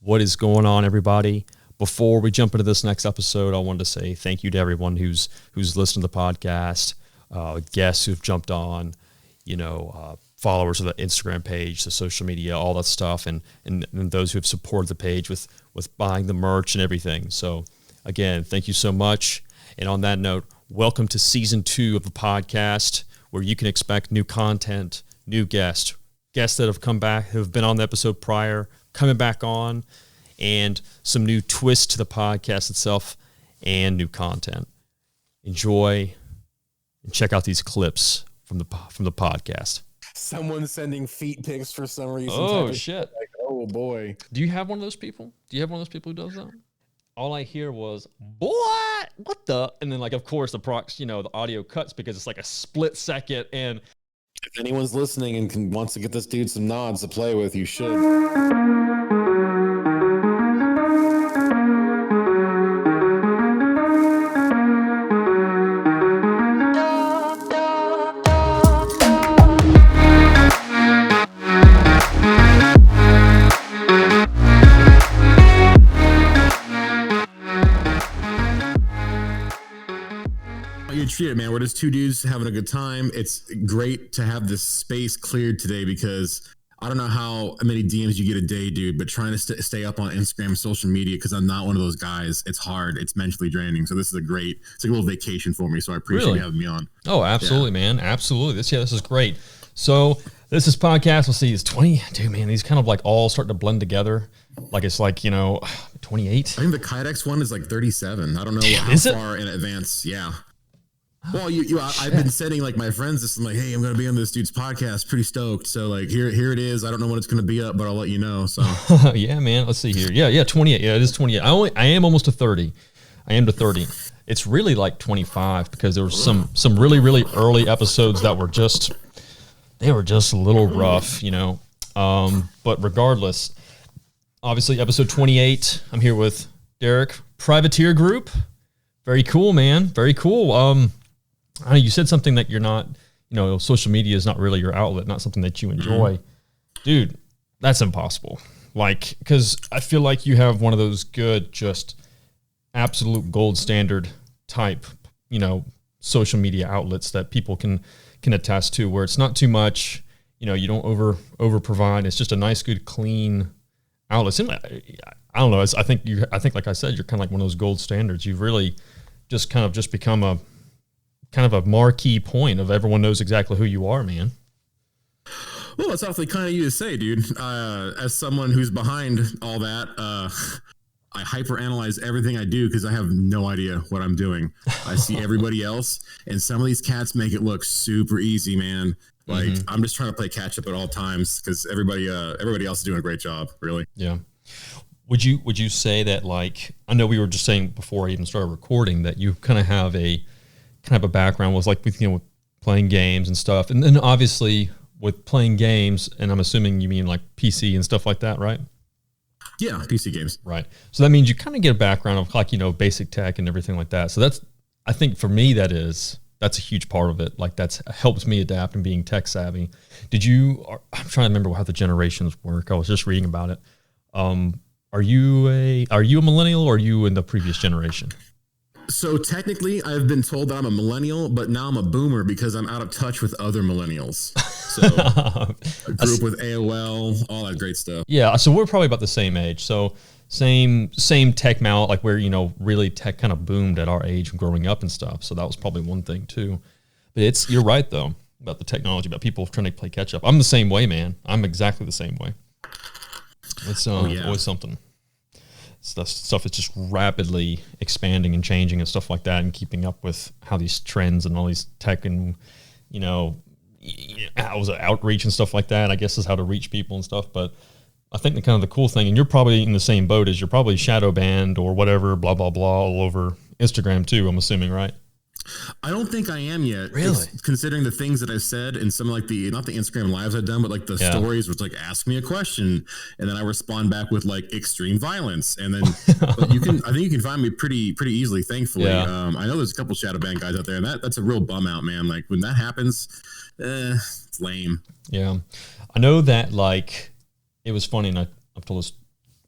What is going on, everybody? Before we jump into this next episode, I wanted to say thank you to everyone who's listened to the podcast, guests who've jumped on, followers of the Instagram page, the social media, all that stuff, and those who have supported the page with buying the merch and everything. So, again, thank you so much. And on that note, welcome to Season 2 of the podcast, where you can expect new content, new guests that have come back, who have been on the episode prior, coming back on, and some new twists to the podcast itself and new content. Enjoy and check out these clips from the podcast. Someone sending feet pics for some reason. Oh, shit. Like, oh, boy. Do you have one of those people? Do you have one of those people who does that? All I hear was, boy, what the? And then, of course, the audio cuts because it's like a split second. And if anyone's listening and wants to get this dude some nods to play with, you should. Treat it, man. We're just two dudes having a good time. It's great to have this space cleared today because I don't know how many DMs you get a day, dude, but trying to stay up on Instagram and social media, because I'm not one of those guys, it's hard. It's mentally draining. So this is it's like a little vacation for me. So I appreciate you having me on. Oh, absolutely, man. Absolutely. This is great. So this is podcast. We'll see. It's 20. Dude, man, these kind of all start to blend together. It's 28. I think the Kydex one is 37. I don't know how far in advance. Yeah. Well, I've been sending my friends this. I'm like, hey, I'm going to be on this dude's podcast. Pretty stoked. So here it is. I don't know when it's going to be up, but I'll let you know. So yeah, man. Let's see here. Yeah, 28. Yeah, it is 28. I am almost to 30. I am to 30. It's really 25 because there were some really, really early episodes that were just a little rough, But regardless, obviously episode 28. I'm here with Derek, Privateer Group. Very cool, man. Very cool. I know you said something that you're not, social media is not really your outlet, not something that you enjoy. Dude, that's impossible. Because I feel like you have one of those good, just absolute gold standard type, social media outlets that people can attest to, where it's not too much, you don't over provide. It's just a nice, good, clean outlet. I don't know. I think like I said, you're kind of like one of those gold standards. You've really just become a marquee point of everyone knows exactly who you are, man. Well, that's awfully kind of you to say, dude. As someone who's behind all that, I hyperanalyze everything I do because I have no idea what I'm doing. I see everybody else, and some of these cats make it look super easy, man. I'm just trying to play catch up at all times because everybody else is doing a great job, really. Yeah. Would you say that, I know we were just saying before I even started recording that you kind of have a background was with playing games and stuff, and then obviously with playing games, and I'm assuming you mean PC and stuff like that, right? Yeah, PC games. Right. So that means you kind of get a background of basic tech and everything like that. So I think for me that's a huge part of it. That's helps me adapt and being tech savvy. I'm trying to remember how the generations work. I was just reading about it. Are you a millennial or are you in the previous generation? So technically, I've been told that I'm a millennial, but now I'm a boomer because I'm out of touch with other millennials. So I grew up with AOL, all that great stuff. Yeah, so we're probably about the same age. So same tech where really tech kind of boomed at our age growing up and stuff. So that was probably one thing too. But you're right though about the technology, about people trying to play catch up. I'm the same way, man. I'm exactly the same way. It's always something. Stuff is just rapidly expanding and changing and stuff like that, and keeping up with how these trends and all these tech and outreach and stuff like that, I guess, is how to reach people and stuff. But I think the cool thing, and you're probably in the same boat as you're probably shadow banned or whatever, blah blah blah, all over Instagram too. I'm assuming, right? I don't think I am yet. Really? Considering the things that I've said and some not the Instagram lives I've done, but the stories where it's ask me a question and then I respond back with extreme violence. And then I think you can find me pretty easily, thankfully. Yeah. I know there's a couple shadow ban guys out there, and that's a real bum out, man. When that happens, it's lame. Yeah. I know that it was funny, and I've told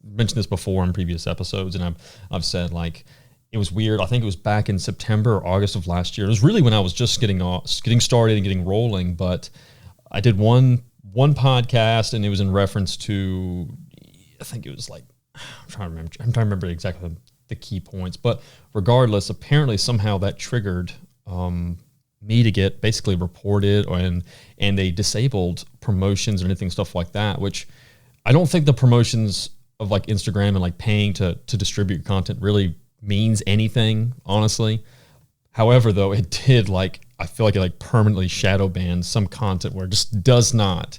mentioned this before in previous episodes, and I've said like it was weird. I think it was back in September or August of last year. It was really when I was just getting started and getting rolling. But I did one podcast, and it was in reference to, I think it was like, I'm trying to remember exactly the key points. But regardless, apparently somehow that triggered me to get basically reported, and they disabled promotions or anything, stuff like that, which I don't think the promotions of like Instagram and like paying to distribute content really means anything, honestly. However, though, it did, like, I feel like it like permanently shadow banned some content where it just does not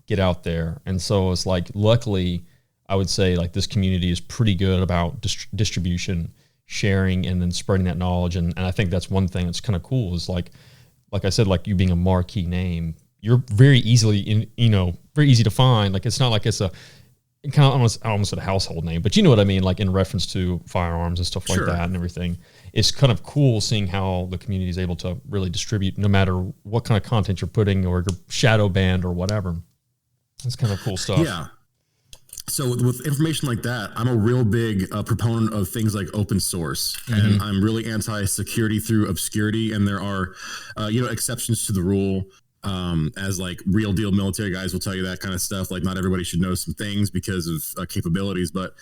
get out there. And so it's like, luckily, I would say like this community is pretty good about distribution, sharing, and then spreading that knowledge. And I think that's one thing that's kind of cool is like I said, like you being a marquee name, you're very easily very easy to find. Like, it's not like it's a kind of almost a household name, but you know what I mean? Like in reference to firearms and stuff like that and everything. It's kind of cool seeing how the community is able to really distribute no matter what kind of content you're putting or you're shadow banned or whatever. It's kind of cool stuff. Yeah. So with information like that, I'm a real big proponent of things like open source, and I'm really anti-security through obscurity. And there are, exceptions to the rule, as like real deal military guys will tell you that kind of stuff. Like not everybody should know some things because of capabilities, but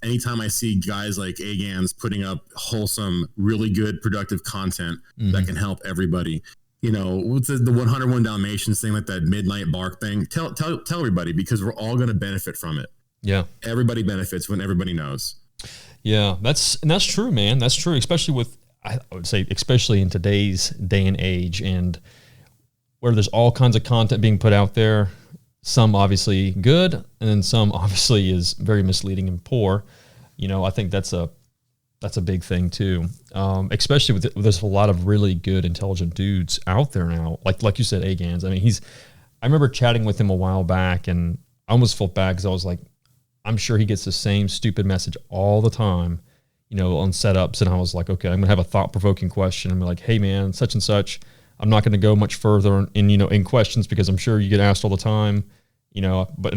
anytime I see guys like AGANs putting up wholesome, really good, productive content that can help everybody. With the 101 Dalmatians thing, like that midnight bark thing, tell everybody, because we're all going to benefit from it. Yeah. Everybody benefits when everybody knows. Yeah, that's true, man. That's true. Especially I would say, especially in today's day and age, and where there's all kinds of content being put out there, some obviously good, and then some obviously is very misleading and poor. I think that's a big thing too. Especially with there's a lot of really good, intelligent dudes out there now. Like you said, AGANs. I mean, I remember chatting with him a while back, and I almost felt bad because I was like, I'm sure he gets the same stupid message all the time, on setups. And I was like, okay, I'm gonna have a thought-provoking question. I'm like, hey man, such and such. I'm not going to go much further in questions because I'm sure you get asked all the time, and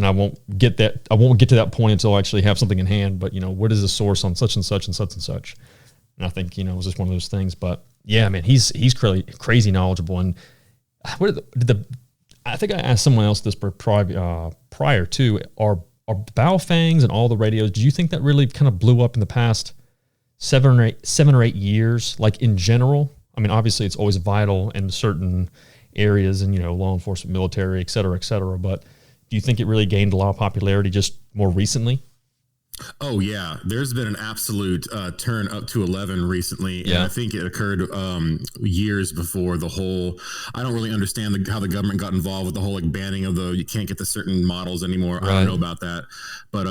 I won't get to that point until I actually have something in hand. But, what is the source on such and such and such and such? And I think, it was just one of those things. But yeah, man, he's crazy knowledgeable. And I think I asked someone else this prior to, are Baofangs and all the radios, do you think that really kind of blew up in the past 7 or 8 years, like in general? I mean, obviously it's always vital in certain areas and, law enforcement, military, et cetera, but do you think it really gained a lot of popularity just more recently? Oh yeah, there's been an absolute turn up to 11 recently, and I think it occurred years before the whole. I don't really understand how the government got involved with the whole like banning of you can't get the certain models anymore. Right. I don't know about that, but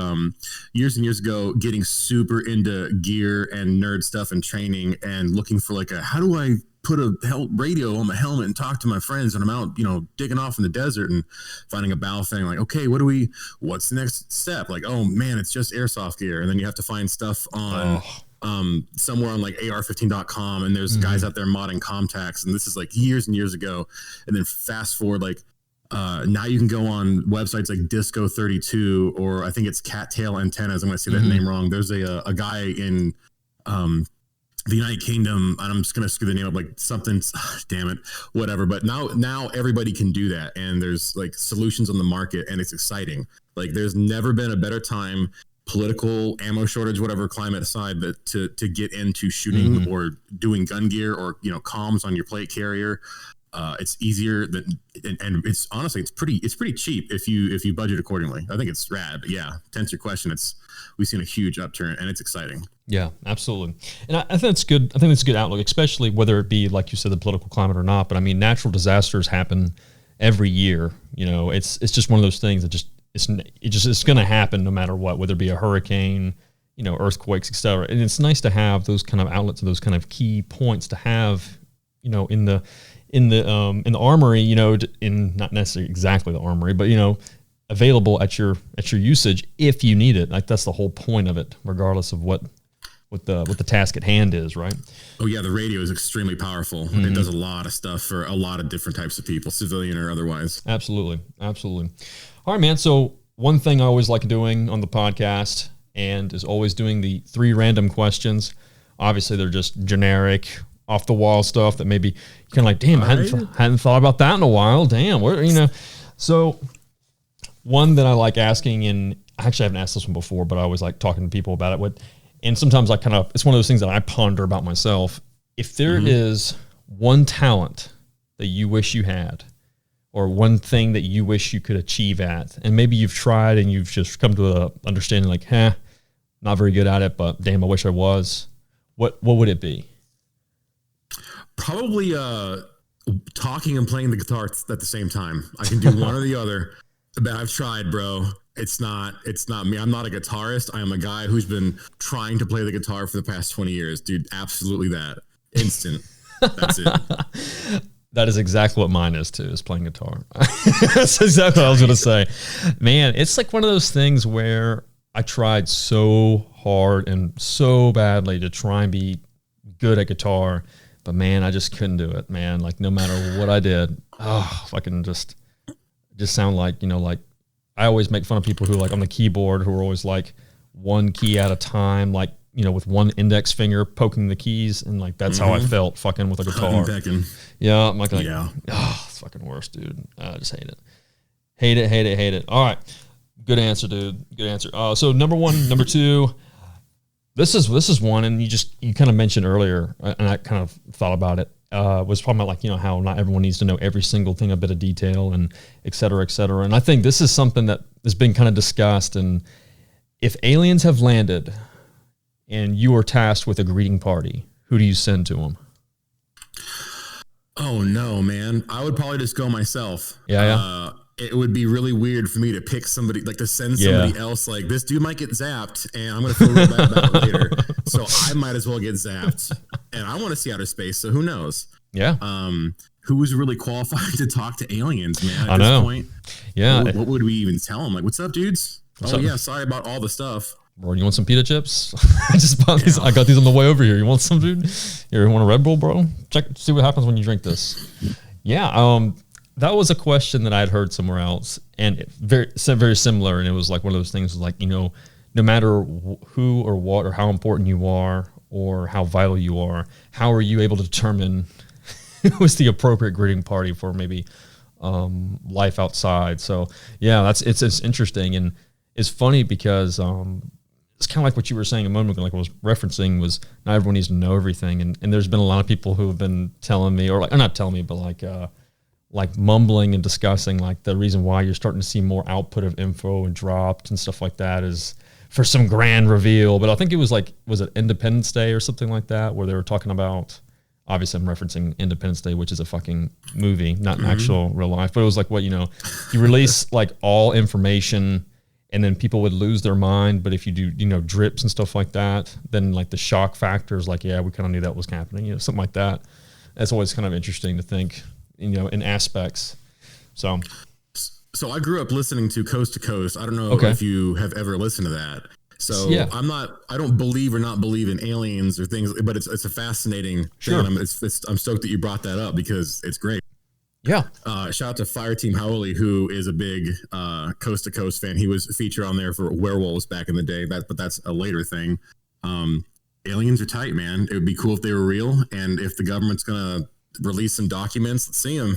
years and years ago, getting super into gear and nerd stuff and training, and looking for like how do I put a radio on my helmet and talk to my friends when I'm out, digging off in the desert, and finding a Baofeng, like, okay, what's the next step? Like, oh man, it's just airsoft gear. And then you have to find stuff on, somewhere on like ar15.com. And there's guys out there modding Comtacs. And this is like years and years ago. And then fast forward, like, now you can go on websites like Disco 32, or I think it's Cattail Antennas. I'm going to say that name wrong. There's a guy in, the United Kingdom, and I'm just going to screw the name up, like something, damn it, whatever. But now everybody can do that. And there's like solutions on the market, and it's exciting. Like there's never been a better time, political, ammo shortage, whatever, climate aside, that to get into shooting or doing gun gear or, comms on your plate carrier. It's easier and it's honestly, it's pretty cheap if you budget accordingly. I think it's rad, but yeah, to answer your question, we've seen a huge upturn, and it's exciting. Yeah, absolutely. And I think that's good. I think that's a good outlook, especially whether it be, like you said, the political climate or not. But I mean, natural disasters happen every year. It's just one of those things that it's going to happen no matter what, whether it be a hurricane, earthquakes, etc. And it's nice to have those kind of outlets and those kind of key points to have, in the armory, in not necessarily exactly the armory, but available at your usage if you need it. Like that's the whole point of it, regardless of what the task at hand is, right? Oh yeah, the radio is extremely powerful. It does a lot of stuff for a lot of different types of people, civilian or otherwise. Absolutely. All right, man. So one thing I always like doing on the podcast and is always doing the 3 random questions. Obviously, they're just generic, off the wall stuff that maybe you kind of like, damn, I hadn't thought about that in a while. Damn, So one that I like asking, and I actually haven't asked this one before, but I always like talking to people about it. And sometimes I it's one of those things that I ponder about myself. If there is one talent that you wish you had, or one thing that you wish you could achieve at, and maybe you've tried and you've just come to a understanding like, not very good at it, but damn, I wish I was. What would it be? Probably talking and playing the guitar at the same time. I can do one or the other, but I've tried, bro. It's not me. I'm not a guitarist. I am a guy who's been trying to play the guitar for the past 20 years, dude. Absolutely that. Instant. That's it. That is exactly what mine is too, is playing guitar. That's exactly what I was going to say. Man, it's like one of those things where I tried so hard and so badly to try and be good at guitar, but man, I just couldn't do it, man. Like no matter what I did, fucking just sound like, like I always make fun of people who like on the keyboard who are always like one key at a time, like, with one index finger poking the keys, and like that's how I felt fucking with a guitar. Yeah, I'm like, it's fucking worse, dude. I just hate it. Hate it. All right, good answer, dude. Good answer. So number 1, number 2. This is one, and you kind of mentioned earlier, and I kind of thought about it. Was talking about like how not everyone needs to know every single thing, a bit of detail, and et cetera, et cetera. And I think this is something that has been kind of discussed. And if aliens have landed and you are tasked with a greeting party, who do you send to them? Oh no, man! I would probably just go myself. Yeah. It would be really weird for me to pick somebody, like to send somebody else. Like this dude might get zapped, and I'm gonna feel real bad about it later. So I might as well get zapped, and I want to see outer space. So who knows? Yeah. Who is really qualified to talk to aliens, man? At this point, yeah. What would we even tell them? Like, what's up, dudes? Yeah, sorry about all the stuff. Bro, you want some pita chips? I just bought these. I got these on the way over here. You want some, dude? You want a Red Bull, bro? See what happens when you drink this. Yeah. That was a question that I had heard somewhere else, and very similar. And it was like one of those things, like no matter who or what or how important you are or how vital you are, how are you able to determine who is the appropriate greeting party for maybe life outside? So yeah, it's interesting, and it's funny because it's kind of like what you were saying a moment ago, like I was referencing, was not everyone needs to know everything, and there's been a lot of people who have been telling me, or not telling me, but like mumbling and discussing like the reason why you're starting to see more output of info and dropped and stuff like that is for some grand reveal. But I think it was it Independence Day or something like that, where they were talking about, obviously I'm referencing Independence Day, which is a fucking movie, not an actual real life, but it was like you release like all information and then people would lose their mind. But if you do, drips and stuff like that, then like the shock factor is like, yeah, we kind of knew that was happening, something like that. That's always kind of interesting to think, in aspects. So I grew up listening to Coast to Coast. I don't know if you have ever listened to that. So yeah. I don't believe or not believe in aliens or things, but it's a fascinating thing. I'm stoked that you brought that up because it's great. Yeah. Shout out to Fireteam Howley, who is a big Coast to Coast fan. He was featured on there for werewolves back in the day, but that's a later thing. Aliens are tight, man. It would be cool if they were real, and if the government's gonna release some documents, let's see them.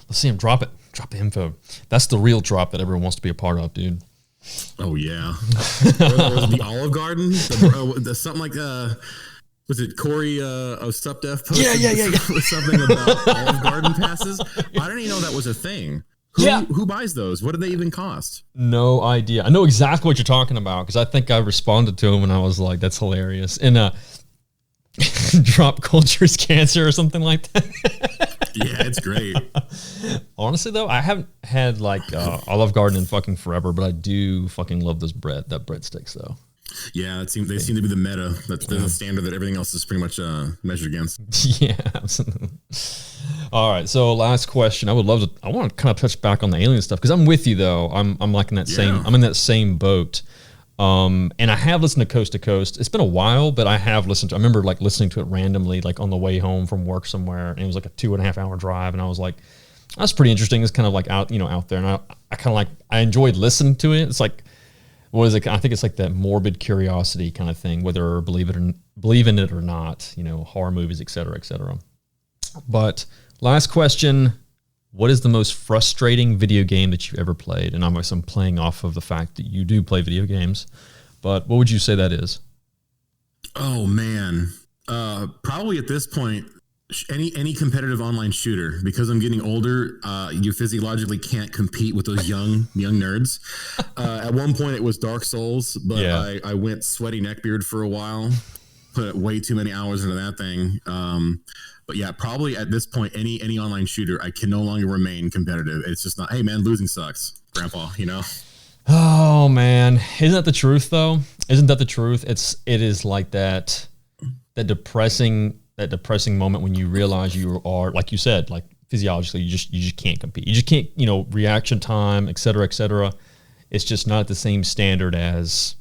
Let's see them. Drop it. Drop the info. That's the real drop that everyone wants to be a part of, dude. Oh yeah. Or the Olive Garden, the something like was it Corey of Sup Def posted something about Olive Garden passes? I didn't even know that was a thing. Who buys those? What do they even cost? No idea. I know exactly what you're talking about because I think I responded to him and I was like, that's hilarious. And drop culture's cancer or something like that. Yeah, it's great. Honestly though, I haven't had like Olive Garden in fucking forever, but I do fucking love that breadsticks though. Yeah, they seem to be the meta. That's the standard that everything else is pretty much measured against. Yeah, absolutely. All right, so last question. I want to kind of touch back on the alien stuff because I'm with you though. I'm like in that I'm in that same boat. And I have listened to Coast. It's been a while, but I have listened to. I remember like listening to it randomly, like on the way home from work somewhere, and it was like a 2.5 hour drive, and I was like, That's pretty interesting. It's kind of like out there, and I kind of like I enjoyed listening to it. It's like what is it? I think it's like that morbid curiosity kind of thing, whether believe in it or not. Horror movies, et cetera, et cetera. But last question: what is the most frustrating video game that you've ever played? And I'm playing off of the fact that you do play video games, but what would you say that is? Oh man, probably at this point, any competitive online shooter, because I'm getting older. You physiologically can't compete with those young nerds. At one point, it was Dark Souls, but I went sweaty neckbeard for a while. Put way too many hours into that thing. But yeah, probably at this point, any online shooter, I can no longer remain competitive. It's just not. Hey man, losing sucks, Grandpa. Oh man, isn't that the truth though? Isn't that the truth? It is like that depressing moment when you realize you are, like you said, like physiologically, you just can't compete. You just can't, reaction time, et cetera, et cetera. It's just not at the same standard as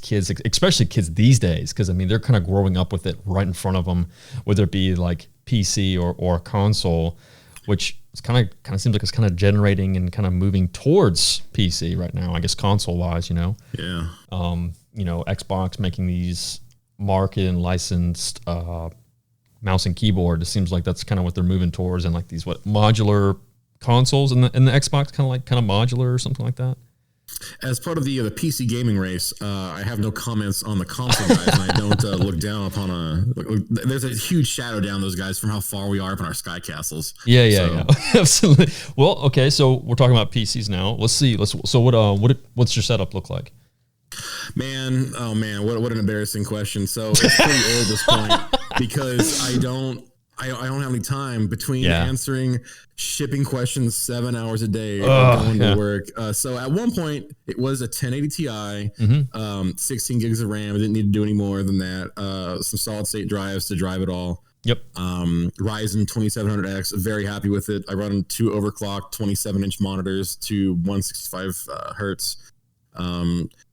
kids, especially kids these days. Cause I mean, they're kind of growing up with it right in front of them, whether it be like PC or console, which it's kind of seems like it's kind of generating and kind of moving towards PC right now, I guess console wise, Yeah. Xbox making these market and licensed mouse and keyboard. It seems like that's kind of what they're moving towards, and like these modular consoles and the Xbox kind of modular or something like that. As part of the PC gaming race, I have no comments on the console guys, and I don't look down upon there's a huge shadow down those guys from how far we are up in our sky castles. Yeah, absolutely. Well, okay, so we're talking about PCs now. Let's see. So what's your setup look like? Man, what an embarrassing question. So it's pretty old at this point because I don't have any time between answering shipping questions 7 hours a day going to work. So at one point it was a 1080 Ti, 16 gigs of RAM. I didn't need to do any more than that. Some solid state drives to drive it all. Yep. Ryzen 2700X, very happy with it. I run 2 overclocked 27-inch monitors to 165 hertz.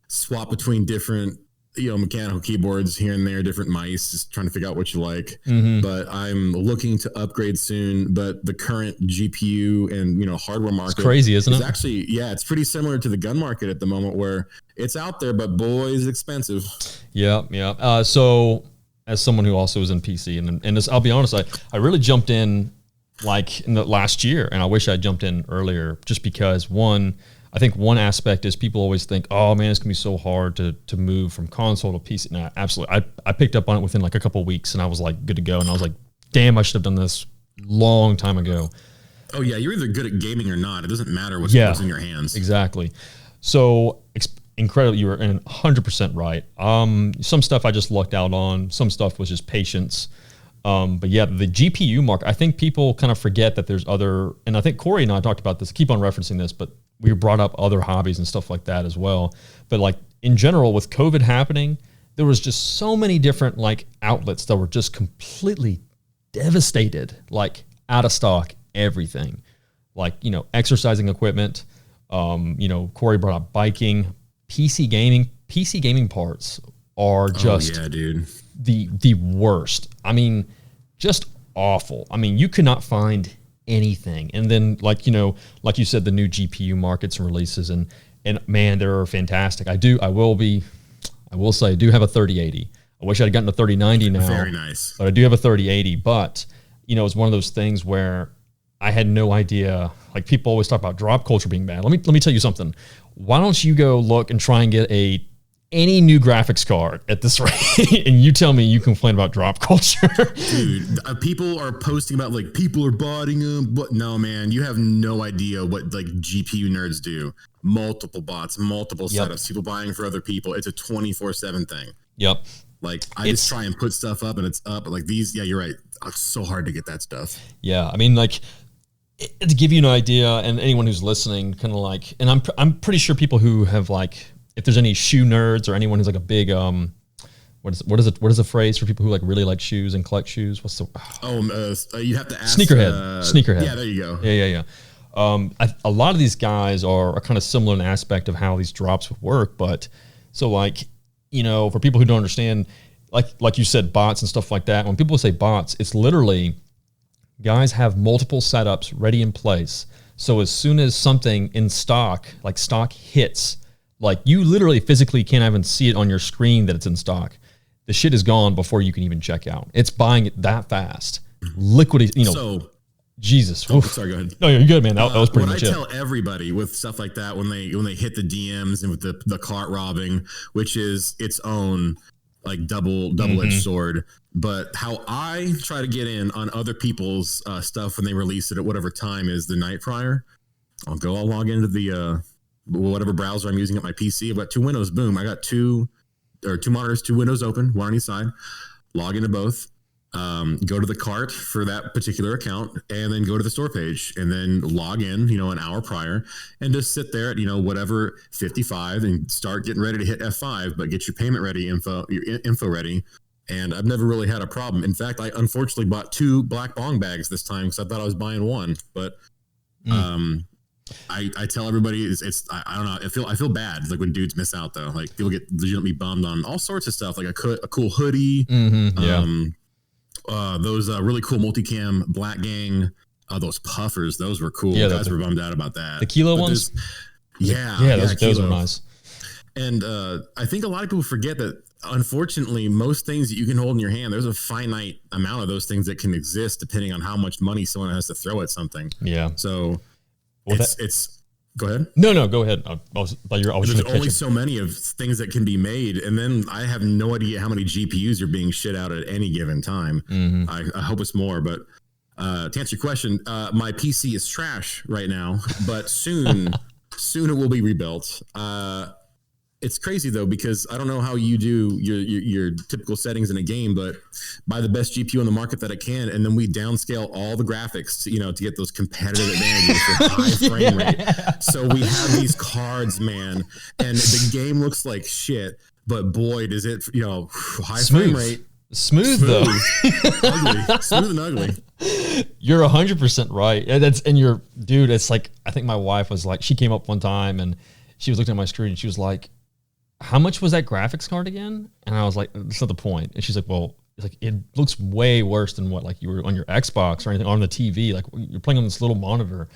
Swap between different mechanical keyboards here and there, different mice, just trying to figure out what you like. But I'm looking to upgrade soon. But the current GPU and hardware market, it's crazy, isn't it? Actually, it's pretty similar to the gun market at the moment, where it's out there, but boy, is it expensive. Yeah. So as someone who also is in PC, and this, I'll be honest, I really jumped in like in the last year, and I wish I jumped in earlier, just because I think one aspect is people always think, oh man, it's gonna be so hard to move from console to PC. No, absolutely. I picked up on it within like a couple of weeks, and I was like good to go. And I was like, damn, I should have done this long time ago. Oh yeah, you're either good at gaming or not. It doesn't matter what's in your hands. Exactly. So incredibly, you were 100% right. Some stuff I just lucked out on. Some stuff was just patience. But yeah, the GPU market, I think people kind of forget that there's other, and I think Corey and I talked about this, keep on referencing this, but we brought up other hobbies and stuff like that as well. But like in general, with COVID happening, there was just so many different like outlets that were just completely devastated, like out of stock, everything. Like, exercising equipment, Corey brought up biking, PC gaming parts are just the worst. I mean, just awful. I mean, you could not find anything. And then like you said, the new GPU markets and releases and man, they're fantastic. I will say I do have a 3080. I wish I'd gotten a 3090 now. Very nice. But I do have a 3080, but it's one of those things where I had no idea. Like people always talk about drop culture being bad. Let me tell you something. Why don't you go look and try and get any new graphics card at this rate, and you tell me you complain about drop culture. Dude, people are posting about like people are botting them. But no, man, you have no idea what like GPU nerds do. Multiple bots, multiple setups, people buying for other people. It's a 24/7 thing. Yep. Like I just try and put stuff up and it's up. But like these, you're right. It's so hard to get that stuff. Yeah, I mean, like to give you an idea, and anyone who's listening, kind of like, and I'm pretty sure people who have like, if there's any shoe nerds or anyone who's like a big what is the phrase for people who like really like shoes and collect shoes? What's the you have to ask sneakerhead. Yeah, there you go. Yeah. A lot of these guys are kind of similar in the aspect of how these drops would work, but so like for people who don't understand, like you said, bots and stuff like that. When people say bots, it's literally guys have multiple setups ready in place. So as soon as something in stock, like stock hits, like you literally physically can't even see it on your screen that it's in stock. The shit is gone before you can even check out. It's buying it that fast. Liquidity, so, Jesus. Oh, sorry, go ahead. No, you're good, man. That was pretty much it. What I tell everybody with stuff like that when they hit the DMs and with the cart robbing, which is its own like double-edged sword. But how I try to get in on other people's stuff when they release it at whatever time is the night prior, I'll log into the whatever browser I'm using at my PC. I've got two windows. Boom. I got two monitors, two windows open, one on each side. Log into both. Go to the cart for that particular account and then go to the store page and then log in, an hour prior and just sit there at, whatever 55 and start getting ready to hit F5, but get your payment ready your info ready. And I've never really had a problem. In fact, I unfortunately bought 2 black bong bags this time because I thought I was buying one, but, I tell everybody I don't know. I feel bad like when dudes miss out though. Like people get legitimately bummed on all sorts of stuff, like a cool hoodie, those really cool multicam Black Gang, those puffers, those were cool. Yeah, guys were bummed out about that. The kilo ones? Those are nice. And I think a lot of people forget that unfortunately most things that you can hold in your hand, there's a finite amount of those things that can exist depending on how much money someone has to throw at something. Yeah. So it's go ahead. No, go ahead. There's only so many of things that can be made, and then I have no idea how many GPUs are being shit out at any given time. I hope it's more, but to answer your question, my PC is trash right now, but soon it will be rebuilt. It's crazy though, because I don't know how you do your typical settings in a game, but buy the best GPU on the market that I can, and then we downscale all the graphics to get those competitive advantages for high frame rate. So we have these cards, man, and the game looks like shit, but boy, does it, high frame rate. Smooth though. Ugly. Smooth and ugly. You're 100% right. Dude, it's like, I think my wife was like, she came up one time and she was looking at my screen and she was like, how much was that graphics card again? And I was like, that's not the point. And she's like, well, it's like, it looks way worse than what like you were on your Xbox or anything on the TV. Like you're playing on this little monitor.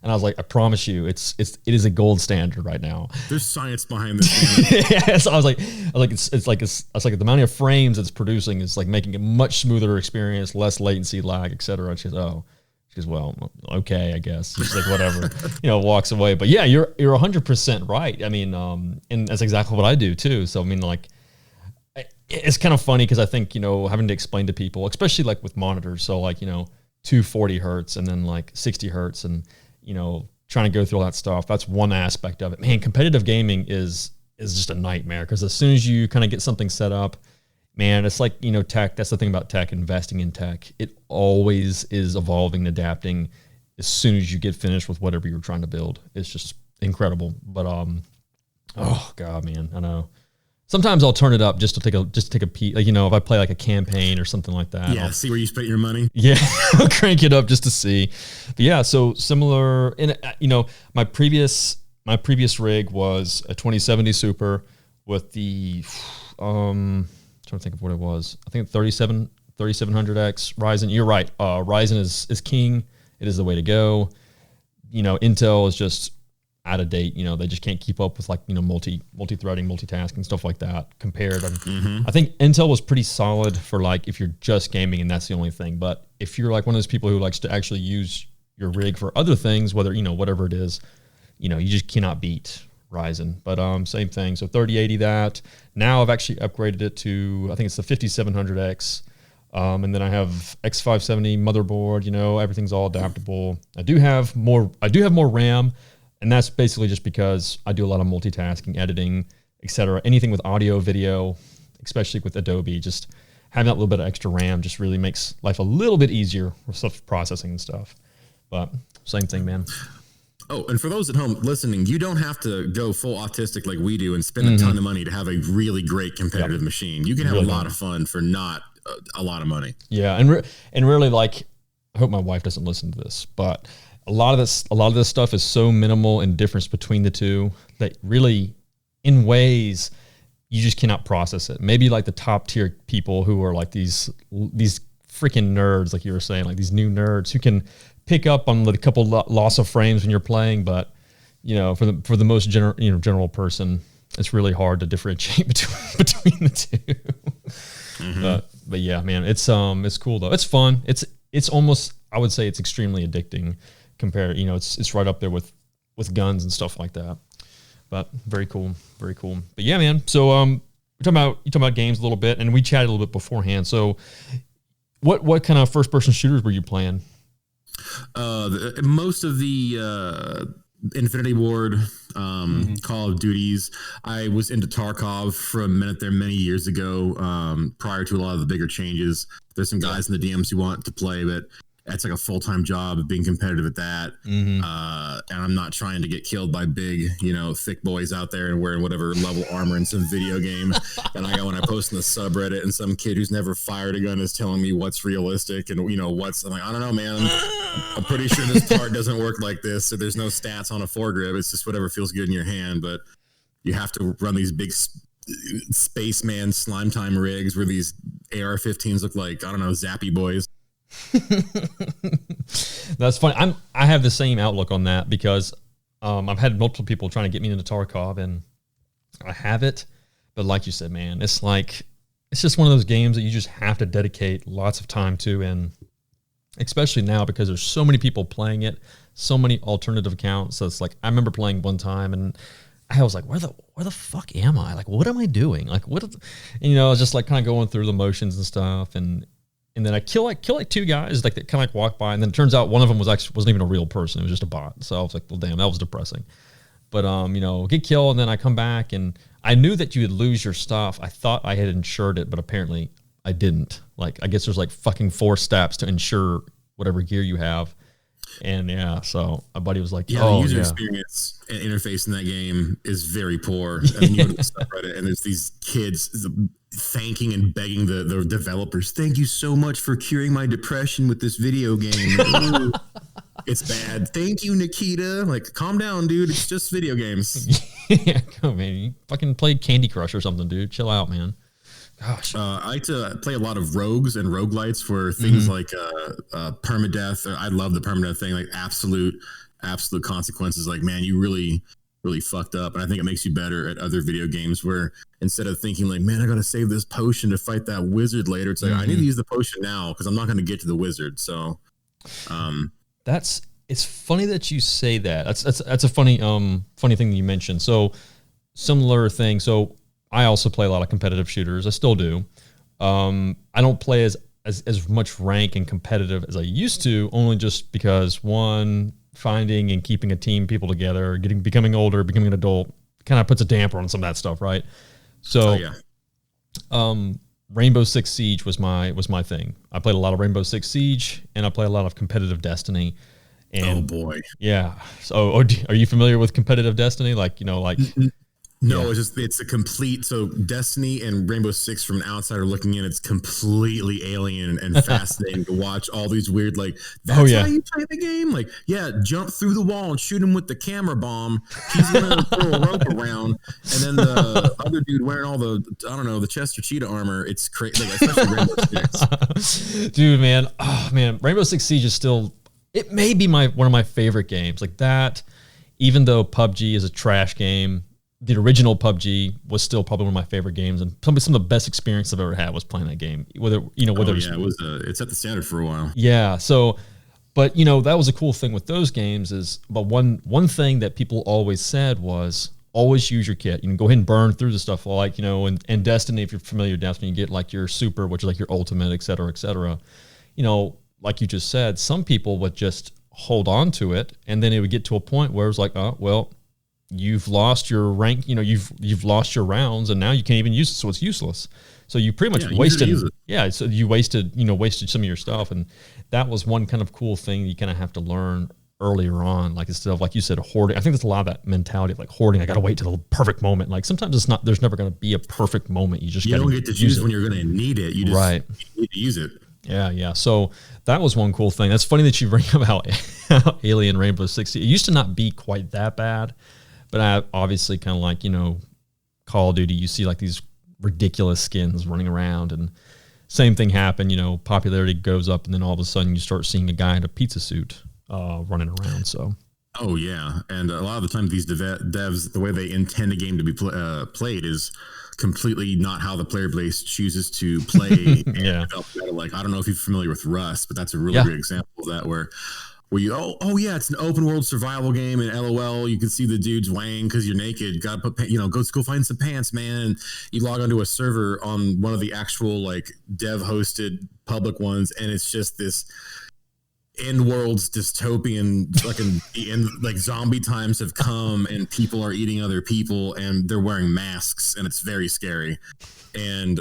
And I was like, I promise you, it is a gold standard right now. There's science behind this. Yeah, so I was like, it's like the amount of frames it's producing is like making a much smoother experience, less latency, lag, etc. And she's well, okay, I guess. She's like, whatever, walks away. But yeah, you're 100% right. I mean, and that's exactly what I do too. So I mean, like, it's kind of funny because I think having to explain to people, especially like with monitors, so like 240 hertz and then like 60 hertz and trying to go through all that stuff. That's one aspect of it. Man, competitive gaming is just a nightmare because as soon as you kind of get something set up, man, it's like, tech. That's the thing about tech, investing in tech. It always is evolving and adapting as soon as you get finished with whatever you're trying to build. It's just incredible. But, oh God, man, I know. Sometimes I'll turn it up just to take a peek. Like, if I play like a campaign or something like that. Yeah, see where you spent your money. Yeah, I'll crank it up just to see. But yeah, so similar. And my previous rig was a 2070 Super with the trying to think of what it was. I think 3700X Ryzen. You're right. Ryzen is king. It is the way to go. Intel is just out of date. They just can't keep up with like multi-threading, multitasking, stuff like that. Compared, I think Intel was pretty solid for like if you're just gaming and that's the only thing. But if you're like one of those people who likes to actually use your rig for other things, whether whatever it is, you just cannot beat Ryzen. But same thing. So 3080 that. Now I've actually upgraded it to, I think it's the 5700X. And then I have X570 motherboard, everything's all adaptable. I do have more RAM, and that's basically just because I do a lot of multitasking, editing, etc. Anything with audio, video, especially with Adobe, just having that little bit of extra RAM just really makes life a little bit easier with stuff processing and stuff. But same thing, man. Oh, and for those at home listening, you don't have to go full autistic like we do and spend a ton of money to have a really great competitive machine. You can have a lot of fun for not a lot of money. Yeah, and really, like, I hope my wife doesn't listen to this, but a lot of this stuff is so minimal in difference between the two that really, in ways, you just cannot process it. Maybe like the top tier people who are like these freaking nerds, like you were saying, like these new nerds who can pick up on a couple loss of frames when you're playing, but for the most general person, it's really hard to differentiate between the two. Mm-hmm. But yeah, man, it's cool though. It's fun. It's almost, I would say, it's extremely addicting. Compared, it's right up there with guns and stuff like that. But very cool, very cool. But yeah, man. So you talk about games a little bit, and we chatted a little bit beforehand. So what kind of first person shooters were you playing? Most of the Infinity Ward, Call of Duties. I was into Tarkov for a minute there many years ago, prior to a lot of the bigger changes. There's some guys in the DMs who want to play, but that's like a full-time job of being competitive at that. Mm-hmm. And I'm not trying to get killed by big, thick boys out there and wearing whatever level armor in some video game. And I go and I post in the subreddit, and some kid who's never fired a gun is telling me what's realistic and, I'm like, I don't know, man. I'm pretty sure this part doesn't work like this. So there's no stats on a foregrip. It's just whatever feels good in your hand. But you have to run these big spaceman slime time rigs where these AR-15s look like, I don't know, zappy boys. That's funny. I have the same outlook on that because I've had multiple people trying to get me into Tarkov, and I have it, but like you said, man, it's just one of those games that you just have to dedicate lots of time to, and especially now because there's so many people playing it, so many alternative accounts. So it's like I remember playing one time and I was like, where the fuck am I? Like, what am I doing? Like, just like kind of going through the motions and stuff, and then I kill like two guys like that kind of like walk by, and then it turns out one of them wasn't even a real person. It was just a bot. So I was like, well, damn, that was depressing. But get killed, and then I come back, and I knew that you would lose your stuff. I thought I had insured it, but apparently I didn't. Like, I guess there's like fucking 4 steps to insure whatever gear you have. And yeah, so my buddy was like, the user experience and interface in that game is very poor. I mean, you go to the subreddit and there's these kids thanking and begging the developers, thank you so much for curing my depression with this video game. Ooh, it's bad. Thank you, Nikita. Like, calm down, dude. It's just video games. Yeah, come on, man. You fucking played Candy Crush or something, dude. Chill out, man. Gosh. I like to play a lot of rogues and roguelites for things like permadeath. I love the permadeath thing, like absolute consequences. Like, man, you really, really fucked up. And I think it makes you better at other video games where instead of thinking like, man, I got to save this potion to fight that wizard later, it's like, I need to use the potion now because I'm not going to get to the wizard. So it's funny that you say that. That's a funny thing that you mentioned. So similar thing. So I also play a lot of competitive shooters. I still do. I don't play as much rank and competitive as I used to, only just because, one, finding and keeping a team, people together, becoming older, becoming an adult, kind of puts a damper on some of that stuff, right? So, Rainbow Six Siege was my thing. I played a lot of Rainbow Six Siege, and I play a lot of competitive Destiny. And, oh boy, yeah. So, are you familiar with competitive Destiny? No, it's a complete. So Destiny and Rainbow Six from an outsider looking in, it's completely alien and fascinating to watch all these weird, like, that's how you play the game. Like, yeah, jump through the wall and shoot him with the camera bomb. He's gonna throw a rope around, and then the other dude wearing all the Chester Cheetah armor. It's crazy, like, especially Rainbow Six. Dude, man, Rainbow Six Siege is still. It may be one of my favorite games. Like that, even though PUBG is a trash game. The original PUBG was still probably one of my favorite games, and some of the best experience I've ever had was playing that game. It's at the standard for a while. Yeah. So, but that was a cool thing with those games but one thing that people always said was always use your kit. You can go ahead and burn through the stuff, like and Destiny. If you're familiar with Destiny, you get like your super, which is like your ultimate, et cetera, et cetera. Like you just said, some people would just hold on to it, and then it would get to a point where it's like, oh well. You've lost your rank, you've lost your rounds, and now you can't even use it, so it's useless. So you pretty much wasted. Yeah, so you wasted some of your stuff, and that was one kind of cool thing you kind of have to learn earlier on. Like instead of, like you said, hoarding. I think there's a lot of that mentality of like hoarding. I got to wait till the perfect moment. Like sometimes it's not. There's never going to be a perfect moment. You don't get to choose when you're going to need it. You just need to use it. Yeah. So that was one cool thing. That's funny that you bring about Alien Rainbow Six. It used to not be quite that bad. But I obviously kind of like, Call of Duty, you see like these ridiculous skins running around. And same thing happened. You know, popularity goes up, and then all of a sudden you start seeing a guy in a pizza suit running around. So. Oh yeah, and a lot of the time these devs, the way they intend a game to be played is completely not how the player base chooses to play. Yeah. Like, I don't know if you're familiar with Rust, but that's a really good example of that where you yeah, it's an open world survival game, and LOL, you can see the dudes weighing because you're naked. Got to put go find some pants, man. And you log onto a server on one of the actual like dev hosted public ones, and it's just this end world's dystopian like zombie times have come, and people are eating other people, and they're wearing masks, and it's very scary. And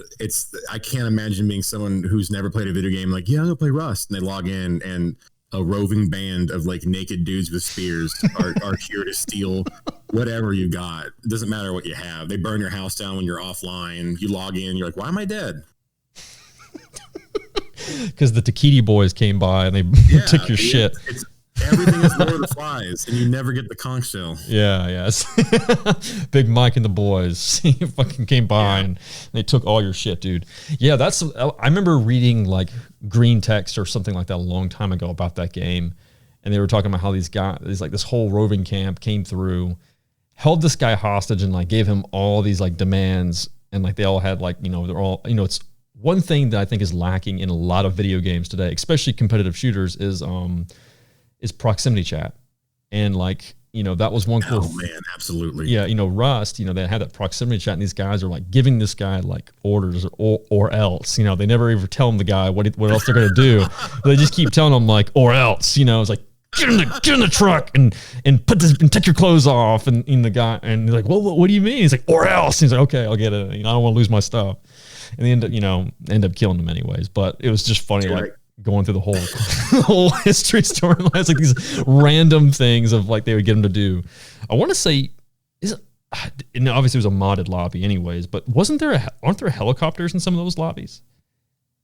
I can't imagine being someone who's never played a video game like, yeah, I'm gonna play Rust, and they log in and a roving band of like naked dudes with spears are here to steal whatever you got. It doesn't matter what you have. They burn your house down when you're offline. You log in, you're like, why am I dead? Because the Takiti boys came by and they took your shit. Everything is Lord of the Flies, and you never get the conch shell. Yeah, yes. Big Mike and the boys fucking came by and they took all your shit, dude. Yeah, I remember reading like green text or something like that a long time ago about that game, and they were talking about how this whole roving camp came through, held this guy hostage, and like gave him all these like demands, and like they all had like, they're all, it's one thing that I think is lacking in a lot of video games today, especially competitive shooters, is proximity chat. And like, that was one cool. Oh man, absolutely. Yeah, Rust, they had that proximity chat, and these guys are like giving this guy like orders or else. They never ever tell him the guy what else they're gonna do. They just keep telling him like or else. It's like get in the truck and put this and take your clothes off, and the guy and he's like, well, what do you mean? He's like or else. And he's like, okay, I'll get it. I don't want to lose my stuff. And they end up killing him anyways. But it was just funny, like going through the whole history storylines, like these random things of like they would get him to do. I want to say, obviously it was a modded lobby anyways, but aren't there helicopters in some of those lobbies?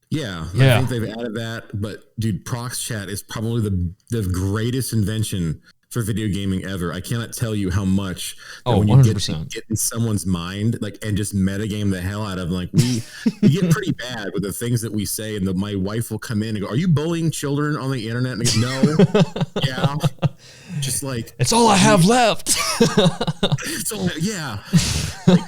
Yeah. I think they've added that. But dude, prox chat is probably the greatest invention for video gaming ever. I cannot tell you how much when you get in someone's mind, like, and just metagame the hell out of them. Like we get pretty bad with the things that we say, and my wife will come in and go, "Are you bullying children on the internet?" And I go, "No." Yeah, just like it's all I have left. Like,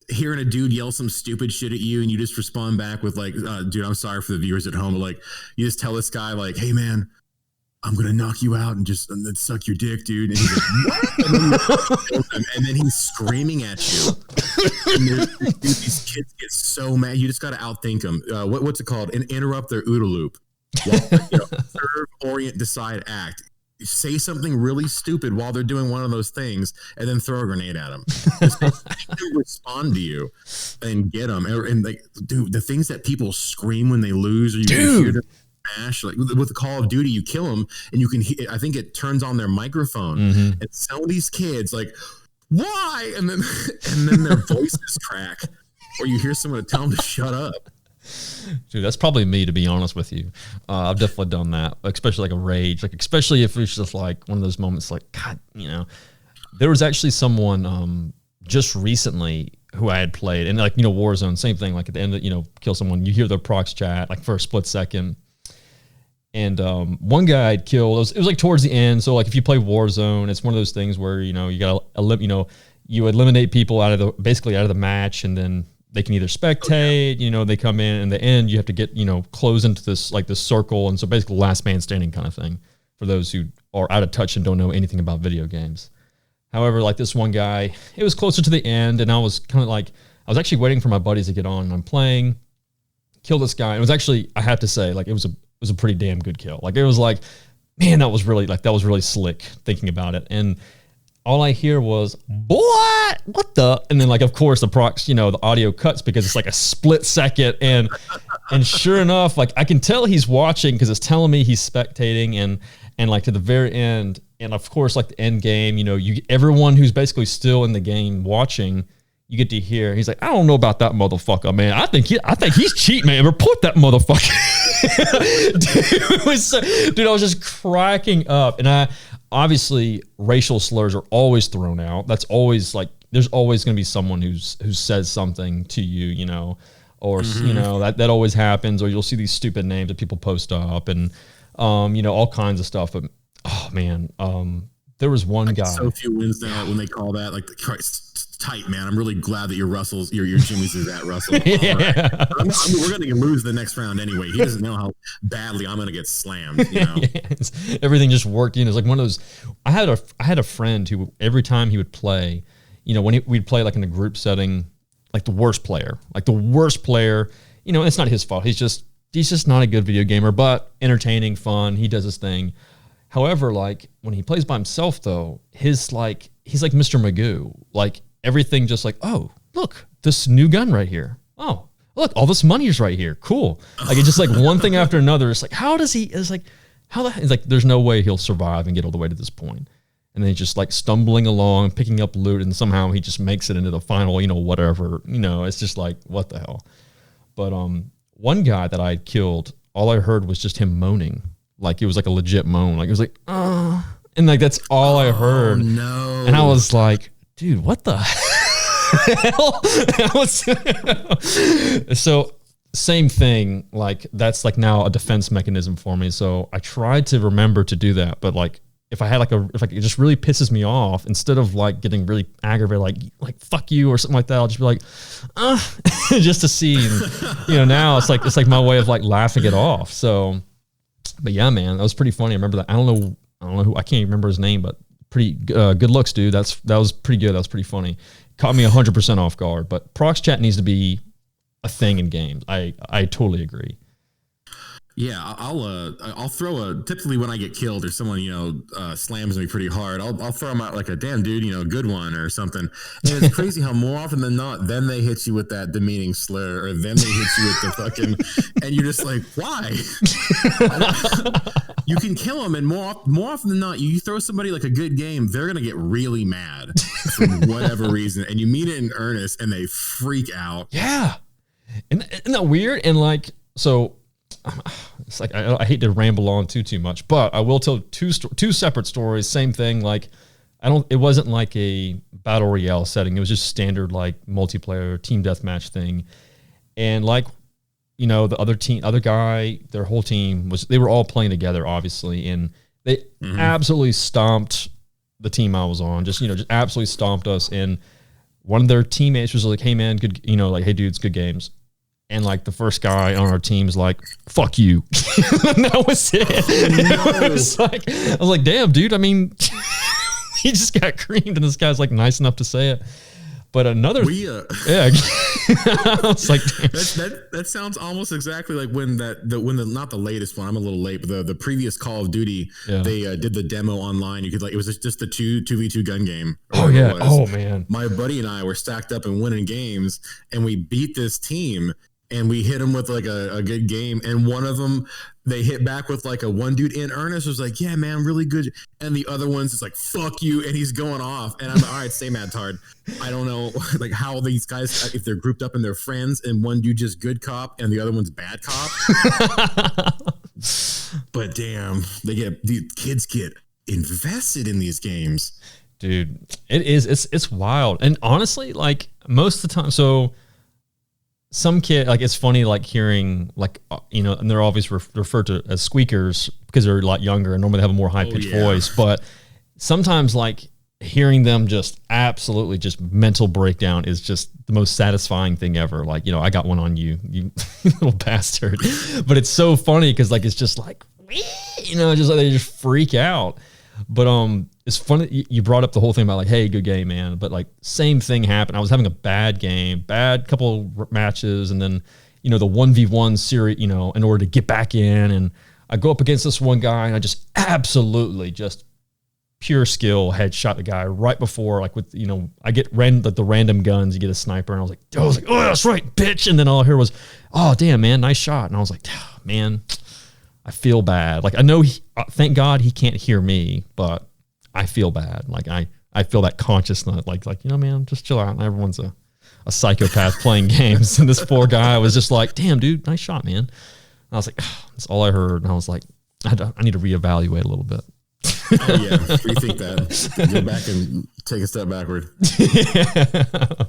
hearing a dude yell some stupid shit at you, and you just respond back with like, "Dude, I'm sorry for the viewers at home," but like you just tell this guy like, "Hey man, I'm going to knock you out and then suck your dick, dude." And he's like, what? And then he's screaming at you. And these kids get so mad. You just got to outthink them. What's it called? Interrupt their OODA loop. Serve, orient, decide, act. Say something really stupid while they're doing one of those things, and then throw a grenade at them. Just respond to you and get them. And like, dude, the things that people scream when they lose, or you hear them smash, like with the Call of Duty, you kill them and you can hear, I think it turns on their microphone, and some of these kids like, why? And then their voices crack, or you hear someone tell them to shut up. Dude, that's probably me, to be honest with you. I've definitely done that, especially like a rage, like especially if it's just like one of those moments like, God, there was actually someone just recently who I had played, and like, Warzone, same thing, like at the end of, kill someone, you hear their prox chat like for a split second. And one guy I'd killed, it was like towards the end. So like if you play Warzone, it's one of those things where, you got to, you eliminate people basically out of the match, and then they can either spectate, they come in, and the end you have to get, close into this circle. And so basically last man standing kind of thing for those who are out of touch and don't know anything about video games. However, like this one guy, it was closer to the end, and I was kind of like, I was actually waiting for my buddies to get on, and I'm playing, kill this guy. It was actually, I have to say, like it was a pretty damn good kill. Like it was like, man, that was really slick thinking about it. And all I hear was, boy, what the? And then like, of course the prox, the audio cuts because it's like a split second. And sure enough, like I can tell he's watching because it's telling me he's spectating, and like to the very end. And of course, like the end game, everyone who's basically still in the game watching, you get to hear, he's like, I don't know about that motherfucker, man. I think he's cheating, man. Report that motherfucker. Dude, I was just cracking up. And obviously racial slurs are always thrown out. That's always like, there's always going to be someone who says something to you, or you know, that always happens, or you'll see these stupid names that people post up, and you know, all kinds of stuff. But oh man, there was one guy. So few wins now when they call that like Christ, tight man. I'm really glad that your Russell's your Jimmy's is at Russell. Yeah. Right. We're going to lose the next round anyway. He doesn't know how badly I'm going to get slammed. You know? Yes. Everything just worked. You know, it's like one of those. I had a friend who every time he would play, you know, when we'd play like in a group setting, like the worst player. You know, it's not his fault. He's just not a good video gamer, but entertaining, fun. He does his thing. However, like when he plays by himself, though, he's like Mr. Magoo. Like everything, just like, oh, look, this new gun right here. Oh, look, all this money is right here. Cool. Like it's just like one thing after another. It's like, how does he? It's like, how the? It's like there's no way he'll survive and get all the way to this point. And then he's just like stumbling along, picking up loot, and somehow he just makes it into the final. You know, whatever. You know, it's just like what the hell. But one guy that I killed, all I heard was just him moaning. Like it was like a legit moan. Like it was like, and like that's all I heard. Oh, no. And I was like, dude, what the hell? So same thing. Like that's like now a defense mechanism for me. So I tried to remember to do that, but like if it just really pisses me off, instead of like getting really aggravated, like fuck you or something like that, I'll just be like, just to see. And, you know, now it's like my way of like laughing it off. So. But yeah, man, that was pretty funny. I remember that. I don't know who. I can't remember his name, but pretty good looks, dude. That was pretty good. That was pretty funny. Caught me 100% off guard. But prox chat needs to be a thing in games. I totally agree. Yeah, I'll throw typically when I get killed or someone, you know, slams me pretty hard, I'll throw them out like a damn dude, you know, good one or something. And it's crazy how more often than not, then they hit you with that demeaning slur, or then they hit you with the fucking, and you're just like, why? You can kill them, and more often than not, you throw somebody like a good game, they're gonna get really mad for whatever reason, and you mean it in earnest, and they freak out. Yeah, isn't that weird? And like so. It's like I hate to ramble on too much, but I will tell two separate stories. Same thing. Like it wasn't like a battle royale setting. It was just standard like multiplayer team deathmatch thing. And like, you know, the other guy, their whole team they were all playing together, obviously, and they absolutely stomped the team I was on. Just absolutely stomped us. And one of their teammates was like, "Hey man, good, you know, like hey dudes, good games." And like the first guy on our team is like, "Fuck you." And that was it. Oh, no. I was like, damn, dude. I mean, he just got creamed, and this guy's like nice enough to say it. But another, yeah, I was like, that sounds almost exactly like when not the latest one. I'm a little late, but the previous Call of Duty, they did the demo online. You could it was just the 2v2 gun game. Oh yeah. Oh man. My buddy and I were stacked up and winning games, and we beat this team. And we hit them with like a good game. And one of them, they hit back with like a one dude in earnest was like, "Yeah, man, really good." And the other one's just like, "Fuck you." And he's going off. And I'm like, all right, stay mad, Tard. I don't know like how these guys, if they're grouped up and they're friends and one dude just good cop and the other one's bad cop. But damn, the kids get invested in these games. Dude, it's wild. And honestly, like most of the time, so some kid, like it's funny, like hearing like, you know, and they're always referred to as squeakers because they're a lot younger and normally have a more high pitched voice. But sometimes like hearing them just absolutely just mental breakdown is just the most satisfying thing ever. Like, you know, I got one on you, you little bastard. But it's so funny because like, it's just like, you know, just like they just freak out. But it's funny you brought up the whole thing about like, hey, good game, man. But like same thing happened. I was having a bad couple matches, and then, you know, the 1v1 series, you know, in order to get back in, and I go up against this one guy, and I just absolutely just pure skill headshot the guy right before, like with, you know, I get the random guns, you get a sniper, and I was like, oh, that's right, bitch. And then all I heard was, "Oh, damn, man, nice shot." And I was like, oh, man, I feel bad. Like I know thank God he can't hear me, but I feel bad. Like I feel that consciousness, like, you know, man, just chill out. Everyone's a psychopath playing games. And this poor guy was just like, "Damn, dude, nice shot, man." And I was like, that's all I heard. And I was like, I need to reevaluate a little bit. Oh yeah, rethink that. Go back and take a step backward. Yeah.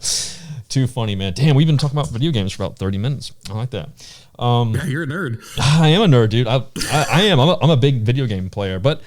too funny, man. Damn, we've been talking about video games for about 30 minutes. I like that. Yeah, you're a nerd. I am a nerd, dude. I am. I'm a big video game player, but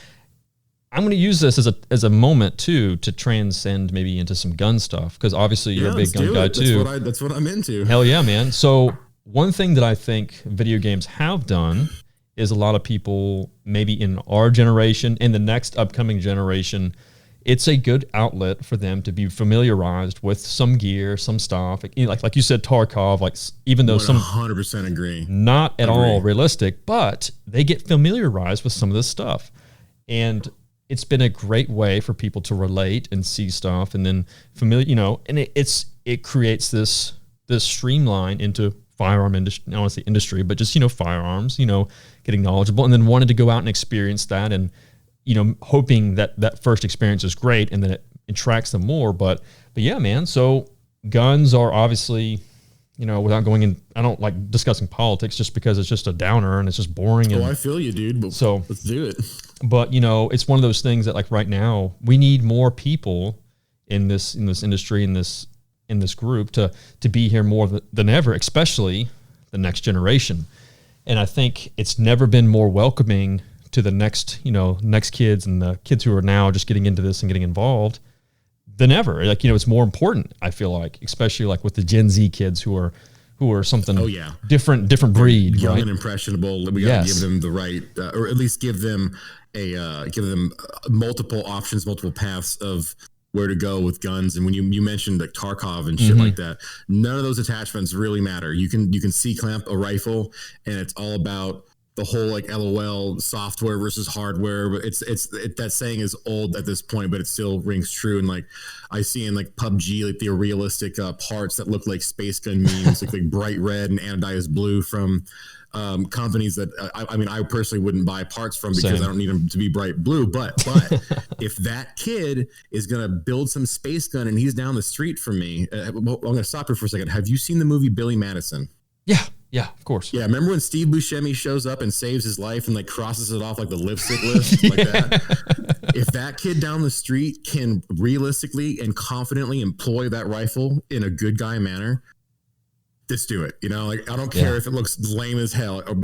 I'm going to use this as a moment too to transcend maybe into some gun stuff, because obviously you're a big gun guy too. That's what I'm into. Hell yeah, man. So one thing that I think video games have done is a lot of people maybe in our generation and the next upcoming generation, it's a good outlet for them to be familiarized with some gear, some stuff. Like you said, Tarkov, like even though 100% agree. Not at all realistic, but they get familiarized with some of this stuff. And it's been a great way for people to relate and see stuff and then and it creates this streamline into firearm industry, I don't want to say industry, but just, firearms, getting knowledgeable and then wanted to go out and experience that and, hoping that first experience is great and then it attracts them more. But yeah, man. So guns are obviously, without going in, I don't like discussing politics just because it's just a downer and it's just boring. Oh, I feel you, dude. But so let's do it. But it's one of those things that like right now we need more people in this industry, in this group to be here more than ever, especially the next generation. And I think it's never been more welcoming to the next kids and the kids who are now just getting into this and getting involved than ever. Like, it's more important, I feel like, especially like with the Gen Z kids who are something different breed, young right? And impressionable. We got to give them the right, or at least give them multiple options, multiple paths of where to go with guns. And when you mentioned like Tarkov and shit like that, none of those attachments really matter. You can C-clamp a rifle and it's all about the whole like LOL software versus hardware. But it's that saying is old at this point, but it still rings true. And like I see in like PUBG, like the realistic parts that look like space gun memes, like bright red and anodized blue from companies that I personally wouldn't buy parts from because I don't need them to be bright blue. But if that kid is gonna build some space gun and he's down the street from me, I'm gonna stop here for a second. Have you seen the movie Billy Madison? Yeah, of course. Yeah, remember when Steve Buscemi shows up and saves his life and like crosses it off like the lipstick list like that? If that kid down the street can realistically and confidently employ that rifle in a good guy manner, just do it. Like I don't care if it looks lame as hell. Or,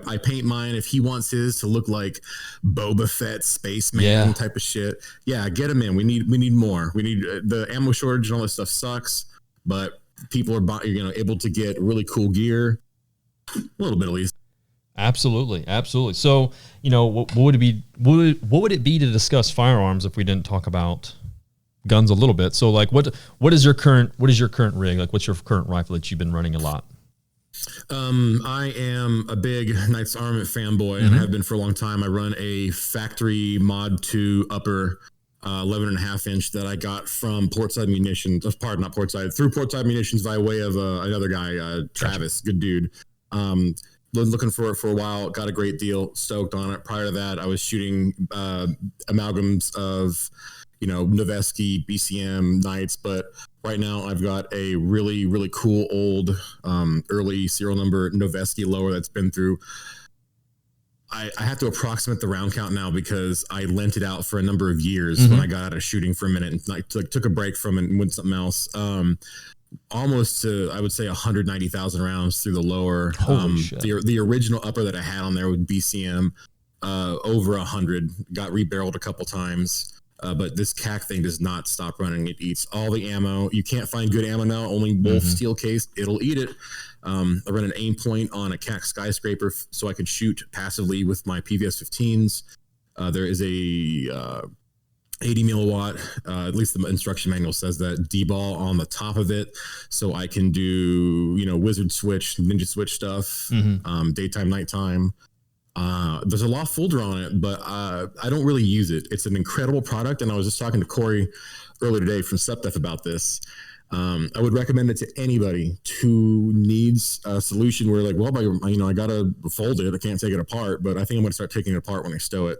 I paint mine if he wants his to look like Boba Fett spaceman type of shit. Yeah, get him in. We need more. We need the ammo shortage and all this stuff sucks, but people are able to get really cool gear. A little bit at least. Absolutely. So, what would it be? What would it be to discuss firearms if we didn't talk about guns a little bit? So, like, what is your current rig? Like, what's your current rifle that you've been running a lot? I am a big Knights Armament fanboy and have been for a long time. I run a factory Mod 2 upper 11.5 inch that I got from Portside Munitions. Not Portside, through Portside Munitions by way of another guy, Travis, good dude. Looking for it for a while, got a great deal, stoked on it. Prior to that, I was shooting amalgams of, Noveski, BCM, Knights, but right now I've got a really, really cool old early serial number Noveski lower that's been through. I have to approximate the round count now because I lent it out for a number of years when I got out of shooting for a minute and like took a break from it and went something else. Almost to, I would say, 190,000 rounds through the lower. The original upper that I had on there with BCM, over 100, got rebarreled a couple times. But this CAC thing does not stop running. It eats all the ammo. You can't find good ammo now, only Wolf steel case. It'll eat it. I run an aim point on a CAC Skyscraper so I can shoot passively with my PVS 15s. There is a 80 milliwatt, at least the instruction manual says that, D-ball on the top of it, so I can do wizard switch, ninja switch stuff, daytime, nighttime. There's a loft folder on it, but I don't really use it. It's an incredible product, and I was just talking to Corey earlier today from SupDef about this. I would recommend it to anybody who needs a solution where, like, well, I gotta fold it, I can't take it apart, but I think I'm gonna start taking it apart when I stow it,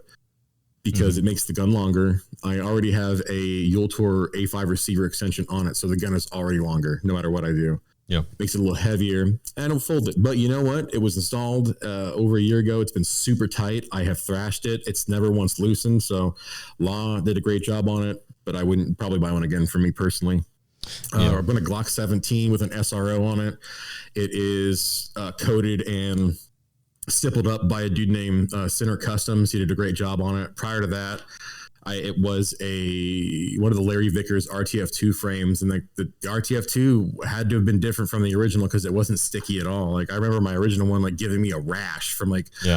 because it makes the gun longer. I already have a Yultor A5 receiver extension on it, so the gun is already longer no matter what I do. Yeah, makes it a little heavier, and it'll fold it. But you know what? It was installed over a year ago. It's been super tight. I have thrashed it. It's never once loosened. So Law did a great job on it, but I wouldn't probably buy one again for me personally. I've been a Glock 17 with an SRO on it. It is coated and stippled up by a dude named Center Customs. He did a great job on it. Prior to that, it was one of the Larry Vickers RTF2 frames, and the RTF2 had to have been different from the original because it wasn't sticky at all. Like I remember my original one like giving me a rash from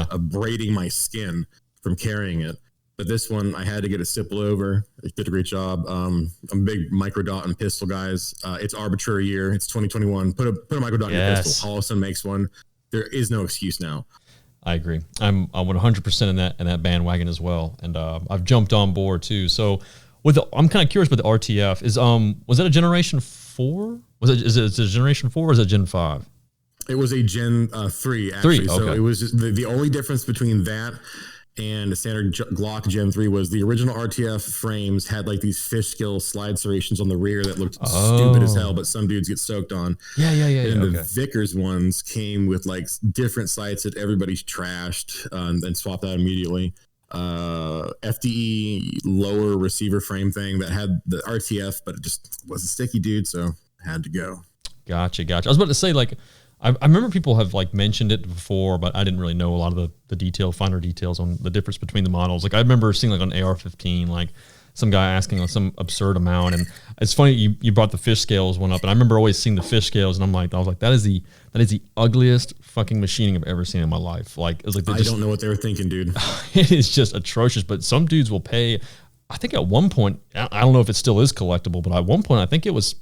abrading my skin from carrying it. But this one, I had to get it stippled over. It did a great job. I'm a big microdot and pistol guys. It's arbitrary year. It's 2021. Put a microdot in your pistol. Hollison makes one. There is no excuse now. I agree. I'm 100% in that bandwagon as well, and I've jumped on board too. So I'm kind of curious with the RTF. Was that a Generation 4? Is it a Generation 4 or is it Gen 5? It was a Gen 3 actually. 3, okay. So it was just the only difference between that and the standard Glock Gen 3 was the original RTF frames had like these fish scale slide serrations on the rear that looked stupid as hell, but some dudes get soaked on. Yeah. And the Vickers ones came with like different sights that everybody's trashed and swapped out immediately. FDE lower receiver frame thing that had the RTF, but it just wasn't sticky, dude. So had to go. Gotcha. I was about to say like, I remember people have like mentioned it before, but I didn't really know a lot of the finer details on the difference between the models. Like I remember seeing like on AR-15, like some guy asking like some absurd amount, and it's funny you brought the fish scales one up, and I remember always seeing the fish scales, and I was like, that is the ugliest fucking machining I've ever seen in my life. Like it was like I don't know what they were thinking, dude. It is just atrocious. But some dudes will pay. I think at one point, I don't know if it still is collectible, but at one point I think it was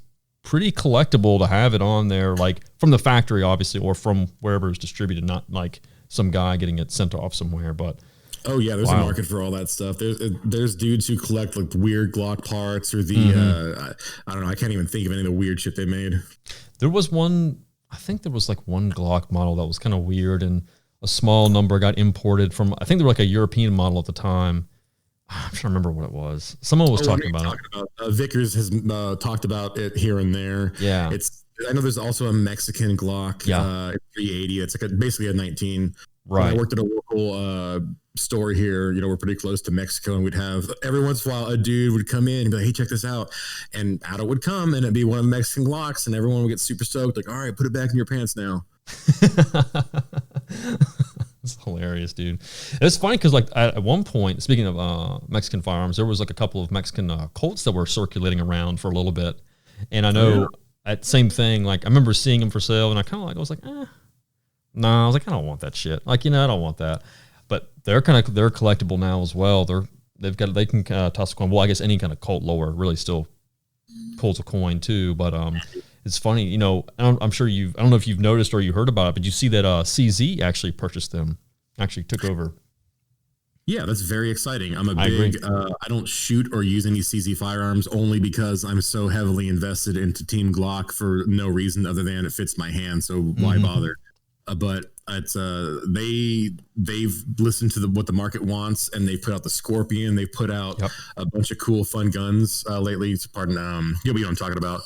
pretty collectible to have it on there, like from the factory, obviously, or from wherever it's distributed, not like some guy getting it sent off somewhere. But oh yeah, there's a market for all that stuff. There's dudes who collect like weird Glock parts or the I don't know. I can't even think of any of the weird shit they made. There was one. I think there was like one Glock model that was kind of weird, and a small number got imported from. I think they were like a European model at the time. I'm trying to remember what it was. Someone was talking about it. Vickers has talked about it here and there. Yeah. I know there's also a Mexican Glock 380. It's like basically a 19. Right. When I worked at a local store here. We're pretty close to Mexico, and we'd have every once in a while a dude would come in and be like, hey, check this out. And out it would come, and it'd be one of the Mexican Glocks, and everyone would get super stoked. Like, all right, put it back in your pants now. It's hilarious, dude. It's funny because, like, at one point, speaking of Mexican firearms, there was like a couple of Mexican Colts that were circulating around for a little bit, and I know at same thing. Like, I remember seeing them for sale, and I was like, I was like, I don't want that shit. Like, I don't want that. But they're collectible now as well. They can toss a coin. Well, I guess any kind of Colt lower really still pulls a coin too. But it's funny, I'm sure I don't know if you've noticed or you heard about it, but you see that CZ actually purchased them, actually took over. Yeah, that's very exciting. I'm I don't shoot or use any CZ firearms only because I'm so heavily invested into Team Glock for no reason other than it fits my hand. So why bother? But it's they've listened to what the market wants, and they put out the Scorpion. They put out a bunch of cool, fun guns lately. Pardon, you'll be what I'm talking about.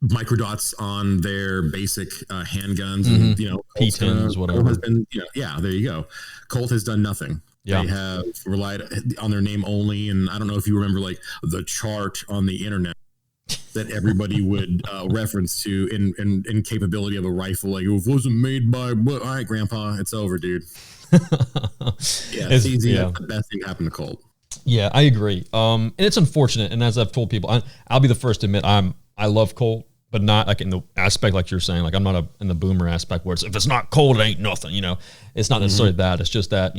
Microdots on their basic handguns, and P10s, whatever. There you go. Colt has done nothing. Yeah. They have relied on their name only, and I don't know if you remember like the chart on the internet that everybody would reference to in capability of a rifle. Like, if it wasn't made by what? All right, Grandpa, it's over, dude. It's easy. Yeah. That's the best thing happened to Colt. Yeah, I agree. And it's unfortunate. And as I've told people, I'll be the first to admit I love Colt, but not like in the aspect like you're saying. Like, I'm not in the boomer aspect where if it's not Colt, it ain't nothing. It's not necessarily that. It's just that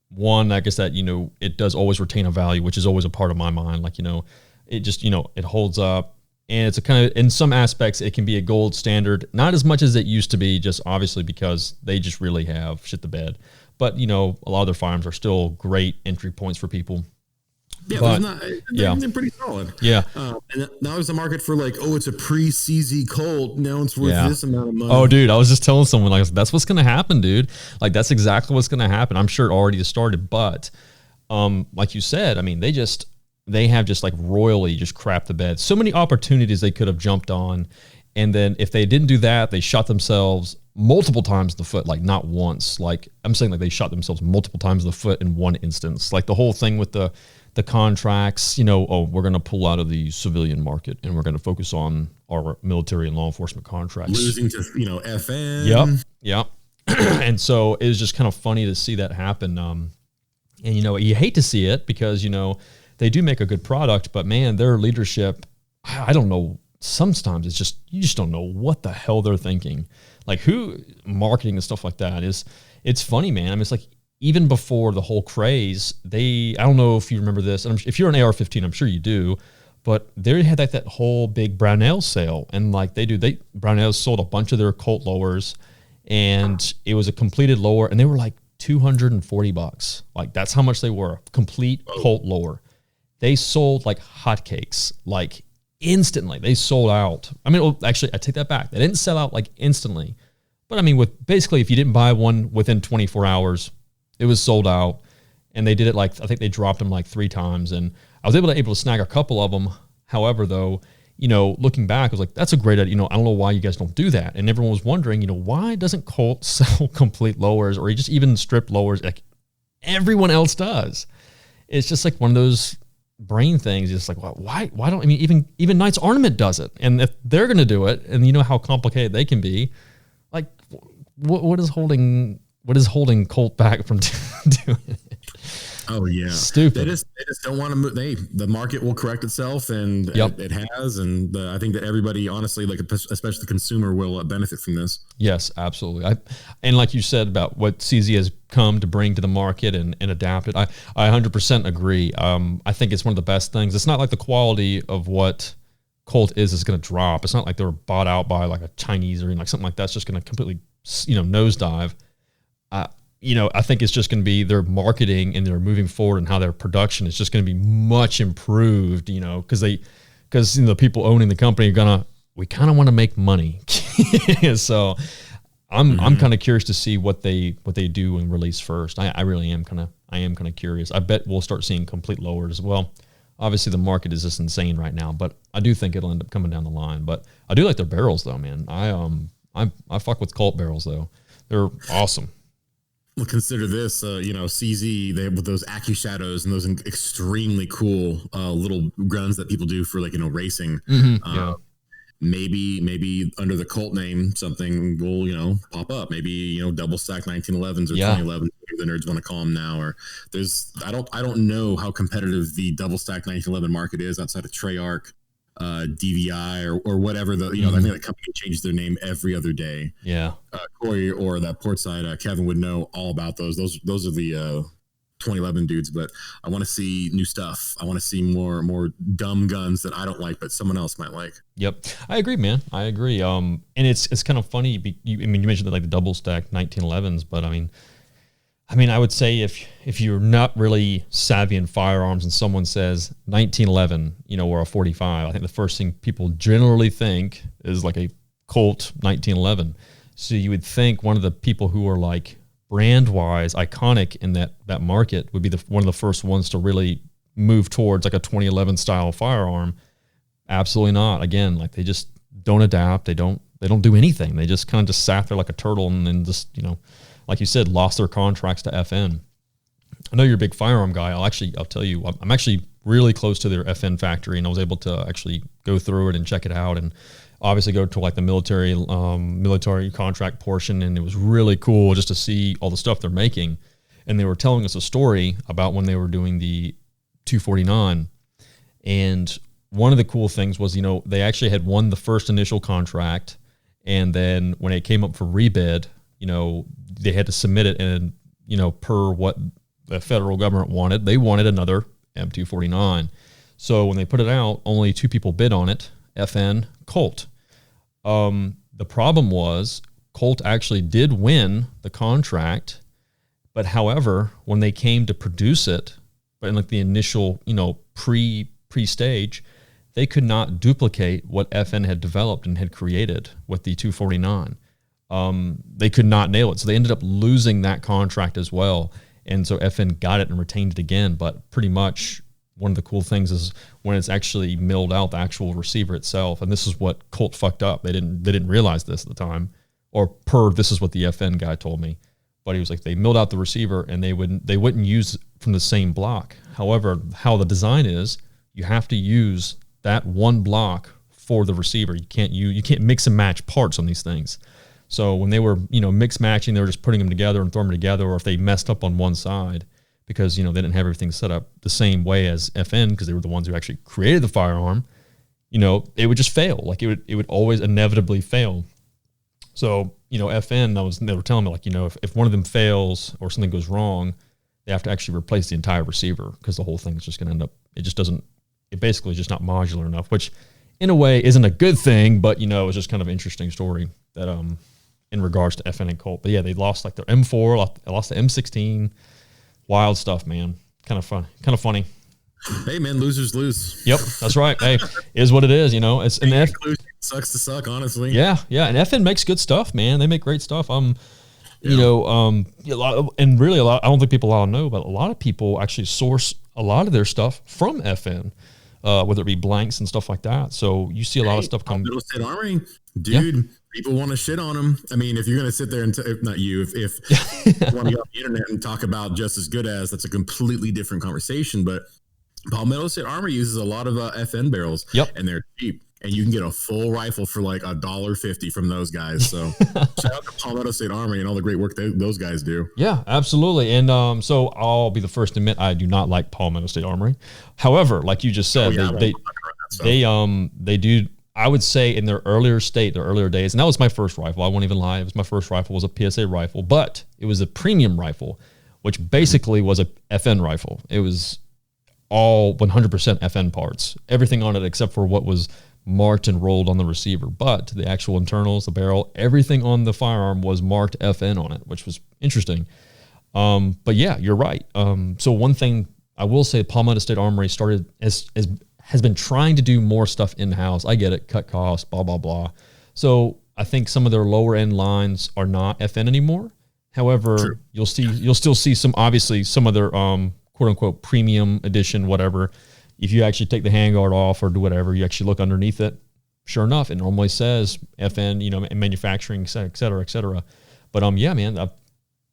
one, I guess that it does always retain a value, which is always a part of my mind. Like it just it holds up. And it's a kind of, in some aspects, it can be a gold standard. Not as much as it used to be, just obviously because they just really have shit the bed. But, a lot of their firearms are still great entry points for people. Yeah, they're pretty solid. Yeah. And now there's a market for like, it's a pre-CZ Colt. Now it's worth this amount of money. Oh, dude, I was just telling someone, like, that's what's going to happen, dude. Like, that's exactly what's going to happen. I'm sure it already has started. But like you said, I mean, they have just like royally just crapped the bed. So many opportunities they could have jumped on. And then if they didn't do that, they shot themselves multiple times in the foot, like not once. Like I'm saying, like they shot themselves multiple times in the foot in one instance. Like the whole thing with the the contracts, you know, oh, we're going to pull out of the civilian market and we're going to focus on our military and law enforcement contracts. Losing to, you know, FN. Yep. And so it was just kind of funny to see that happen. And, you know, you hate to see it because, you know, they do make a good product, but man, their leadership, I don't know. Sometimes it's just, you just don't know what the hell they're thinking. Like who marketing and stuff like that is, it's funny, man. I mean, it's like, even before the whole craze, I don't know if you remember this, and if you're an AR-15, I'm sure you do, but they had like that whole big Brownell sale, and like Brownell sold a bunch of their Colt lowers, and it was a completed lower, and they were like $240. Like that's how much they were, complete Colt lower. They sold like hotcakes, like instantly. They sold out. I mean, well, actually, I take that back. They didn't sell out like instantly, but I mean, with basically, if you didn't buy one within 24 hours, it was sold out, and they did it like, I think they dropped them like 3 times, and I was able to snag a couple of them. However, though, you know, looking back, I was like, that's a great idea. You know, I don't know why you guys don't do that. And everyone was wondering, you know, why doesn't Colt sell complete lowers or just even strip lowers like everyone else does? It's just like one of those brain things. It's like, well, why don't, I mean, even Knights Ornament does it. And if they're going to do it, and you know how complicated they can be, like what is holding Colt back from doing it? Oh yeah, stupid. They just don't want to move. The market will correct itself, and it has. And I think that everybody, honestly, like especially the consumer, will benefit from this. Yes, absolutely. And like you said about what CZ has come to bring to the market and adapt it, I 100% agree. I think it's one of the best things. It's not like the quality of what Colt is going to drop. It's not like they were bought out by like a Chinese or like something like that's just going to completely, you know, nosedive. You know, I think it's just going to be their marketing and their moving forward and how their production is just going to be much improved, you know, because you know, the people owning the company we kind of want to make money. So I'm kind of curious to see what they do and release first. I really am kind of curious. I bet we'll start seeing complete lowers. Well, obviously the market is just insane right now, but I do think it'll end up coming down the line. But I do like their barrels though, man. I fuck with Colt barrels though. They're awesome. Well, consider this, you know, CZ, they have those Accu Shadows and those extremely cool little guns that people do for, like, you know, racing. Yeah. Maybe under the Colt name, something will, you know, pop up. Maybe, you know, double stack 1911s or 2011s, the nerds want to call them now. Or I don't know how competitive the double stack 1911 market is outside of Treyarch, DVI or whatever I think the company changes their name every other day. Yeah. Corey or that Portside, Kevin would know all about those. Those are the 2011 dudes, but I want to see new stuff. I want to see more dumb guns that I don't like, but someone else might like. Yep. I agree, man. I agree. And it's kind of funny. You mentioned that like the double stack 1911s, but I mean, I would say if you're not really savvy in firearms and someone says 1911, you know, or a 45, I think the first thing people generally think is like a Colt 1911. So you would think one of the people who are like brand-wise iconic in that market would be one of the first ones to really move towards like a 2011 style firearm. Absolutely not. Again, like they just don't adapt. They don't do anything. They just kind of just sat there like a turtle and then just, you know, like you said, lost their contracts to FN. I know you're a big firearm guy. I'll tell you, I'm actually really close to their FN factory, and I was able to actually go through it and check it out, and obviously go to like the military contract portion, and it was really cool just to see all the stuff they're making. And they were telling us a story about when they were doing the 249, and one of the cool things was, you know, they actually had won the first initial contract, and then when it came up for rebid, you know, they had to submit it, and, you know, per what the federal government wanted, they wanted another M249. So when they put it out, only 2 people bid on it, FN, Colt. The problem was Colt actually did win the contract, but however, when they came to produce it, but in like the initial, you know, pre-stage, they could not duplicate what FN had developed and had created with the 249. They could not nail it. So they ended up losing that contract as well. And so FN got it and retained it again. But pretty much one of the cool things is when it's actually milled out, the actual receiver itself. And this is what Colt fucked up. They didn't realize this at the time, or this is what the FN guy told me. but he was like, they milled out the receiver and they wouldn't use from the same block. However, how the design is, you have to use that one block for the receiver. You can't mix and match parts on these things. So when they were, mix matching, they were just putting them together and throwing them together, or if they messed up on one side because, they didn't have everything set up the same way as FN, because they were the ones who actually created the firearm, it would just fail. Like it would always inevitably fail. So, FN, they were telling me, like, if one of them fails or something goes wrong, they have to actually replace the entire receiver, because the whole thing is just going to end up, it basically is just not modular enough, which in a way isn't a good thing, but, it's just kind of an interesting story that, in regards to FN and Colt. But yeah, they lost like their M4, lost the M16, wild stuff, man. Kind of fun, kind of funny. Hey man, losers lose. Yep, that's right. Hey, is what it is, It's an sucks to suck, honestly. Yeah, and FN makes good stuff, man. They make great stuff. A lot of, and really a lot. I don't think people all know, but a lot of people actually source a lot of their stuff from FN, whether it be blanks and stuff like that. So you see a lot of stuff come. Middle State Armory, dude. Yeah. People want to shit on them. I mean, if you're going to sit there and if not you, if you want to get on the internet and talk about just as good as, that's a completely different conversation. But Palmetto State Armory uses a lot of FN barrels, and they're cheap, and you can get a full rifle for like $1.50 from those guys. So shout out to Palmetto State Armory and all the great work those guys do. Yeah, absolutely. And so I'll be the first to admit I do not like Palmetto State Armory. However, like you just said, they do. I would say in their earlier days, and that was my first rifle. I won't even lie. It was my first rifle, was a PSA rifle, but it was a premium rifle, which basically was a FN rifle. It was all 100% FN parts, everything on it except for what was marked and rolled on the receiver. But the actual internals, the barrel, everything on the firearm was marked FN on it, which was interesting. But yeah, you're right. So one thing I will say, Palmetto State Armory started has been trying to do more stuff in-house. I get it, cut costs, blah, blah, blah. So I think some of their lower end lines are not FN anymore. However, True. you'll still see some of their quote unquote premium edition, whatever. If you actually take the handguard off or do whatever, you actually look underneath it. Sure enough, it normally says FN, manufacturing, et cetera, et cetera. But yeah, man,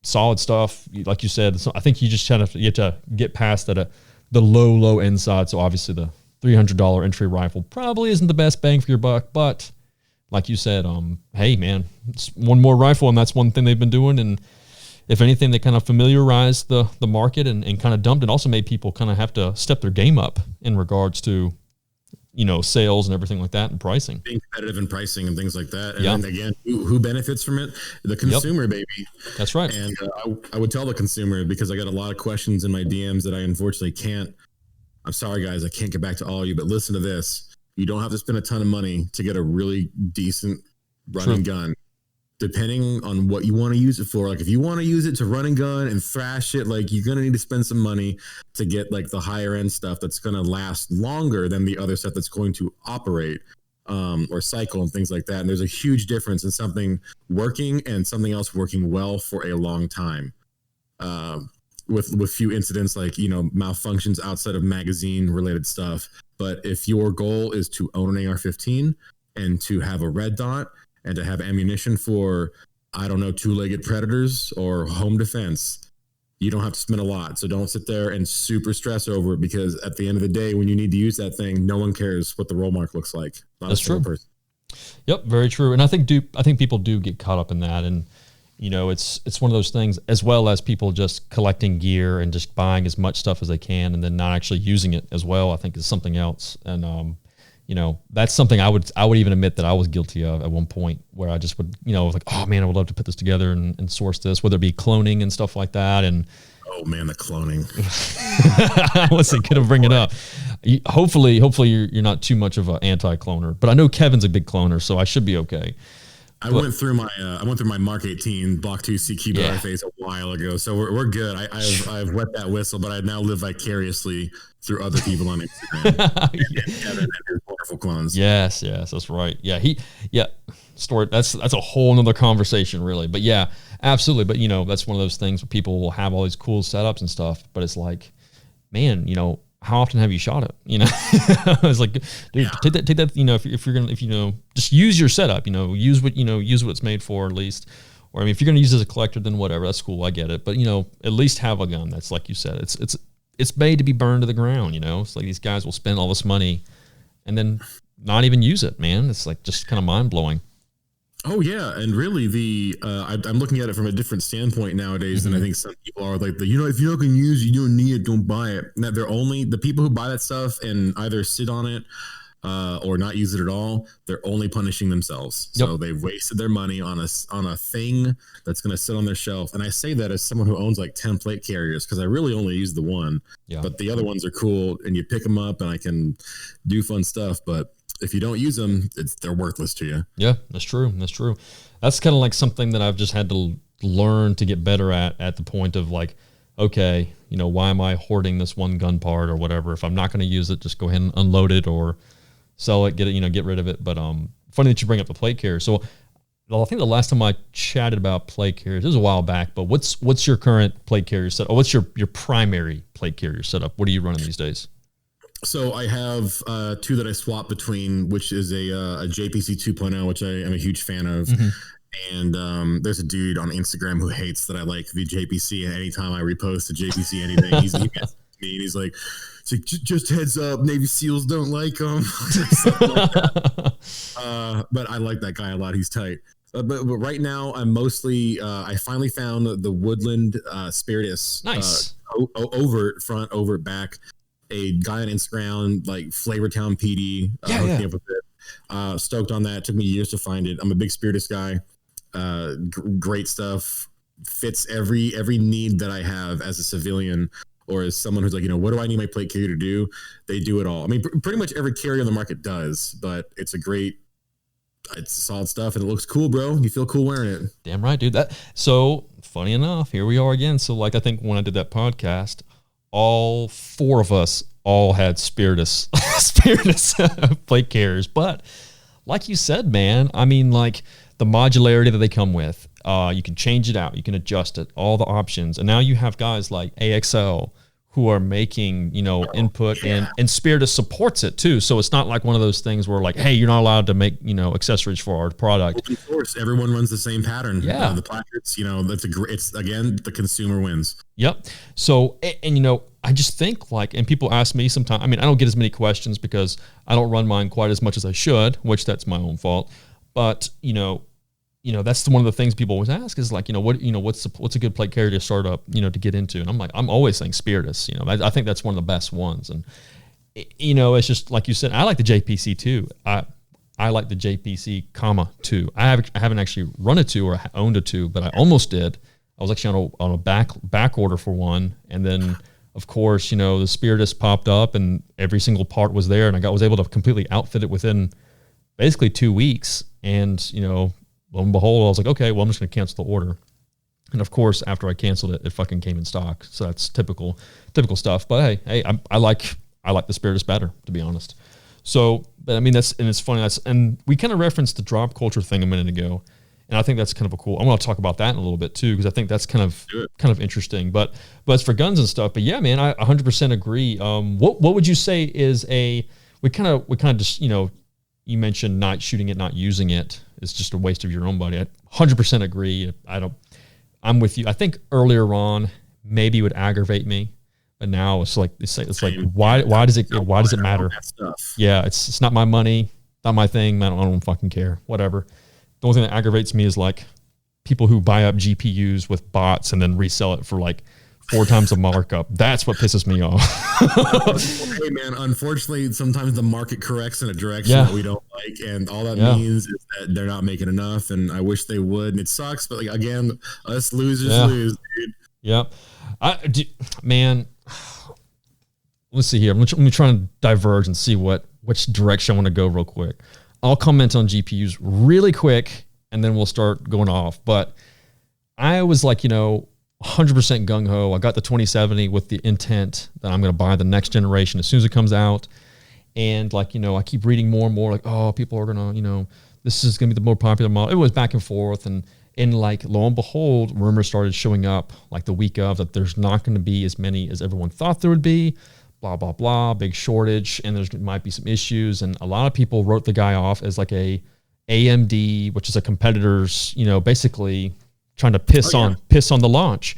solid stuff. Like you said, so I think you have to get past that the low end side. So obviously the $300 entry rifle probably isn't the best bang for your buck, but like you said, hey man, it's one more rifle, and that's one thing they've been doing. And if anything, they kind of familiarized the market and kind of dumped it. Also made people kind of have to step their game up in regards to, sales and everything like that, and pricing. Being competitive in pricing and things like that. And then again, who benefits from it? The consumer, baby. That's right. And I would tell the consumer, because I got a lot of questions in my DMs that I unfortunately can't. I'm sorry, guys, I can't get back to all of you, but listen to this. You don't have to spend a ton of money to get a really decent running gun, depending on what you want to use it for. Like if you want to use it to run and gun and thrash it, like you're going to need to spend some money to get like the higher end stuff that's going to last longer than the other stuff that's going to operate or cycle and things like that. And there's a huge difference in something working and something else working well for a long time. With few incidents like, malfunctions outside of magazine related stuff. But if your goal is to own an AR-15 and to have a red dot and to have ammunition for, two-legged predators or home defense, you don't have to spend a lot. So don't sit there and super stress over it, because at the end of the day, when you need to use that thing, no one cares what the roll mark looks like. That's true. Person. Yep, very true. And I think people do get caught up in that. And it's one of those things, as well as people just collecting gear and just buying as much stuff as they can and then not actually using it as well, I think is something else. And, that's something I would even admit that I was guilty of at one point, where I just would, like, oh man, I would love to put this together and source this, whether it be cloning and stuff like that. And oh man, the cloning. I wasn't going to bring it up. Hopefully you're not too much of an anti-cloner, but I know Kevin's a big cloner, so I should be okay. I went through my Mark 18 Block 2 CQ face a while ago, so we're good. I've wet that whistle, but I now live vicariously through other people on Instagram and Kevin and his wonderful clones. Yes, that's right. Yeah, story. That's a whole nother conversation, really. But yeah, absolutely. But that's one of those things where people will have all these cool setups and stuff, but it's like, man, how often have you shot it? It's like, dude, take that. If you're gonna, just use your setup. Use what it's made for, at least, Or I mean, if you're going to use it as a collector, then whatever, that's cool. I get it. But, you know, at least have a gun that's, like you said, it's made to be burned to the ground, you know? It's like these guys will spend all this money and then not even use it, man. It's like just kind of mind-blowing. Oh yeah, and really I'm looking at it from a different standpoint nowadays than I think some people are. Like, you know, if you're not going to use it, you don't need it, don't buy it. And that they're only the people who buy that stuff and either sit on it or not use it at all. They're only punishing themselves. So they've wasted their money on a thing that's going to sit on their shelf. And I say that as someone who owns like 10 plate carriers because I really only use the one. Yeah. But the other ones are cool, and you pick them up, and I can do fun stuff. But if you don't use them, they're worthless to you. Yeah, that's true. That's true. That's kind of like something that I've just had to learn to get better at the point of like, okay, you know, why am I hoarding this one gun part or whatever? If I'm not going to use it, just go ahead and unload it or sell it, get rid of it. But funny that you bring up the plate carrier. So I think the last time I chatted about plate carriers, it was a while back, but what's your current plate carrier setup? What's your primary plate carrier setup? What are you running these days? So I have two that I swap between, which is a JPC 2.0, which I am a huge fan of. And there's a dude on Instagram who hates that I like the JPC. And anytime I repost a JPC anything, he messages me and he's like, just heads up, Navy SEALs don't like them. But I like that guy a lot. He's tight. But right now, I'm mostly, I finally found the Woodland Spiritus. Nice. Overt front, overt back. A guy on Instagram, like Flavortown PD, hooked me up with it. Stoked on that. It took me years to find it. I'm a big Spiritus guy. Great stuff. Fits every need that I have as a civilian or as someone who's like, you know, what do I need my plate carrier to do? They do it all. I mean, pretty much every carrier on the market does, but it's solid stuff and it looks cool, bro. You feel cool wearing it. Damn right, dude. So funny enough, here we are again. So like, I think when I did that podcast, all four of us all had Spiritus plate carriers. But like you said, man, I mean, like the modularity that they come with, you can change it out, you can adjust it, all the options. And now you have guys like AXL who are making, you know, input and Spiritus supports it too. So it's not like one of those things where like, hey, you're not allowed to make, you know, accessories for our product. Of course, everyone runs the same pattern. Yeah. The placards, you know, it's again, the consumer wins. Yep. So, and you know, I just think like, and people ask me sometimes, I mean, I don't get as many questions because I don't run mine quite as much as I should, which that's my own fault. But, you know, that's one of the things people always ask is like, what's a good plate carrier to start up, you know, to get into? And I'm like, I'm always saying Spiritus, you know, I think that's one of the best ones. And, you know, it's just like you said, I like the JPC too. I like the JPC, 2. I haven't actually run a 2 or owned a 2, but I almost did. I was actually on a back order for one. And then of course, you know, the Spiritus popped up and every single part was there. And I was able to completely outfit it within basically 2 weeks. And, you know, lo and behold, I was like, okay, well, I'm just going to cancel the order. And of course, after I canceled it, it fucking came in stock. So that's typical stuff. But hey, I like the Spiritus better, to be honest. So, but I mean, it's funny. And we kind of referenced the drop culture thing a minute ago. And I think that's kind of a cool, I want to talk about that in a little bit too, because I think that's kind of interesting, but it's for guns and stuff. But yeah, man, I 100% agree. What would you say is we kind of just, you know, you mentioned not shooting it, not using it. It's just a waste of your own money. I 100% agree. I'm with you. I think earlier on, maybe it would aggravate me, but now it's like why does it matter? Yeah, it's not my money, not my thing. I don't fucking care. Whatever. The only thing that aggravates me is like people who buy up GPUs with bots and then resell it for like 4 times the markup. That's what pisses me off. Hey man, unfortunately, sometimes the market corrects in a direction that we don't like, and all that means is that they're not making enough. And I wish they would, and it sucks. But like again, us losers lose, dude. Yep. Man, let's see here. Let me try and diverge and see which direction I want to go real quick. I'll comment on GPUs really quick, and then we'll start going off. But I was like, you know, 100% gung-ho. I got the 2070 with the intent that I'm going to buy the next generation as soon as it comes out. And like, you know, I keep reading more and more like, oh, people are going to, you know, this is going to be the more popular model. It was back and forth. And like, lo and behold, rumors started showing up like the week of that there's not going to be as many as everyone thought there would be. Blah, blah, blah, big shortage, and there might be some issues. And a lot of people wrote the guy off as like a AMD, which is a competitor's, you know, basically trying to piss on the launch.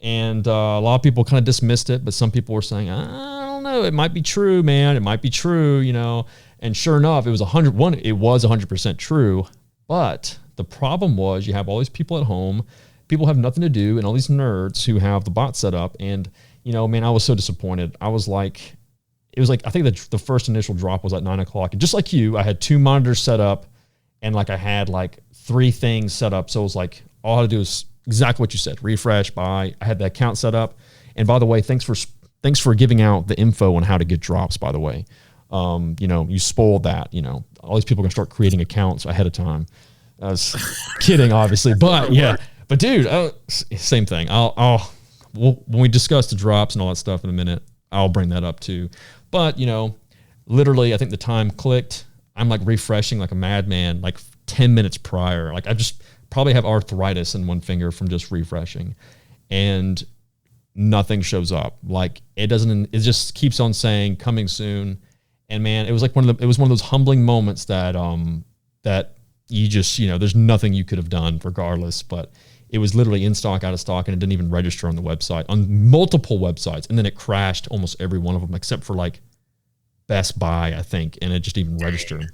And a lot of people kind of dismissed it, but some people were saying, I don't know, it might be true, man. It might be true, you know. And sure enough, it was 100% true. But the problem was you have all these people at home, people have nothing to do, and all these nerds who have the bot set up. And, you know, man, I was so disappointed. I was like, it was like, I think the first initial drop was at 9 o'clock. And just like you, I had 2 monitors set up, and like I had like 3 things set up. So it was like, all I had to do is exactly what you said, refresh, buy. I had the account set up. And by the way, thanks for giving out the info on how to get drops, by the way. You know, you spoiled that, you know, all these people are gonna start creating accounts ahead of time. I was kidding, obviously, but yeah, but dude, same thing. When we discuss the drops and all that stuff in a minute, I'll bring that up too. But, you know, literally, I think the time clicked. I'm like refreshing like a madman, like 10 minutes prior. Like I just probably have arthritis in one finger from just refreshing, and nothing shows up. Like it just keeps on saying coming soon. And man, it was like one of those humbling moments that that you just, you know, there's nothing you could have done regardless, but it was literally in stock, out of stock, and it didn't even register on the website, on multiple websites. And then it crashed almost every one of them except for like Best Buy, I think, and it just even registered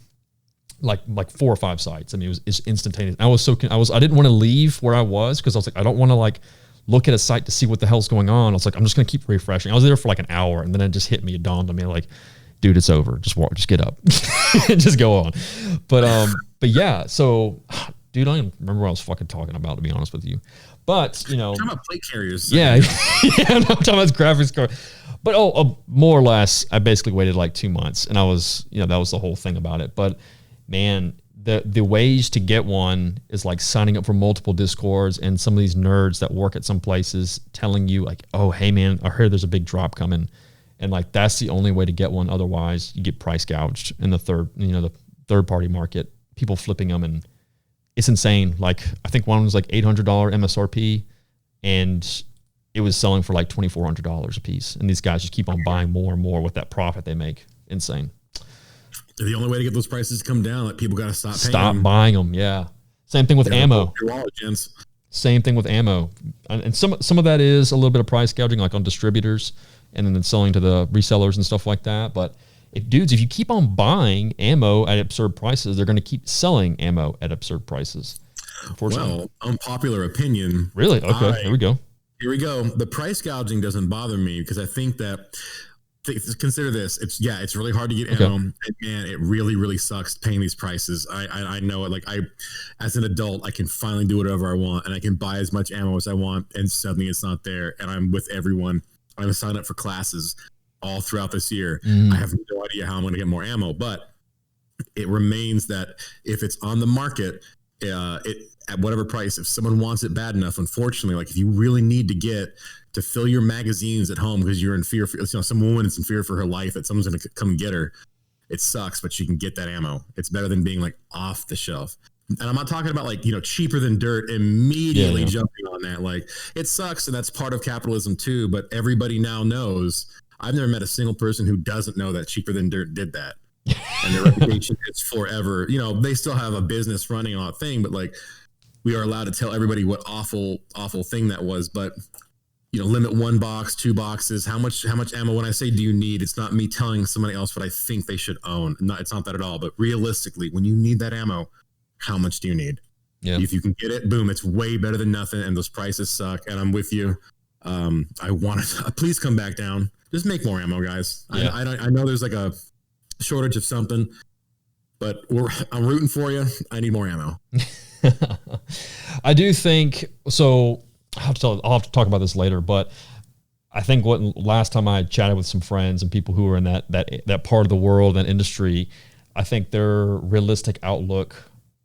like 4 or 5 sites. I mean, it's instantaneous. I didn't want to leave where I was because I was like, I don't want to like look at a site to see what the hell's going on. I was like, I'm just going to keep refreshing. I was there for like an hour, and then it just hit me. It dawned on me like, dude, it's over. Just get up and just go on. But yeah, so dude, I don't even remember what I was fucking talking about, to be honest with you. But, you know, talking about plate carriers. Yeah. Yeah, I'm talking about graphics card. But more or less, I basically waited like 2 months, and I was, you know, that was the whole thing about it. But man, the ways to get one is like signing up for multiple Discords and some of these nerds that work at some places telling you like, oh, hey man, I heard there's a big drop coming. And like, that's the only way to get one. Otherwise you get price gouged in the third party market, people flipping them. And it's insane. Like, I think one was like $800 MSRP, and it was selling for like $2,400 a piece. And these guys just keep on buying more and more with that profit they make. Insane. The only way to get those prices to come down, like people got to stop buying them. Yeah. Same thing with ammo. Your wallet, gents. Same thing with ammo. And some of that is a little bit of price gouging, like on distributors, and then selling to the resellers and stuff like that. But if you keep on buying ammo at absurd prices, they're going to keep selling ammo at absurd prices. Well, unpopular opinion. Really? Okay. Here we go. The price gouging doesn't bother me because I think that, consider this. It's really hard to get ammo, and man, it really, really sucks paying these prices. I know it. Like as an adult, I can finally do whatever I want, and I can buy as much ammo as I want, and suddenly it's not there, and I'm with everyone. I'm signed up for classes all throughout this year. I have no idea how I'm going to get more ammo, but it remains that if it's on the market, at whatever price, if someone wants it bad enough, unfortunately, like if you really need to fill your magazines at home because you're in fear for, some woman is in fear for her life that someone's going to come get her, it sucks, but you can get that ammo. It's better than being like off the shelf. And I'm not talking about like, cheaper than dirt, immediately jumping on that. Like it sucks. And that's part of capitalism too. But everybody now knows. I've never met a single person who doesn't know that cheaper than dirt did that. And their reputation is forever. They still have a business running on a thing, but like we are allowed to tell everybody what awful thing that was. But limit 1 box, 2 boxes. How much ammo? When I say do you need, it's not me telling somebody else what I think they should own. It's not that at all. But realistically, when you need that ammo, how much do you need? Yeah. If you can get it, boom, it's way better than nothing. And those prices suck. And I'm with you. I want to please come back down. Just make more ammo, guys. Yeah. I know there's like a shortage of something, but I'm rooting for you. I need more ammo. I do think so. I'll have to talk about this later, but I think last time I chatted with some friends and people who are in that part of the world and industry, I think their realistic outlook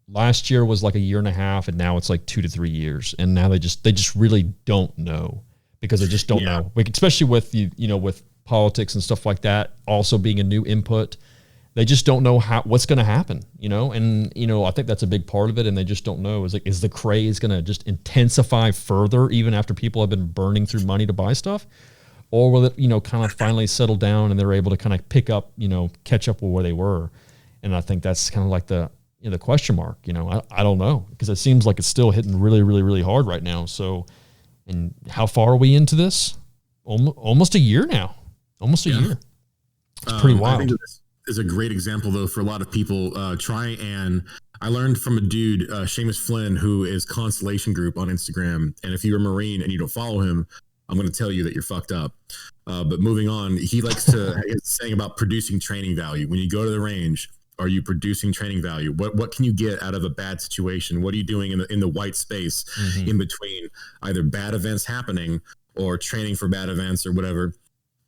last year was like a year and a half, and now it's like 2 to 3 years. And now they just really don't know, because they just don't know. Like, especially with with politics and stuff like that also being a new input. They just don't know what's going to happen, and, I think that's a big part of it. And they just don't know is the craze going to just intensify further, even after people have been burning through money to buy stuff, or will it, kind of finally settle down and they're able to kind of pick up, catch up with where they were. And I think that's kind of like the question mark. I don't know, because it seems like it's still hitting really, really, really hard right now. So, and how far are we into this? Almost a year now. Almost a year. It's pretty wild. I think this is a great example, though, for a lot of people. I learned from a dude, Seamus Flynn, who is Constellation Group on Instagram. And if you're a Marine and you don't follow him, I'm going to tell you that you're fucked up. But moving on, he likes to saying about producing training value. When you go to the range, are you producing training value? What can you get out of a bad situation? What are you doing in the white space in between either bad events happening or training for bad events or whatever?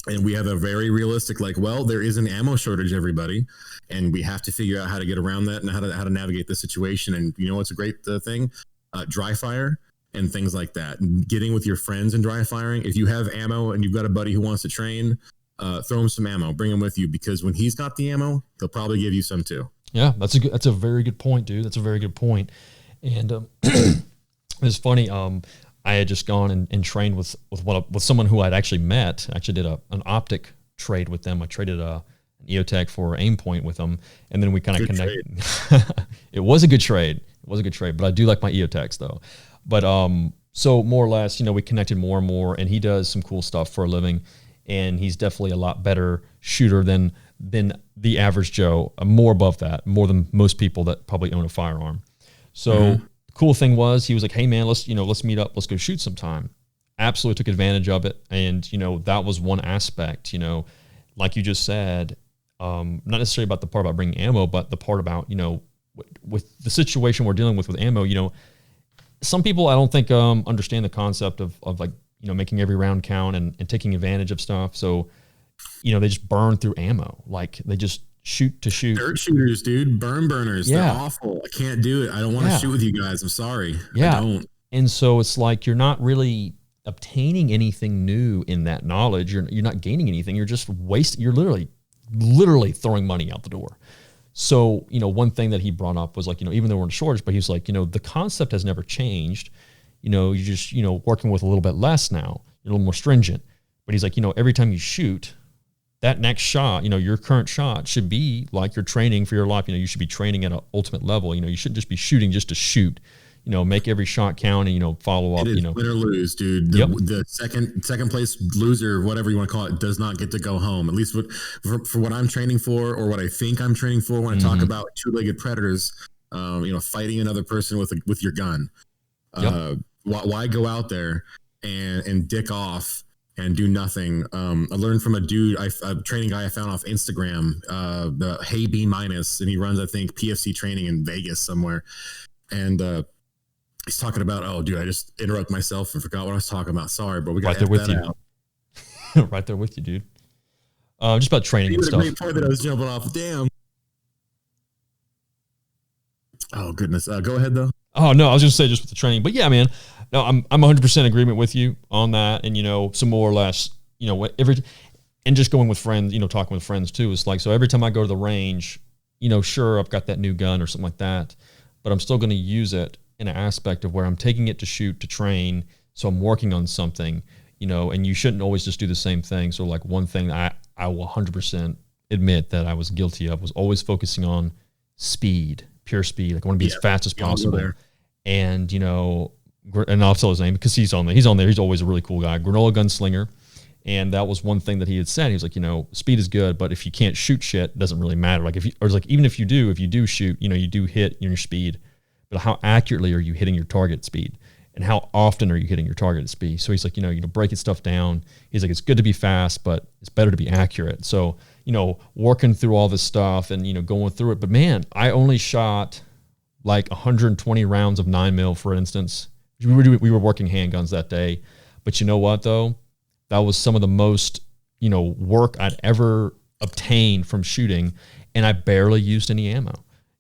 And we have a very realistic, there is an ammo shortage, everybody, and we have to figure out how to get around that and how to navigate the situation. And what's a great thing? Dry fire and things like that. And getting with your friends and dry firing. If you have ammo and you've got a buddy who wants to train, throw him some ammo, bring him with you, because when he's got the ammo, he'll probably give you some too. Yeah, that's a very good point, dude. That's a very good point. And it's funny. I had just gone and trained with someone who I'd actually met. I actually did an optic trade with them. I traded an EOTech for aim point with them, and then we kind of connected. It was a good trade. But I do like my EOTechs though. But so more or less, we connected more and more, and he does some cool stuff for a living, and he's definitely a lot better shooter than the average Joe, more above that, more than most people that probably own a firearm. So the cool thing was, he was like, hey man, let's meet up, let's go shoot sometime. Absolutely took advantage of it. And, that was one aspect, like you just said, not necessarily about the part about bringing ammo, but the part about, with the situation we're dealing with ammo, some people I don't think understand the concept of making every round count and taking advantage of stuff. So, they just burn through ammo. Like they just shoot to shoot. Dirt shooters, dude. Burn burners. Yeah. They're awful. I can't do it. I don't want to shoot with you guys. I'm sorry. Yeah. I don't. And so it's like you're not really obtaining anything new in that knowledge. You're not gaining anything. You're just wasting. You're literally throwing money out the door. So, one thing that he brought up was like, even though we're in a shortage, but he's like, the concept has never changed. You're just, working with a little bit less now. You're a little more stringent. But he's like, every time you shoot, that next shot, your current shot should be like you're training for your life. You should be training at an ultimate level. You shouldn't just be shooting just to shoot. Make every shot count and, follow up. It is win or lose, dude. The second place loser, whatever you want to call it, does not get to go home. At least for what I'm training for, or what I think I'm training for when I talk about two-legged predators, fighting another person with your gun. Why go out there and dick off and do nothing? I learned from a dude, a training guy I found off Instagram, the Hey B minus, and he runs, I think, PFC training in Vegas somewhere. And he's talking about, oh, dude, I just interrupted myself and forgot what I was talking about. Sorry, bro. We got right there with you. Right there with you, dude. Just about training and stuff. A great point that I was jumping off. Damn. Oh goodness. Go ahead though. Oh no, I was going to say just with the training, but yeah, man. No, I'm 100% agreement with you on that, and some more or less, and just going with friends, talking with friends too. It's like, so every time I go to the range, sure, I've got that new gun or something like that, but I'm still going to use it in an aspect of where I'm taking it to shoot, to train. So I'm working on something, and you shouldn't always just do the same thing. So like one thing that I will 100% admit that I was guilty of was always focusing on speed, pure speed. Like I want to be as fast as possible. And, and I'll tell his name because he's on there. He's always a really cool guy, Granola Gunslinger. And that was one thing that he had said. He was like, speed is good, but if you can't shoot shit, it doesn't really matter. Like even if you do shoot, you do hit your speed, but how accurately are you hitting your target speed? And how often are you hitting your target speed? So he's like, breaking stuff down. He's like, it's good to be fast, but it's better to be accurate. So, working through all this stuff and, going through it. But man, I only shot like 120 rounds of 9mm, for instance. We were working handguns that day. But you know what, though? That was some of the most, work I'd ever obtained from shooting, and I barely used any ammo.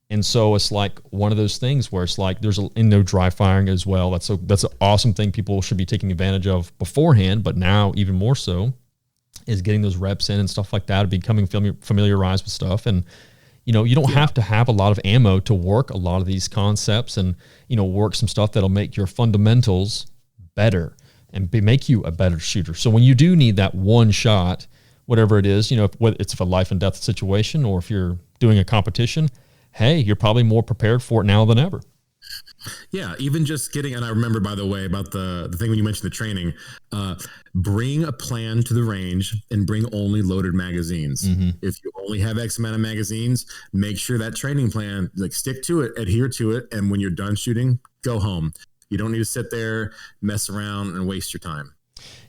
And so it's like one of those things where it's like there's dry firing as well. That's an awesome thing people should be taking advantage of beforehand, but now even more so is getting those reps in and stuff like that, becoming familiarized with stuff. And, you don't have to have a lot of ammo to work a lot of these concepts and, work some stuff that'll make your fundamentals better and make you a better shooter. So when you do need that one shot, whatever it is, whether it's a life and death situation or if you're doing a competition, hey, you're probably more prepared for it now than ever. Yeah, even just getting, and I remember, by the way, about the thing when you mentioned the training, bring a plan to the range and bring only loaded magazines. Mm-hmm. If you only have X amount of magazines, make sure that training plan, like, stick to it, adhere to it, and when you're done shooting, go home. You don't need to sit there, mess around, and waste your time.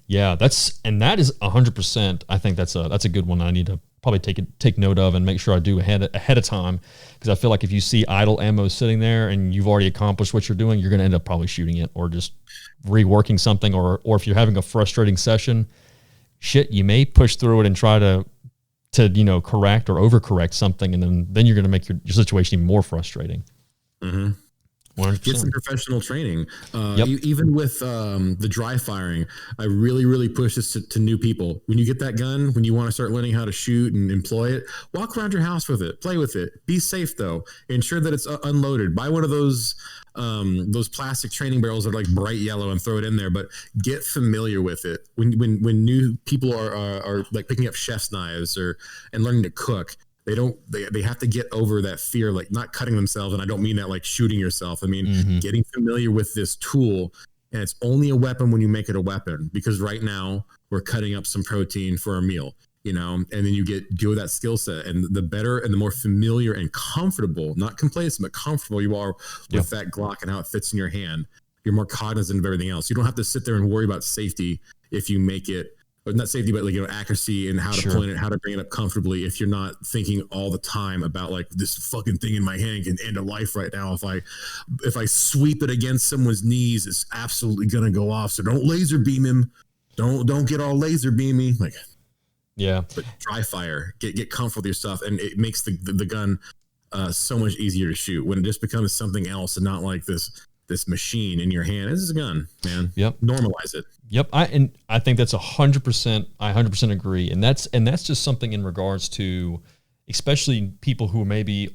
Yeah, that is 100%. I think that's a good one. I need to probably take note of and make sure I do ahead of time, because I feel like if you see idle ammo sitting there and you've already accomplished what you're doing, you're going to end up probably shooting it or just reworking something, or if you're having a frustrating session, you may push through it and try to correct or overcorrect something, and then you're going to make your situation even more frustrating. Mm-hmm. 100%. Get some professional training. Yep. Even with the dry firing, I really, really push this to new people. When you get that gun, when you want to start learning how to shoot and employ it, walk around your house with it, play with it. Be safe though. Ensure that it's unloaded. Buy one of those plastic training barrels that are like bright yellow and throw it in there. But get familiar with it. When new people are like picking up chef's knives and learning to cook, they have to get over that fear, like not cutting themselves. And I don't mean that like shooting yourself. I mean, getting familiar with this tool, and it's only a weapon when you make it a weapon, because right now we're cutting up some protein for a meal, and then you deal with that skill set, and the better and the more familiar and comfortable, not complacent, but comfortable you are with that Glock and how it fits in your hand, you're more cognizant of everything else. You don't have to sit there and worry about safety if you make it, but not safety, but accuracy and how to point it, how to bring it up comfortably. If you're not thinking all the time about like, this fucking thing in my hand can end a life right now. If I sweep it against someone's knees, it's absolutely gonna go off. So don't laser beam him. Don't get all laser beamy. Like, yeah. But dry fire, get comfortable with your stuff, and it makes the gun so much easier to shoot when it just becomes something else and not like this machine in your hand. This is a gun, man. Yep. Normalize it. Yep. I think that's 100%. I 100% agree. And that's just something in regards to, especially people who maybe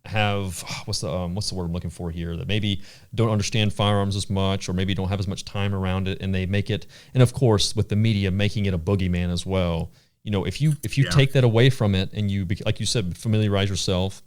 have what's the word I'm looking for here, that maybe don't understand firearms as much, or maybe don't have as much time around it, and they make it, and of course with the media making it a boogeyman as well. If you take that away from it, and you, like you said, familiarize yourself,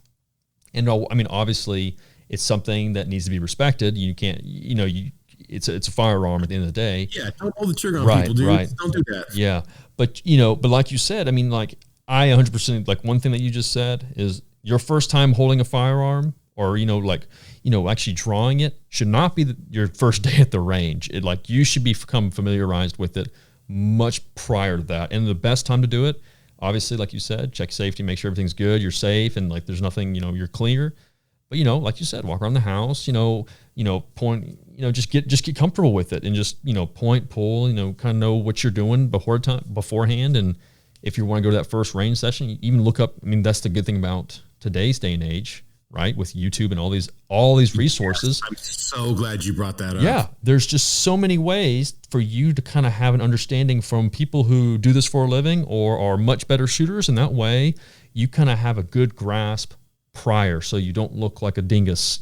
and I mean, obviously it's something that needs to be respected. You can't, it's a firearm at the end of the day. Yeah, don't pull the trigger on people, dude. Right. Don't do that. Yeah, but like you said, I mean, like, I 100%, like, one thing that you just said is your first time holding a firearm, or actually drawing it, should not be your first day at the range. You should become familiarized with it much prior to that, and the best time to do it, obviously, like you said, check safety, make sure everything's good, you're safe, and like there's nothing, you're clear. But like you said, walk around the house, point, just get comfortable with it, and just point, pull, kind of know what you're doing beforehand. And if you want to go to that first range session, you even look up. I mean, that's the good thing about today's day and age, right? With YouTube and all these resources. Yes, I'm so glad you brought that up. Yeah, there's just so many ways for you to kind of have an understanding from people who do this for a living or are much better shooters, and that way you kind of have a good grasp prior, so you don't look like a dingus,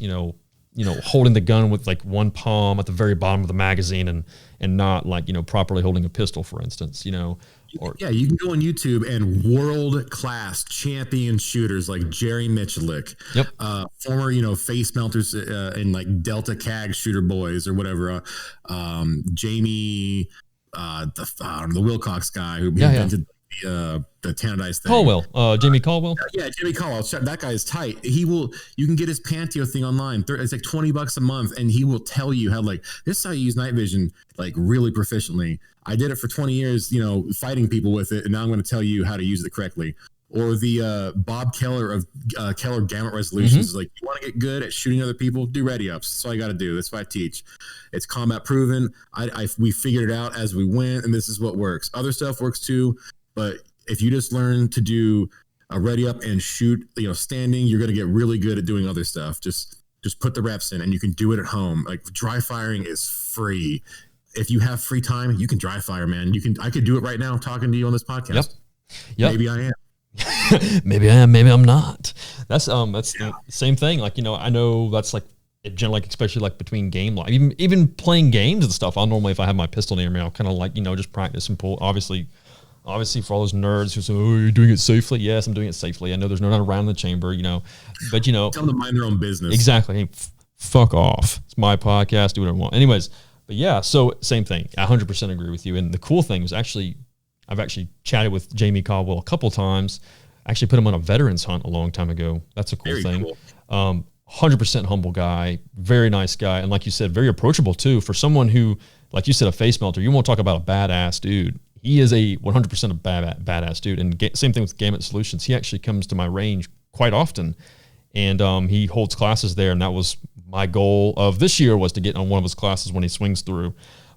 holding the gun with like one palm at the very bottom of the magazine and not like, properly holding a pistol, for instance, Yeah, you can go on YouTube, and world-class champion shooters like Jerry Michalik, former, face melters in like Delta CAG shooter boys or whatever, Jamie, the Wilcox guy who invented the Tanadized thing. Caldwell, Jamie Caldwell. Yeah, Jamie Caldwell. That guy is tight. You can get his Panteo thing online. It's like $20 a month, and he will tell you how, like, this is how you use night vision, like, really proficiently. I did it for 20 years, fighting people with it, and now I'm going to tell you how to use it correctly. Or the Bob Keller of Keller Gamut Resolutions. Like, you want to get good at shooting other people, do ready ups. That's all you got to do. That's what I teach. It's combat proven. We figured it out as we went, and this is what works. Other stuff works too, but if you just learn to do a ready up and shoot, standing, you're going to get really good at doing other stuff. Just put the reps in, and you can do it at home. Like, dry firing is free. If you have free time, you can dry fire, man. I could do it right now talking to you on this podcast. Yep. Maybe I am. Maybe I am. Maybe I'm not. That's the same thing. Like, I know that's like generally, like, especially like between game, like even playing games and stuff. I'll normally, if I have my pistol near me, I'll kind of like, just practice and pull. Obviously, obviously for all those nerds who say, "Oh, you're doing it safely." Yes, I'm doing it safely. I know there's no one around the chamber, but Tell them to mind their own business. Exactly. Hey, fuck off. It's my podcast. Do whatever I want. Anyways, but yeah, so same thing. I 100% agree with you. And the cool thing was I've actually chatted with Jamie Caldwell a couple times. I actually put him on a veterans hunt a long time ago. That's a cool Very thing. Cool. 100% humble guy, very nice guy. And like you said, very approachable too. For someone who, like you said, a face melter, you won't talk about a badass dude. He is a 100% a badass dude. And same thing with Gamut Solutions. He actually comes to my range quite often. And he holds classes there. And that was my goal of this year, was to get on one of his classes when he swings through.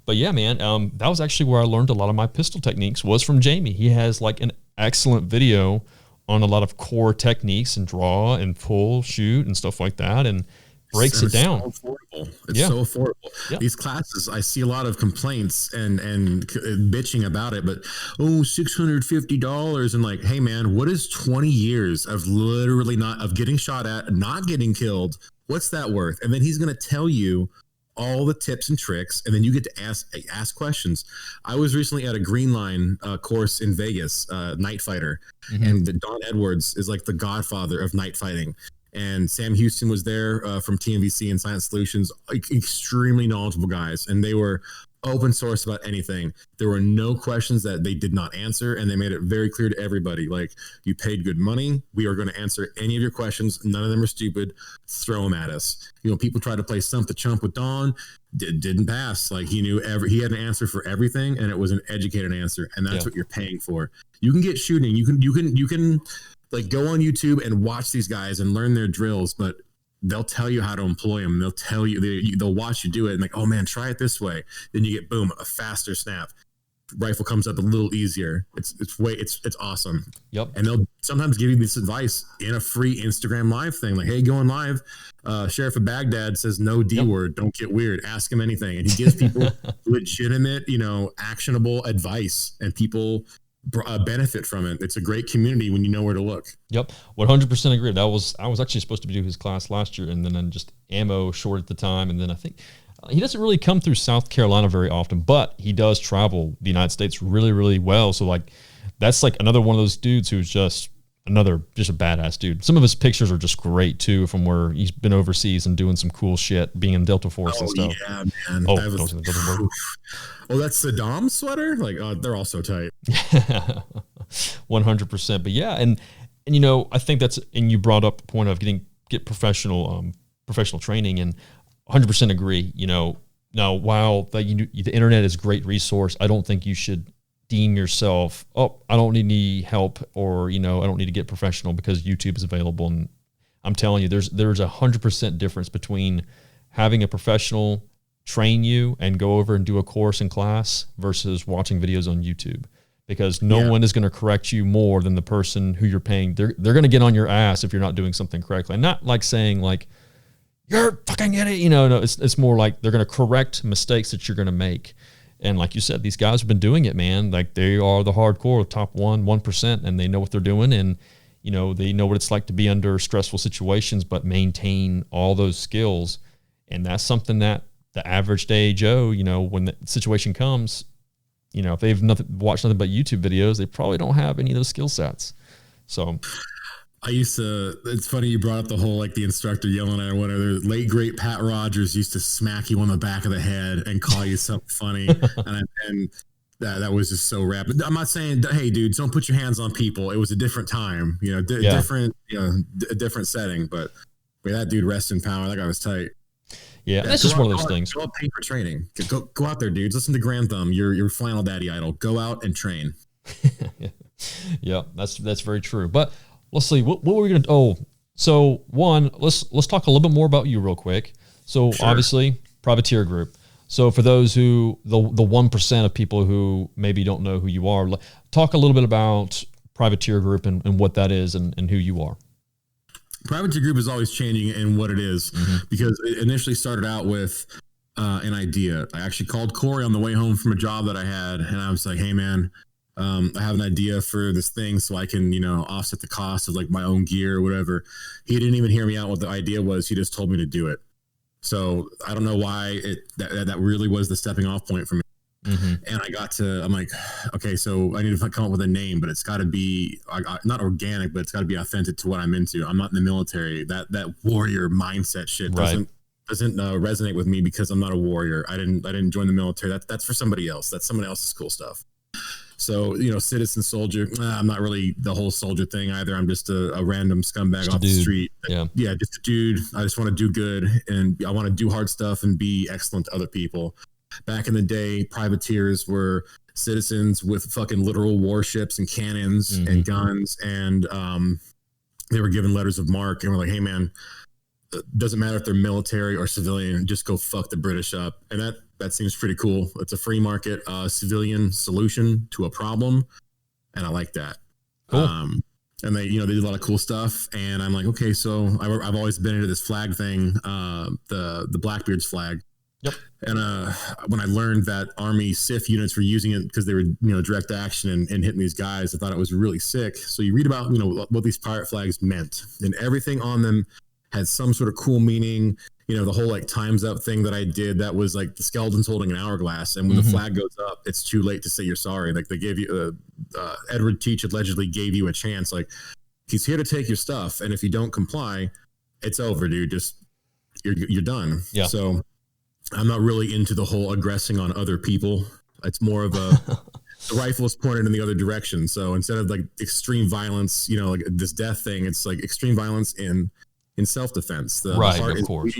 But yeah, man, that was actually where I learned a lot of my pistol techniques, was from Jamie. He has like an excellent video on a lot of core techniques and draw and pull, shoot and stuff like that, and breaks it down. So affordable. It's so affordable. Yeah. These classes, I see a lot of complaints and bitching about it, but $650, and like, hey man, what is 20 years of literally of getting shot at, not getting killed? What's that worth? And then he's going to tell you all the tips and tricks, and then you get to ask questions. I was recently at a Green Line course in Vegas, Night Fighter, and Don Edwards is like the godfather of night fighting. And Sam Houston was there from TMVC and Science Solutions, like, extremely knowledgeable guys, and they were open source about anything. There were no questions that they did not answer, and they made it very clear to everybody, like, you paid good money, we are going to answer any of your questions, none of them are stupid, throw them at us. People tried to play Stump the Chump with Don, didn't pass. Like, he had an answer for everything, and it was an educated answer, and that's what you're paying for. You can get shooting, you can like, go on YouTube and watch these guys and learn their drills, but they'll tell you how to employ them. They'll tell you, they'll watch you do it and like, oh man, try it this way. Then you get, boom, a faster snap. Rifle comes up a little easier. It's awesome. Yep. And they'll sometimes give you this advice in a free Instagram live thing. Like, hey, going live. Sheriff of Baghdad says no D word. Don't get weird. Ask him anything. And he gives people legitimate, actionable advice, and people benefit from it. It's a great community when you know where to look. Yep, 100% agree. I was actually supposed to do his class last year, and then just ammo short at the time, and then I think he doesn't really come through South Carolina very often, but he does travel the United States really, really well. So like, that's like another one of those dudes who's just a badass dude. Some of his pictures are just great too, from where he's been overseas and doing some cool shit, being in Delta Force and stuff. Yeah, man. Oh, that's Saddam's sweater? Like, they're all so tight. 100%. But yeah, and I think and you brought up the point of get professional training, and 100% agree. Now while the internet is a great resource, I don't think you should deem yourself, I don't need any help, or I don't need to get professional because YouTube is available. And I'm telling you, there's 100% difference between having a professional train you and go over and do a course and class versus watching videos on YouTube, because no one is going to correct you more than the person who you're paying. They're going to get on your ass if you're not doing something correctly. And not like saying like, you're a fucking idiot. No, it's more like they're going to correct mistakes that you're going to make. And like you said, these guys have been doing it, man. Like, they are the hardcore top 1%, and they know what they're doing. And, they know what it's like to be under stressful situations, but maintain all those skills. And that's something that the average day Joe, when the situation comes, if they've watched nothing but YouTube videos, they probably don't have any of those skill sets. So it's funny you brought up the whole, like, the instructor yelling at or whatever. Late great Pat Rogers used to smack you on the back of the head and call you something funny. and that was just so rapid. I'm not saying, hey dudes, don't put your hands on people. It was a different time, different, a different setting, but that dude, rest in power. That guy was tight. Yeah, that's just one of those things. Go out, pay for training. Go out there, dudes. Listen to Grand Thumb, your flannel daddy idol. Go out and train. Yeah, that's very true. But let's see, what were we going to... so one, let's talk a little bit more about you real quick. So obviously, privateer group. So for those who, the 1% of people who maybe don't know who you are, talk a little bit about privateer group and what that is and who you are. Privateer group is always changing in what it is, because it initially started out with an idea. I actually called Corey on the way home from a job that I had, and I was like, hey man, I have an idea for this thing so I can, offset the cost of like my own gear or whatever. He didn't even hear me out what the idea was. He just told me to do it. So I don't know why that really was the stepping off point for me. And I'm like, okay, so I need to come up with a name, but it's got to be not organic, but it's got to be authentic to what I'm into. I'm not in the military. That warrior mindset shit doesn't resonate with me because I'm not a warrior. I didn't join the military. That's for somebody else. That's someone else's cool stuff. So, citizen soldier, I'm not really the whole soldier thing either. I'm just a random scumbag off the street. Yeah, just a dude. I just want to do good, and I want to do hard stuff and be excellent to other people. Back in the day, privateers were citizens with fucking literal warships and cannons and guns, and they were given letters of marque, and we're like, hey, man, doesn't matter if they're military or civilian, just go fuck the British up. And that seems pretty cool. It's a free market civilian solution to a problem, and I like that. Cool. And they did a lot of cool stuff, and I'm like, okay, so I've always been into this flag thing, the Blackbeard's flag. Yep. And when I learned that Army SIF units were using it because they were direct action and hitting these guys, I thought it was really sick. So you read about what these pirate flags meant, and everything on them had some sort of cool meaning. The whole like time's up thing that I did, that was like the skeletons holding an hourglass, and when the flag goes up, it's too late to say you're sorry. Like they gave you Edward Teach allegedly gave you a chance, like he's here to take your stuff, and if you don't comply, it's over, dude. Just you're done. Yeah. So I'm not really into the whole aggressing on other people. It's more of the rifle is pointed in the other direction. So instead of like extreme violence, like this death thing, it's like extreme violence in self-defense. The heart of course.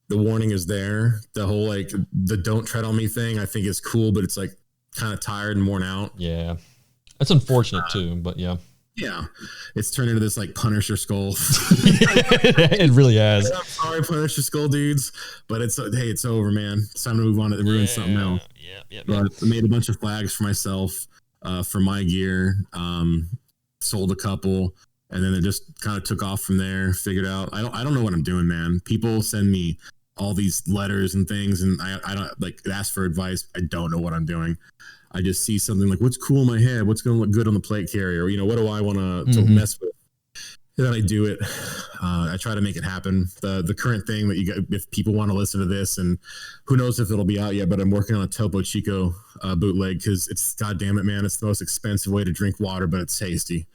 The warning is there. The whole like the don't tread on me thing, I think is cool, but it's like kind of tired and worn out. Yeah. That's unfortunate too, but yeah. Yeah, it's turned into this like Punisher skull. It really has. I'm sorry, Punisher skull dudes, but it's over, man. It's time to move on to ruin something else. Yeah. But I made a bunch of flags for myself, for my gear. Sold a couple, and then it just kind of took off from there. Figured out I don't know what I'm doing, man. People send me all these letters and things, and I don't like ask for advice. I don't know what I'm doing. I just see something like, what's cool in my head? What's going to look good on the plate carrier? What do I want to mess with? And then I do it. I try to make it happen. The current thing that you got, if people want to listen to this, and who knows if it'll be out yet, but I'm working on a Topo Chico bootleg because it's, goddamn it, man, it's the most expensive way to drink water, but it's tasty.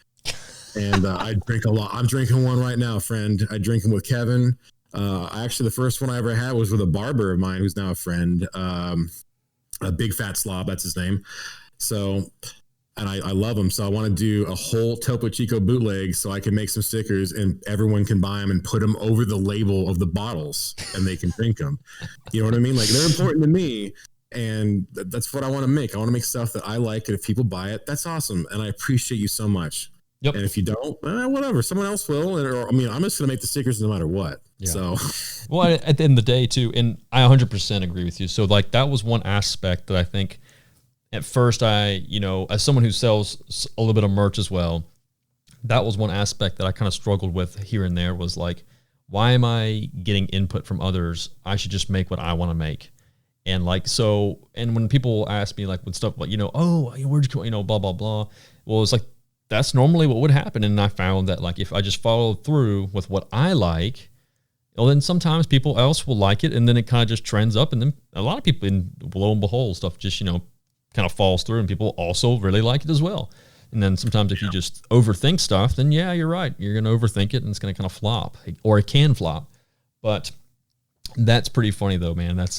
And I drink a lot. I'm drinking one right now, friend. I drink them with Kevin. Actually, the first one I ever had was with a barber of mine who's now a friend. A big fat slob, that's his name. So, and I love him. So I want to do a whole Topo Chico bootleg so I can make some stickers and everyone can buy them and put them over the label of the bottles and they can drink them. You know what I mean? Like they're important to me, and that's what I want to make. I want to make stuff that I like, and if people buy it, that's awesome. And I appreciate you so much. Yep. And if you don't, whatever, someone else will. Or I'm just going to make the stickers no matter what. Yeah. So, well, at the end of the day, too, and I 100% agree with you. So, like, that was one aspect that I think at first as someone who sells a little bit of merch as well, that was one aspect that I kind of struggled with here and there was like, why am I getting input from others? I should just make what I want to make. And like, so, and when people ask me like, with stuff like, where'd you go, blah, blah, blah. Well, it's like, that's normally what would happen. And I found that like, if I just follow through with what I like, well, then sometimes people else will like it. And then it kind of just trends up. And then a lot of people, lo and behold, stuff just, kind of falls through and people also really like it as well. And then sometimes if you just overthink stuff, then yeah, you're right. You're going to overthink it and it's going to kind of flop, or it can flop. But that's pretty funny though, man. That's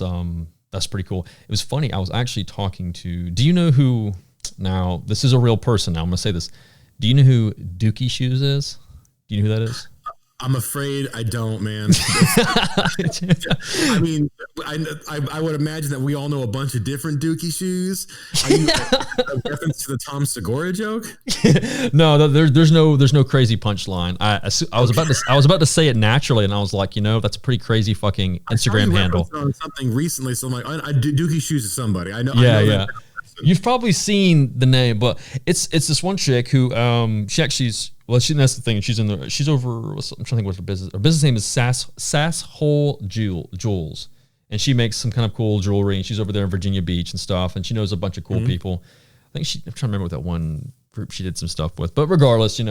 pretty cool. It was funny. I was actually talking to, do you know who, now this is a real person. Now I'm going to say this. Do you know who Dookie Shoes is? Do you know who that is? I'm afraid I don't, man. I mean, I would imagine that we all know a bunch of different Dookie Shoes. Are you a reference to the Tom Segura joke? No, there's no crazy punchline. I was about to say it naturally, and I was like, that's a pretty crazy fucking Instagram handle. On something recently, so I'm like, Dookie Shoes is somebody I know. Yeah, I know yeah. That. You've probably seen the name, but it's this one chick who that's the thing. She's over. I'm trying to think what her business. Her business name is Sass Hole Jewels, and she makes some kind of cool jewelry. And she's over there in Virginia Beach and stuff. And she knows a bunch of cool people. I think I'm trying to remember what that one group she did some stuff with. But regardless,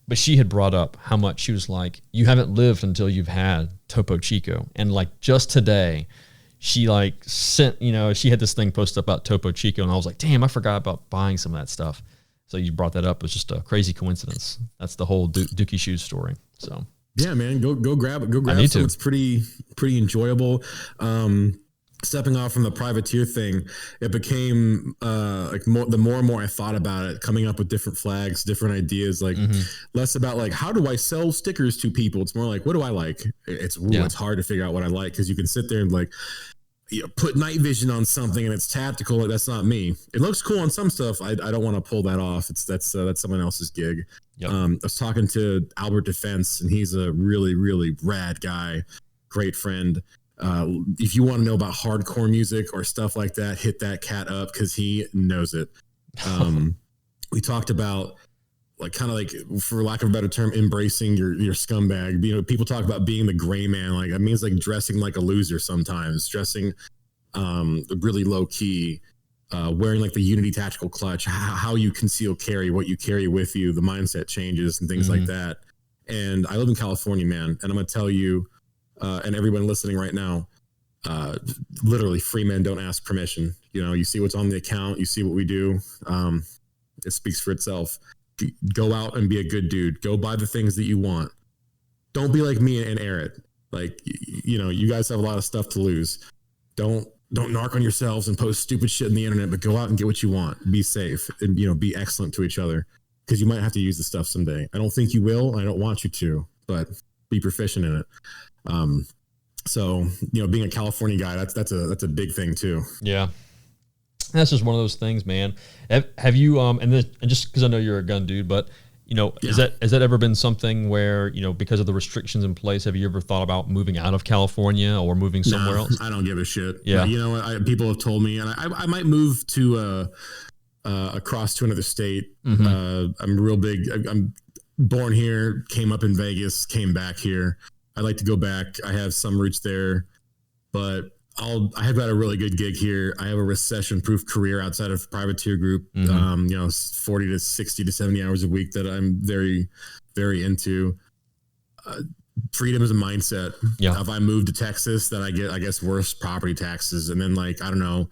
but she had brought up how much she was like, you haven't lived until you've had Topo Chico, and like just today, she like sent, she had this thing posted about Topo Chico, and I was like, damn, I forgot about buying some of that stuff. So you brought that up. It was just a crazy coincidence. That's the whole Dookie Shoes story. So yeah, man, go grab it. Go grab some. It's pretty enjoyable. Stepping off from the privateer thing, it became the more and more I thought about it, coming up with different flags, different ideas, like less about like, how do I sell stickers to people? It's more like, what do I like? It's hard to figure out what I like, because you can sit there and like, put night vision on something and it's tactical. Like, that's not me. It looks cool on some stuff. I don't want to pull that off. That's someone else's gig. Yep. I was talking to Albert Defense, and he's a really, really rad guy, great friend. If you want to know about hardcore music or stuff like that, hit that cat up, because he knows it. We talked about like, kind of like, for lack of a better term, embracing your scumbag. People talk about being the gray man. Like, it means like dressing like a loser sometimes, dressing really low key, wearing like the Unity tactical clutch, how you conceal carry, what you carry with you, the mindset changes and things like that. And I live in California, man, and I'm going to tell you, and everyone listening right now, literally, free men don't ask permission. You see what's on the account, you see what we do. It speaks for itself. Go out and be a good dude. Go buy the things that you want. Don't be like me and air it. Like, you guys have a lot of stuff to lose. Don't narc on yourselves and post stupid shit on the internet, but go out and get what you want. Be safe and, be excellent to each other, because you might have to use the stuff someday. I don't think you will. I don't want you to, but be proficient in it. So, being a California guy, that's a big thing too. Yeah. That's just one of those things, man. Have you, and just because I know you're a gun dude, but, has that ever been something where, because of the restrictions in place, have you ever thought about moving out of California or moving somewhere else? I don't give a shit. Yeah. People have told me, and I might move to, across to another state. I'm real big. I'm born here, came up in Vegas, came back here. I'd like to go back. I have some roots there, but I have got a really good gig here. I have a recession-proof career outside of privateer group. 40 to 60 to 70 hours a week that I'm very, very into. Freedom is a mindset. Yeah. If I move to Texas, then I get, I guess, worse property taxes. And then, like, I don't know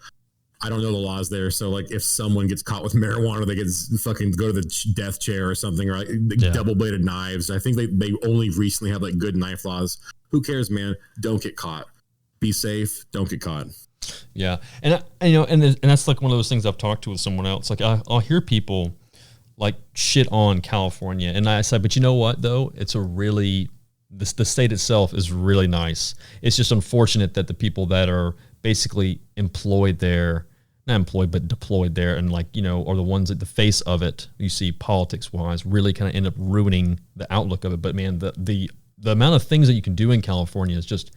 the laws there. So, like, if someone gets caught with marijuana, they get fucking go to the death chair or something, right? Double-bladed knives. I think they only recently have, like, good knife laws. Who cares, man? Don't get caught. Be safe. Don't get caught. Yeah. And that's like one of those things I've talked to with someone else. Like, I'll hear people like shit on California. And I said, but you know what, though? It's the state itself is really nice. It's just unfortunate that the people that are basically employed there, not employed, but deployed there, and like, are the ones at the face of it, you see politics wise, really kind of end up ruining the outlook of it. But man, the amount of things that you can do in California is just,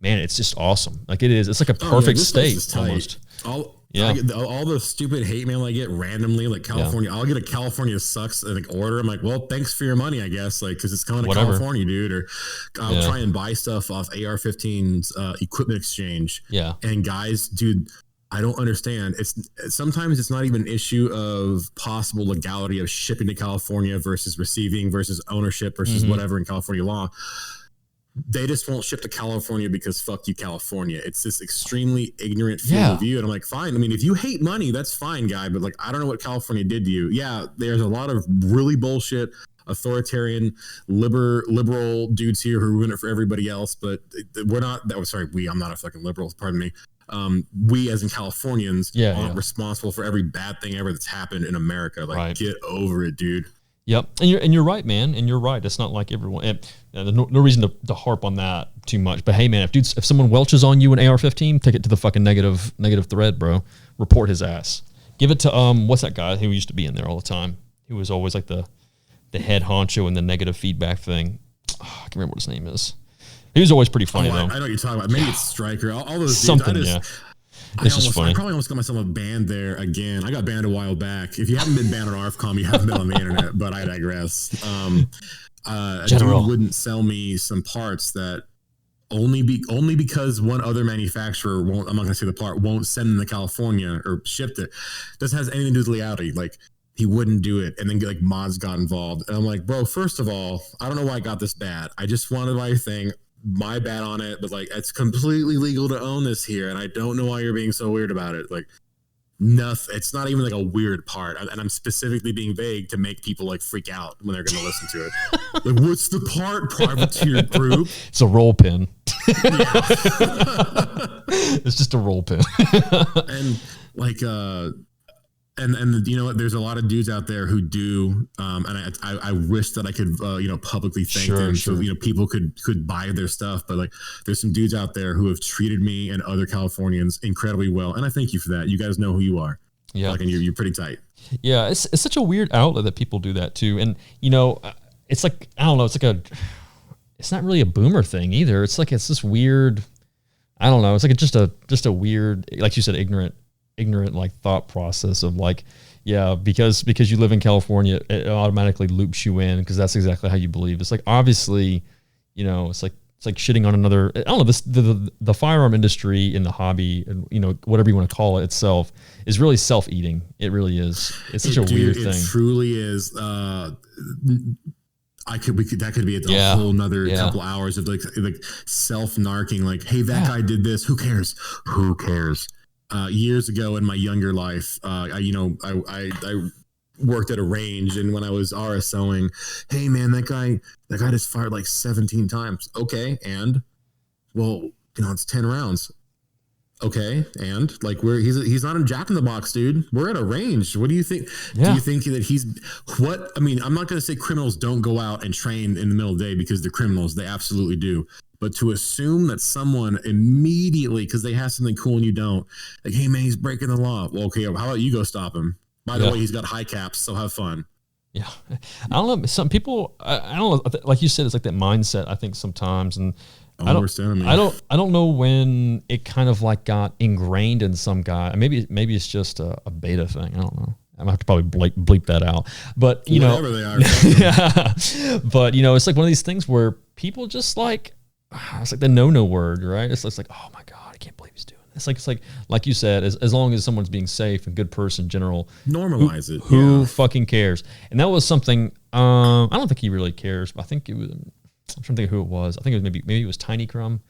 man, it's just awesome. Like, it is. It's like a perfect state almost. All the stupid hate mail I get randomly, like California. I'll get a California sucks like order. I'm like, well, thanks for your money, I guess. Like, because it's coming to California, dude. Or I'll try and buy stuff off AR-15's equipment exchange. Yeah. And guys, dude, I don't understand. Sometimes it's not even an issue of possible legality of shipping to California versus receiving versus ownership versus whatever in California law. They just won't ship to California because fuck you, California. It's this extremely ignorant field of view. And I'm like, fine. I mean, if you hate money, that's fine, guy. But like, I don't know what California did to you. Yeah, there's a lot of really bullshit, authoritarian, liberal dudes here who ruin it for everybody else. But we're not. I'm not a fucking liberal. Pardon me. We as in Californians aren't responsible for every bad thing ever that's happened in America. Like, get over it, dude. Yep, and you're right, man, and you're right. It's not like everyone. There's no reason to harp on that too much. But hey, man, if someone welches on you an AR-15, take it to the fucking negative thread, bro. Report his ass. Give it to what's that guy who used to be in there all the time? He was always like the head honcho in the negative feedback thing. Oh, I can't remember what his name is. He was always pretty funny though. I know what you're talking about. Maybe it's Stryker. All those something. Dudes, I probably almost got myself banned there again. I got banned a while back. If you haven't been banned on ARFCOM, you haven't been on the internet, but I digress. A dude wouldn't sell me some parts that only because one other manufacturer won't, I'm not going to say the part, won't send them to California or shipped it. Doesn't have anything to do with legality. Like, he wouldn't do it. And then like mods got involved. And I'm like, bro, first of all, I don't know why I got this bad. I just wanted my thing. my bad on it, but like it's completely legal to own this here, and I don't know why you're being so weird about it. Like nothing. It's not even like a weird part, and I'm specifically being vague to make people like freak out when they're going to listen to it. Like, what's the part private to your group? It's a roll pin. It's just a roll pin. And like and you know what, there's a lot of dudes out there who do and I wish that I could publicly thank them so people could buy their stuff, but like there's some dudes out there who have treated me and other Californians incredibly well, and I thank you for that. You guys know who you are. Yeah, like, and you're pretty tight. Yeah, it's such a weird outlet that people do that too, and it's like, I don't know, it's not really a boomer thing either. It's like it's this weird, I don't know, it's like just a weird, like you said, ignorant like thought process of like, yeah, because you live in California, it automatically loops you in because that's exactly how you believe. It's like, obviously, it's like shitting on another. I don't know, the firearm industry in the hobby, and whatever you want to call it itself, is really self-eating. It really is. It's such a weird thing. It truly is. That could be a whole nother couple hours of like self-narking, like, hey, that guy did this, who cares? Years ago in my younger life, I worked at a range, and when I was RSOing, hey man, that guy just fired like 17 times. Okay, and well, it's 10 rounds. Okay, and like he's not a Jack in the Box, dude. We're at a range. What do you think? Yeah. Do you think that he's what? I mean, I'm not going to say criminals don't go out and train in the middle of the day because they're criminals. They absolutely do. But to assume that someone immediately, because they have something cool and you don't, like, hey man, he's breaking the law. Well, okay, how about you go stop him? By the way, he's got high caps, so have fun. Yeah, I don't know. Some people, I don't know. Like you said, it's like that mindset. I think sometimes, and I don't know when it kind of like got ingrained in some guy. Maybe it's just a beta thing. I don't know. I'm gonna have to probably bleep that out. But whatever they are. Yeah. But it's like one of these things where people just like, it's like the no word, right? It's like, oh my God, I can't believe he's doing this. It's like you said, as long as someone's being safe and good person in general, normalize it. Who fucking cares? And that was something. I don't think he really cares, but I think it was. I'm trying to think of who it was. I think it was maybe it was Tiny Crumb.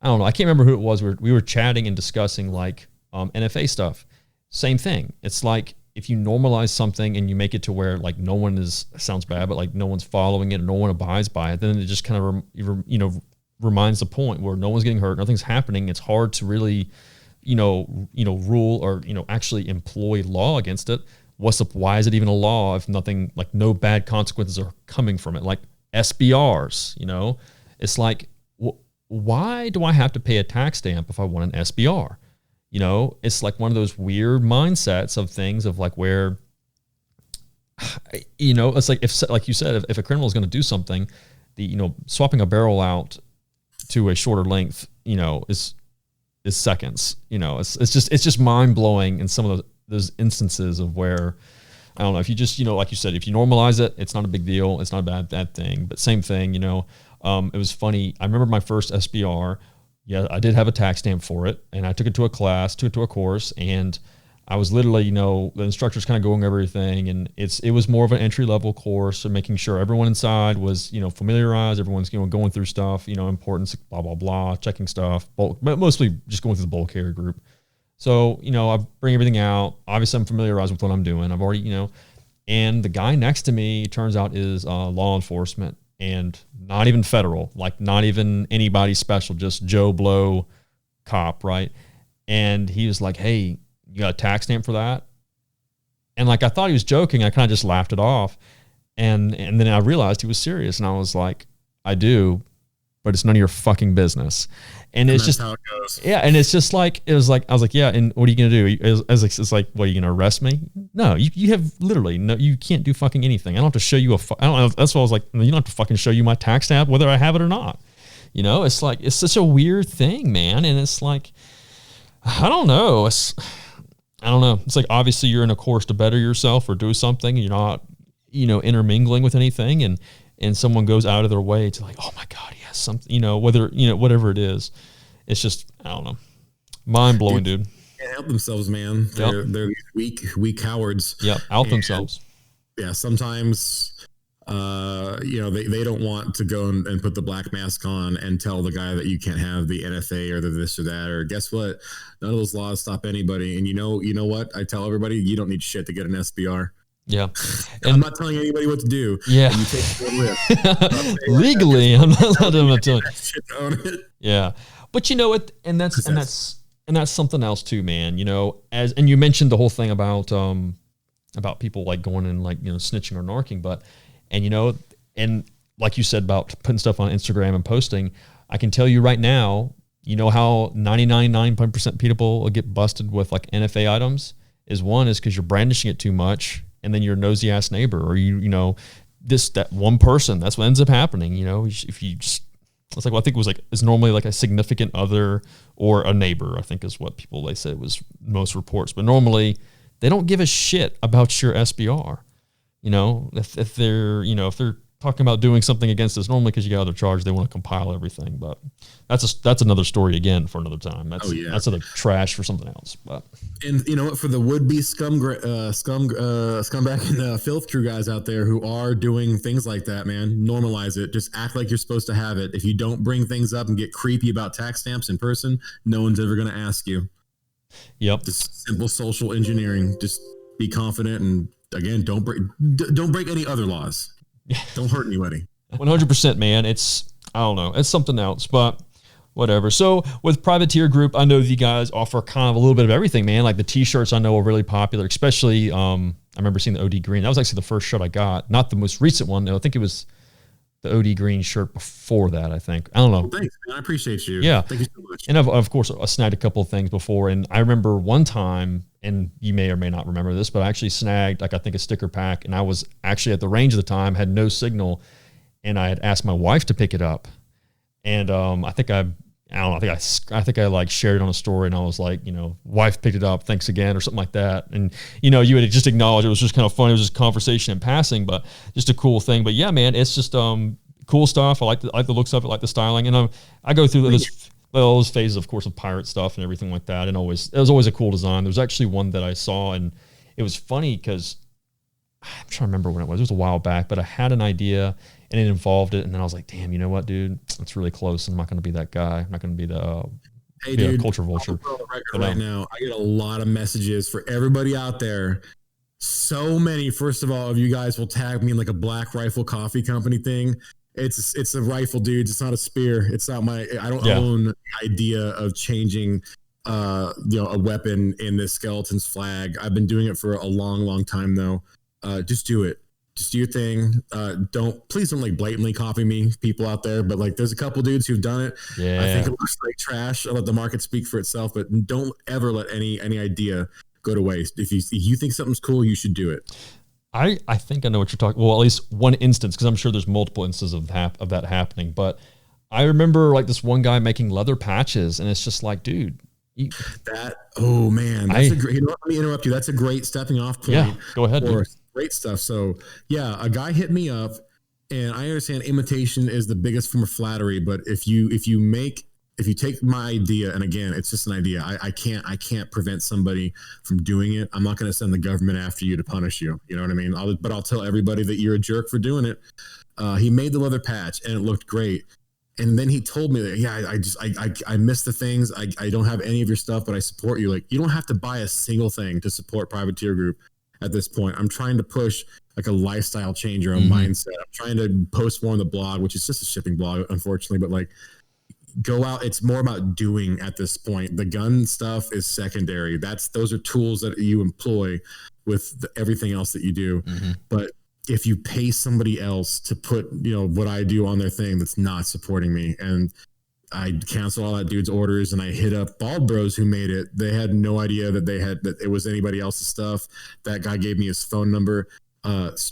I don't know. I can't remember who it was. We were chatting and discussing like NFA stuff. Same thing. It's like if you normalize something and you make it to where like no one sounds bad, but like no one's following it and no one abides by it, then it just kind of reminds the point where no one's getting hurt, nothing's happening. It's hard to really, rule or actually employ law against it. Why is it even a law if nothing, like no bad consequences are coming from it? Like SBRs, it's like, why do I have to pay a tax stamp if I want an SBR? It's like one of those weird mindsets of things of like where, it's like if, like you said, if a criminal is going to do something, swapping a barrel out to a shorter length, is seconds. It's just mind blowing in some of those instances of where, I don't know, if you just, like you said, if you normalize it, it's not a big deal. It's not a bad thing. But same thing, it was funny. I remember my first SBR. Yeah, I did have a tax stamp for it, and I took it to a class, took it to a course, and I was literally, the instructor's kind of going over everything, and it was more of an entry level course, and making sure everyone inside was, familiarized, everyone's, going through stuff, importance, blah, blah, blah, checking stuff, but mostly just going through the bulk carrier group. So, I bring everything out. Obviously, I'm familiarized with what I'm doing. I've already, and the guy next to me, turns out, is law enforcement, and not even federal, like not even anybody special, just Joe Blow cop, right? And he was like, hey, you got a tax stamp for that? And like, I thought he was joking. I kind of just laughed it off. And then I realized he was serious. And I was like, I do, but it's none of your fucking business. And it's just how it goes. Yeah. And it's just like, I was like, yeah. And what are you going to do? It's like, what, are you going to arrest me? No, you have literally no, you can't do fucking anything. I don't have to show you that's what I was like, you don't have to fucking show you my tax stamp, whether I have it or not. It's like, it's such a weird thing, man. And it's like, I don't know. It's like, obviously you're in a course to better yourself or do something. You're not, intermingling with anything. And someone goes out of their way to like, oh my God, yes, something, whatever it is. It's just, I don't know. Mind blowing, dude. Can't help themselves, man. They're weak cowards. Yep. Themselves. Yeah. Sometimes they don't want to go and put the black mask on and tell the guy that you can't have the NFA or the this or that, or guess what? None of those laws stop anybody. And you know what? I tell everybody, you don't need shit to get an SBR. Yeah. I'm not telling anybody what to do. Yeah. And you take the risk. Legally, I'm not allowed to tell you. Yeah. But you know what? And that's something else too, man. And you mentioned the whole thing about people like going and like, snitching or narking, and like you said about putting stuff on Instagram and posting, I can tell you right now, how 99.9% people will get busted with like NFA items is because you're brandishing it too much. And then you're a nosy ass neighbor, or that one person. That's what ends up happening. If you just, it's like, well, I think it was like, it's normally like a significant other or a neighbor, I think is what they said was most reports. But normally they don't give a shit about your SBR. If they're talking about doing something against us, normally because you got other charges, they want to compile everything. But that's another story again for another time. That's other trash for something else. But and for the would-be scumbag and filth crew guys out there who are doing things like that, man, normalize it. Just act like you're supposed to have it. If you don't bring things up and get creepy about tax stamps in person, no one's ever going to ask you. Yep. Just simple social engineering. Just be confident, and again, don't break any other laws. Don't hurt anybody. 100%, man. I don't know. It's something else, but whatever. So with Privateer Group, I know you guys offer kind of a little bit of everything, man. Like the t-shirts I know are really popular, especially, I remember seeing the OD Green. That was actually the first shirt I got. Not the most recent one. I think it was the OD Green shirt before that, I think. I don't know. Well, thanks, man. I appreciate you. Yeah. Thank you so much. And of course, I snagged a couple of things before. And I remember one time, and you may or may not remember this, but I actually snagged, like, I think a sticker pack. And I was actually at the range at the time, had no signal. And I had asked my wife to pick it up. And I think I like shared it on a story, and I was like, wife picked it up, thanks again, or something like that. And, you had just acknowledged it was just kind of funny. It was just conversation in passing, but just a cool thing. But yeah, man, it's just cool stuff. I like the looks of it, like the styling. And I go through those phases, of course, of pirate stuff and everything like that. And it was always a cool design. There was actually one that I saw, and it was funny because I'm trying to remember when it was. It was a while back, but I had an idea and it involved it. And then I was like, damn, you know what, dude? It's really close. I'm not going to be that guy. I'm not going to be the culture vulture. Right now, I get a lot of messages for everybody out there. So many, first of all, of you guys will tag me in like a Black Rifle Coffee Company thing. It's a rifle, dudes. It's not a spear. It's not I don't own the idea of changing a weapon in this skeleton's flag. I've been doing it for a long, long time though. Just do it. Just do your thing. Please don't like blatantly copy me, people out there. But like, there's a couple dudes who've done it. Yeah. I think it looks like trash. I'll let the market speak for itself. But don't ever let any idea go to waste. If you think something's cool, you should do it. I think I know what you're talking. Well, at least one instance, because I'm sure there's multiple instances of that happening. But I remember like this one guy making leather patches, and it's just like, dude. Oh man, that's a great. Let me interrupt you. That's a great stepping off point. Yeah, go ahead. Dude. Great stuff. So yeah, a guy hit me up, and I understand imitation is the biggest form of flattery. But if you take my idea, and again, it's just an idea. I can't prevent somebody from doing it. I'm not going to send the government after you to punish you. You know what I mean? I'll tell everybody that you're a jerk for doing it. He made the leather patch, and it looked great. And then he told me that, I miss the things. I don't have any of your stuff, but I support you. Like, you don't have to buy a single thing to support Privateer Group at this point. I'm trying to push like a lifestyle change, your own mindset. I'm trying to post more on the blog, which is just a shipping blog, unfortunately, but like, go out. It's more about doing at this point. The gun stuff is secondary. Those are tools that you employ with everything else that you do. Mm-hmm. But if you pay somebody else to put, what I do on their thing, that's not supporting me. And I canceled all that dude's orders, and I hit up Bald Bros who made it. They had no idea that it was anybody else's stuff. That guy gave me his phone number.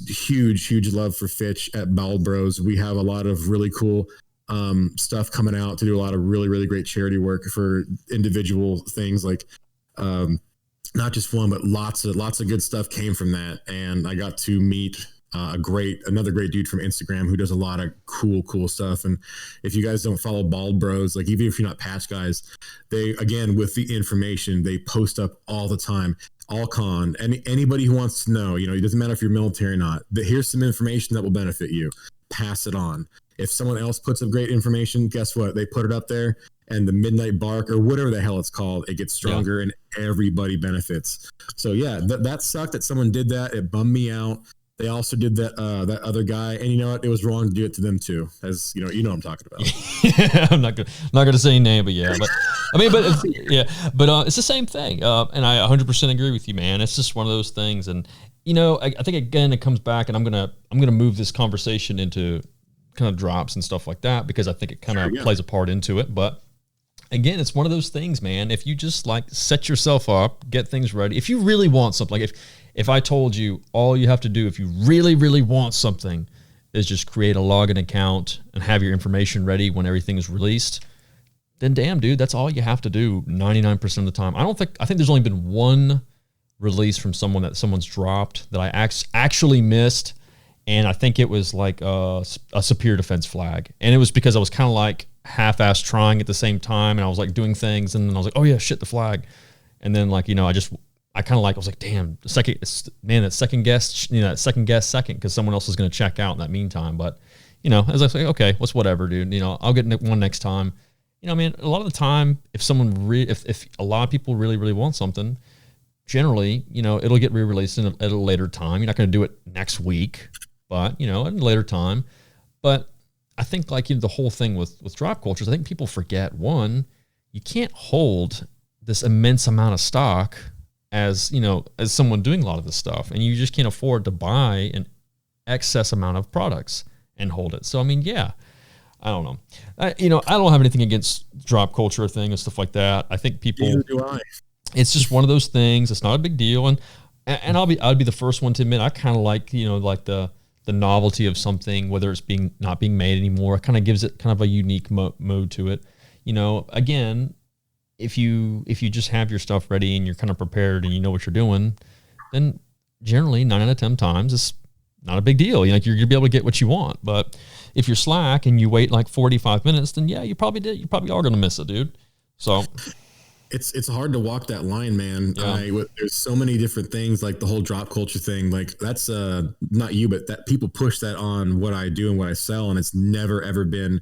Huge love for Fitch at Bald Bros. We have a lot of really cool stuff coming out to do a lot of really, really great charity work for individual things, like not just one, but lots of good stuff came from that. And I got to meet another great dude from Instagram who does a lot of cool stuff. And if you guys don't follow Bald Bros, like, even if you're not patch guys, they, again, with the information, they post up all the time. all con. Anybody who wants to know, it doesn't matter if you're military or not. Here's some information that will benefit you. Pass it on. If someone else puts up great information, guess what? They put it up there, and the midnight bark or whatever the hell it's called, it gets stronger, and everybody benefits. So yeah, that sucked that someone did that. It bummed me out. They also did that other guy, and you know what? It was wrong to do it to them too. As you know what I'm talking about. Yeah, I'm not gonna say name, but yeah, but I mean, but it's the same thing. And I 100% agree with you, man. It's just one of those things, and I think again it comes back, and I'm gonna move this conversation into kind of drops and stuff like that because I think it kind of plays a part into it. But again, it's one of those things, man. If you just like set yourself up, get things ready. If you really want something, like if I told you all you have to do if you really, really want something is just create a login account and have your information ready when everything is released, then damn, dude, that's all you have to do 99% of the time. I think there's only been one release from someone's dropped that I actually missed, and I think it was like a superior defense flag. And it was because I was kind of like half-ass trying at the same time, and I was like doing things, and then I was like, oh yeah, shit, the flag. And then like, I was like, damn, that second guess second, because someone else is going to check out in that meantime. But, as I say, okay, what's whatever, dude, I'll get one next time. Man, a lot of the time, if a lot of people really, really want something, generally, it'll get re-released at a later time. You're not going to do it next week, but, at a later time. But I think like the whole thing with drop cultures, I think people forget, one, you can't hold this immense amount of stock as someone doing a lot of this stuff, and you just can't afford to buy an excess amount of products and hold it. So, I mean, yeah, I don't know. I don't have anything against drop culture thing and stuff like that. I think people, neither do I. It's just one of those things. It's not a big deal. And I'd be the first one to admit, I kind of like, like the novelty of something, whether it's not being made anymore. It kind of gives it kind of a unique mode to it. Again, if you just have your stuff ready and you're kind of prepared and you know what you're doing, then generally 9 out of 10 times it's not a big deal. You're gonna be able to get what you want. But if you're slack and you wait like 45 minutes, then yeah, you probably are gonna miss it, dude. So it's hard to walk that line, man. Yeah. There's so many different things, like the whole drop culture thing. Like that's not you, but that people push that on what I do and what I sell, and it's never ever been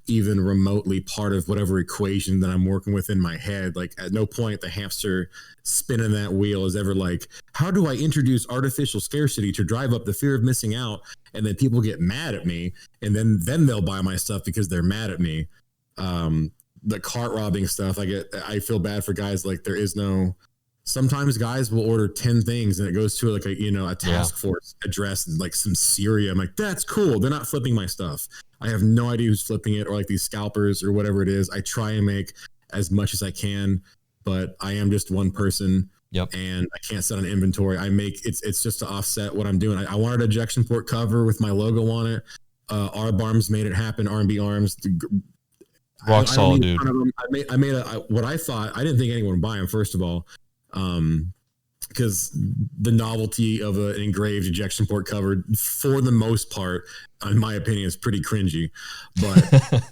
even remotely part of whatever equation that I'm working with in my head. Like at no point the hamster spinning that wheel is ever like, how do I introduce artificial scarcity to drive up the fear of missing out? And then people get mad at me, and then they'll buy my stuff because they're mad at me. The cart robbing stuff, I feel bad for guys. Like sometimes guys will order 10 things and it goes to like a task force address and like some Syria. I'm like, that's cool. They're not flipping my stuff. I have no idea who's flipping it, or like these scalpers or whatever it is. I try and make as much as I can, but I am just one person. Yep. And I can't set an inventory. It's just to offset what I'm doing. I wanted an ejection port cover with my logo on it. R-Barms made it happen. R&B Arms. Rock solid, dude. I made what I thought. I didn't think anyone would buy them, first of all, because the novelty of an engraved ejection port cover, for the most part, in my opinion, is pretty cringy. But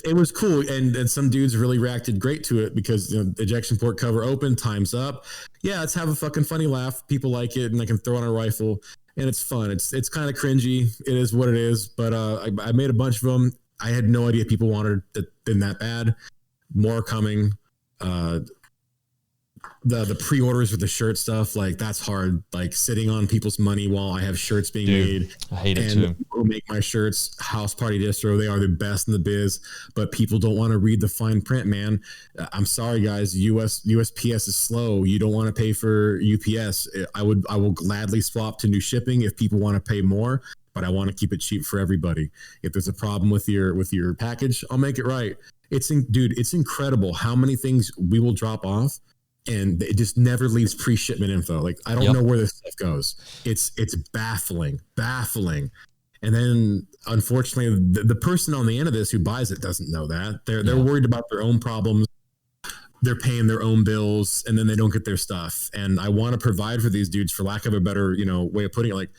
it was cool, and some dudes really reacted great to it because the ejection port cover open, time's up. Yeah, let's have a fucking funny laugh. People like it, and I can throw on a rifle, and it's fun. It's kind of cringy. It is what it is. But I made a bunch of them. I had no idea people wanted it been that bad. More coming. The pre-orders with the shirt stuff, like that's hard. Like sitting on people's money while I have shirts being made. I hate it too. People who make my shirts, House Party Distro, they are the best in the biz, but people don't want to read the fine print, man. I'm sorry, guys. USPS is slow. You don't want to pay for UPS. I will gladly swap to new shipping if people want to pay more, but I want to keep it cheap for everybody. If there's a problem with your package, I'll make it right. It's incredible how many things we will drop off, and it just never leaves pre-shipment info. Like I don't know where this stuff goes. It's baffling. And then unfortunately, the person on the end of this who buys it doesn't know that. They're worried about their own problems. They're paying their own bills, and then they don't get their stuff. And I want to provide for these dudes, for lack of a better way of putting it. Like,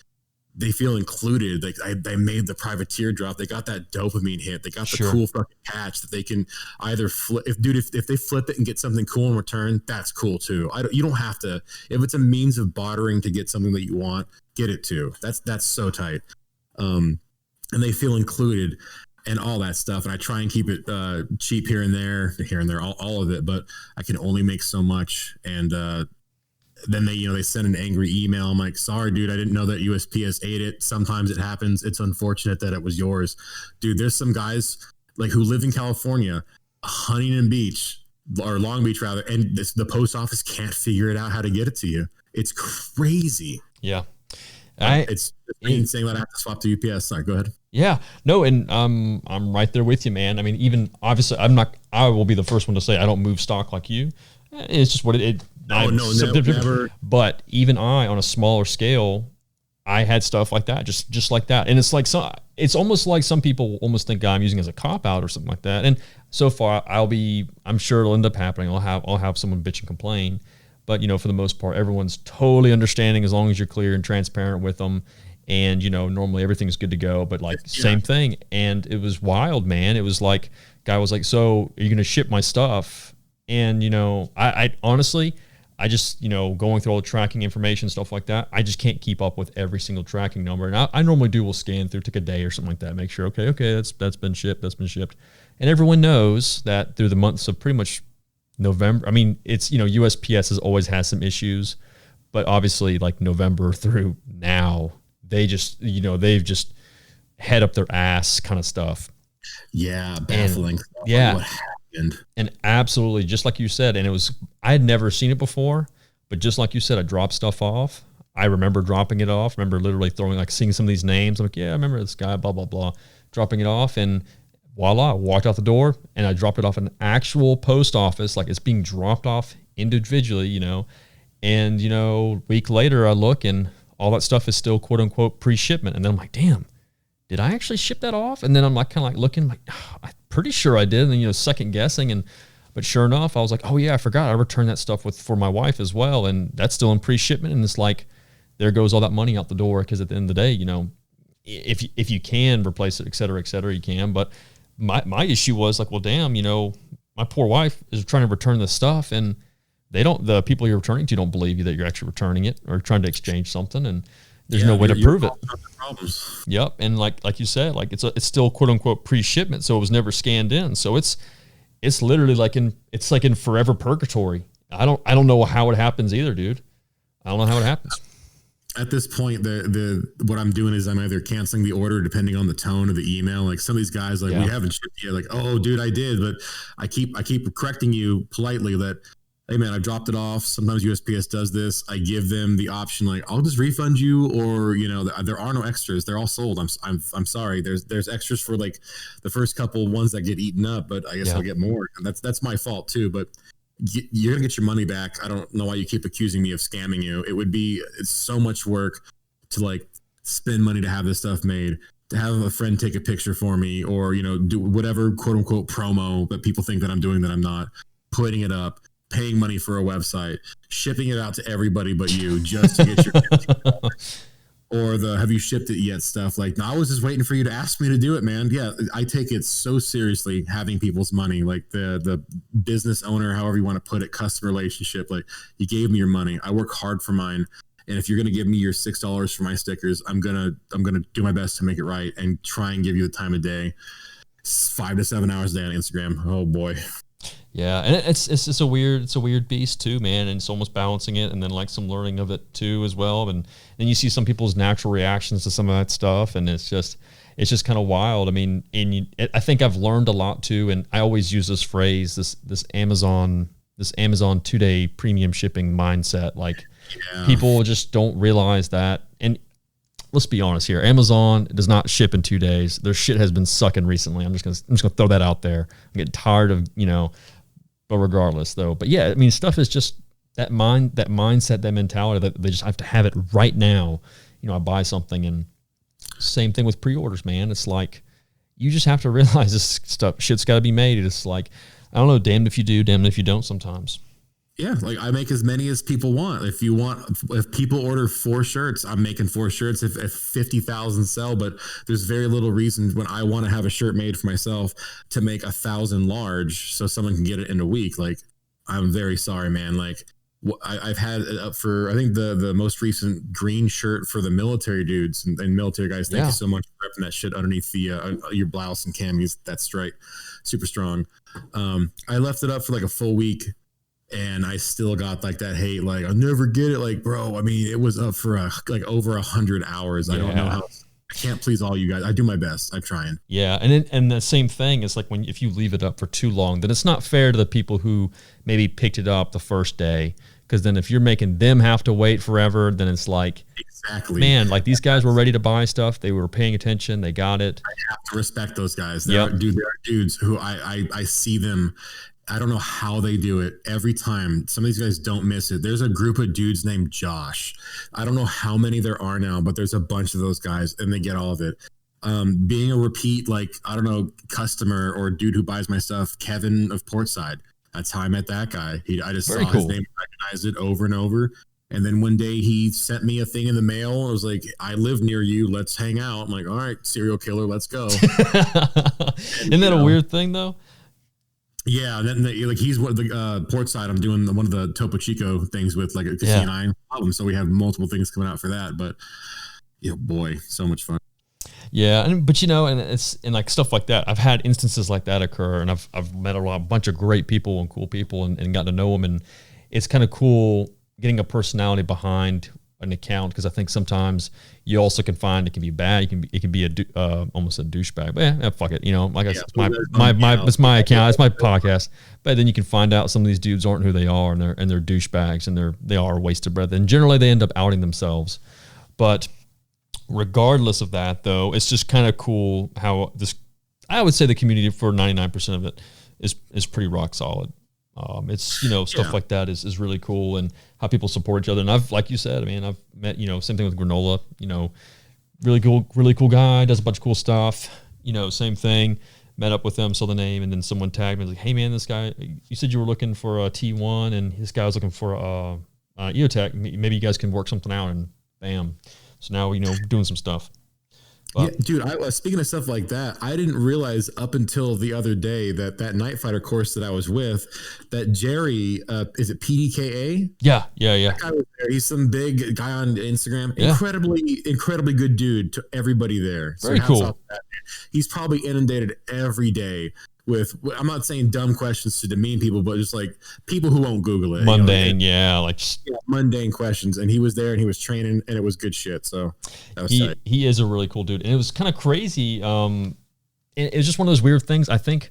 they feel included. Like they made the privateer drop. They got that dopamine hit. They got the Sure. cool fucking catch that they can either flip. If they flip it and get something cool in return, that's cool too. You don't have to. If it's a means of bartering to get something that you want, get it too. That's so tight. And they feel included and all that stuff. And I try and keep it cheap here and there, all of it. But I can only make so much. And then they send an angry email. I'm like, sorry, dude, I didn't know that USPS ate it. Sometimes it happens. It's unfortunate that it was yours. Dude, there's some guys like who live in California, Huntington Beach or Long Beach rather, and the post office can't figure it out how to get it to you. It's crazy. Yeah. It's saying that I have to swap to UPS. Sorry, go ahead. Yeah, no, and I'm right there with you, man. I mean, even obviously, I will be the first one to say I don't move stock like you. It's just what it never. But even on a smaller scale, I had stuff like that, just like that. And it's like it's almost like some people almost think I'm using it as a cop out or something like that. And so far, I'm sure it'll end up happening. I'll have someone bitch and complain. But, for the most part, everyone's totally understanding as long as you're clear and transparent with them. And, normally everything's good to go. But, same thing. And it was wild, man. It was like, guy was like, so are you going to ship my stuff? And, I honestly, I just, going through all the tracking information, stuff like that, I just can't keep up with every single tracking number. And I normally will scan through, take a day or something like that, make sure, okay, that's been shipped. And everyone knows that through the months of pretty much November. I mean, it's, USPS has always had some issues, but obviously like November through now, they just, they've just head up their ass kind of stuff. Yeah. Baffling. And, yeah. What happened? And absolutely, just like you said, and I had never seen it before, but just like you said, I dropped stuff off. I remember dropping it off. Remember literally seeing some of these names. I'm like, yeah, I remember this guy, blah, blah, blah, dropping it off. And voila, I walked out the door and I dropped it off in an actual post office, like it's being dropped off individually, and, week later I look and all that stuff is still quote unquote pre-shipment. And then I'm like, damn, did I actually ship that off? And then I'm like, kind of like looking like, I'm pretty sure I did. And then, second guessing. But sure enough, I was like, oh yeah, I forgot. I returned that stuff for my wife as well. And that's still in pre-shipment. And it's like, there goes all that money out the door. Cause at the end of the day, if you can replace it, et cetera, you can. But my issue was like, well, damn, my poor wife is trying to return this stuff and the people you're returning to don't believe you that you're actually returning it or trying to exchange something. And there's no way to prove it. Yep. And like you said, like it's still quote unquote pre-shipment. So it was never scanned in. So it's literally like in forever purgatory. I don't know how it happens either, dude. I don't know how it happens. At this point, what I'm doing is I'm either canceling the order depending on the tone of the email. Like some of these guys, we haven't shipped yet. Like, oh, dude, I did, but I keep correcting you politely that, hey man, I dropped it off. Sometimes USPS does this. I give them the option, like I'll just refund you, or there are no extras. They're all sold. I'm sorry. There's extras for like the first couple ones that get eaten up, but I guess I'll get more. And that's my fault too. But you're gonna get your money back. I don't know why you keep accusing me of scamming you. It's so much work to like spend money to have this stuff made, to have a friend take a picture for me, or do whatever quote unquote promo that people think that I'm doing that I'm not, putting it up, paying money for a website, shipping it out to everybody but you just to get your $15. Or the have you shipped it yet stuff. Like, no, I was just waiting for you to ask me to do it, man. Yeah, I take it so seriously, having people's money, like the business owner, however you want to put it, customer relationship. Like, you gave me your money. I work hard for mine. And if you're going to give me your $6 for my stickers, I'm going to do my best to make it right and try and give you the time of day. 5 to 7 hours a day on Instagram. Oh boy. Yeah, and it's a weird beast too, man. And it's almost balancing it, and then like some learning of it too as well. And then you see some people's natural reactions to some of that stuff, and it's just kind of wild. I mean, I think I've learned a lot too. And I always use this phrase, this Amazon 2-day premium shipping mindset. Like, people just don't realize that. And let's be honest here, Amazon does not ship in 2 days. Their shit has been sucking recently. I'm just gonna throw that out there. I'm getting tired of but regardless though. But yeah, I mean, stuff is just that mindset, that mentality that they just have to have it right now. I buy something, and same thing with pre-orders, man. It's like, you just have to realize this shit's got to be made. It's like, I don't know, damned if you do, damned if you don't sometimes. Yeah, like I make as many as people want. If people order 4 shirts, I'm making 4 shirts. If 50,000 sell, but there's very little reason when I want to have a shirt made for myself to make 1,000 large so someone can get it in a week. Like, I'm very sorry, man. Like, I've had it up for, I think the most recent green shirt for the military dudes and military guys. Thank you so much for repping that shit underneath the your blouse and camis. That's right, super strong. I left it up for like a full week. And I still got like that hate, like I'll never get it. Like, bro, I mean, it was up for like over 100 hours. I don't know how. I can't please all you guys. I do my best. I'm trying. Yeah, and the same thing is like if you leave it up for too long, then it's not fair to the people who maybe picked it up the first day. Because then if you're making them have to wait forever, then it's like, exactly, man, like these guys were ready to buy stuff. They were paying attention. They got it. I have to respect those guys. There are dudes who I see them. I don't know how they do it every time. Some of these guys don't miss it. There's a group of dudes named Josh. I don't know how many there are now, but there's a bunch of those guys and they get all of it. Being a repeat, like, I don't know, customer or dude who buys my stuff, Kevin of Portside. That's how I met that guy. I just saw his name, recognized it over and over. And then one day he sent me a thing in the mail and was like, I live near you. Let's hang out. I'm like, all right, serial killer, let's go. Isn't that a weird thing though? Yeah, and then like he's what the port side. I'm doing one of the Topo Chico things with like a C9 album, so we have multiple things coming out for that. But yeah, boy, so much fun. Yeah, but and it's like stuff like that. I've had instances like that occur, and I've met a bunch of great people and cool people, and gotten to know them, and it's kind of cool getting a personality behind an account, because I think sometimes you also can find it can be bad. It can be almost a douchebag. But yeah, fuck it. Like it's my it's my account. It's my podcast. But then you can find out some of these dudes aren't who they are, and they're douchebags, and they are a waste of breath. And generally they end up outing themselves. But regardless of that, though, it's just kind of cool how I would say the community for 99% of it is pretty rock solid. It's stuff like that is really cool, and how people support each other. And I've, like you said, I've met same thing with Granola. Really cool guy, does a bunch of cool stuff. Same thing. Met up with them, saw the name, and then someone tagged me like, "Hey man, this guy, you said you were looking for a T1, and this guy was looking for a EOTech. Maybe you guys can work something out." And bam, so now doing some stuff. Yeah, dude, speaking of stuff like that, I didn't realize up until the other day that Night Fighter course that I was with, that Jerry, is it PDKA? Yeah. That guy was there. He's some big guy on Instagram. Yeah. Incredibly good dude to everybody there. So very cool. He's probably inundated every day with, I'm not saying dumb questions to demean people, but just like people who won't Google it. Mundane, mundane questions. And he was there and he was training, and it was good shit. So that was he is a really cool dude. And it was kind of crazy. It was just one of those weird things. I think,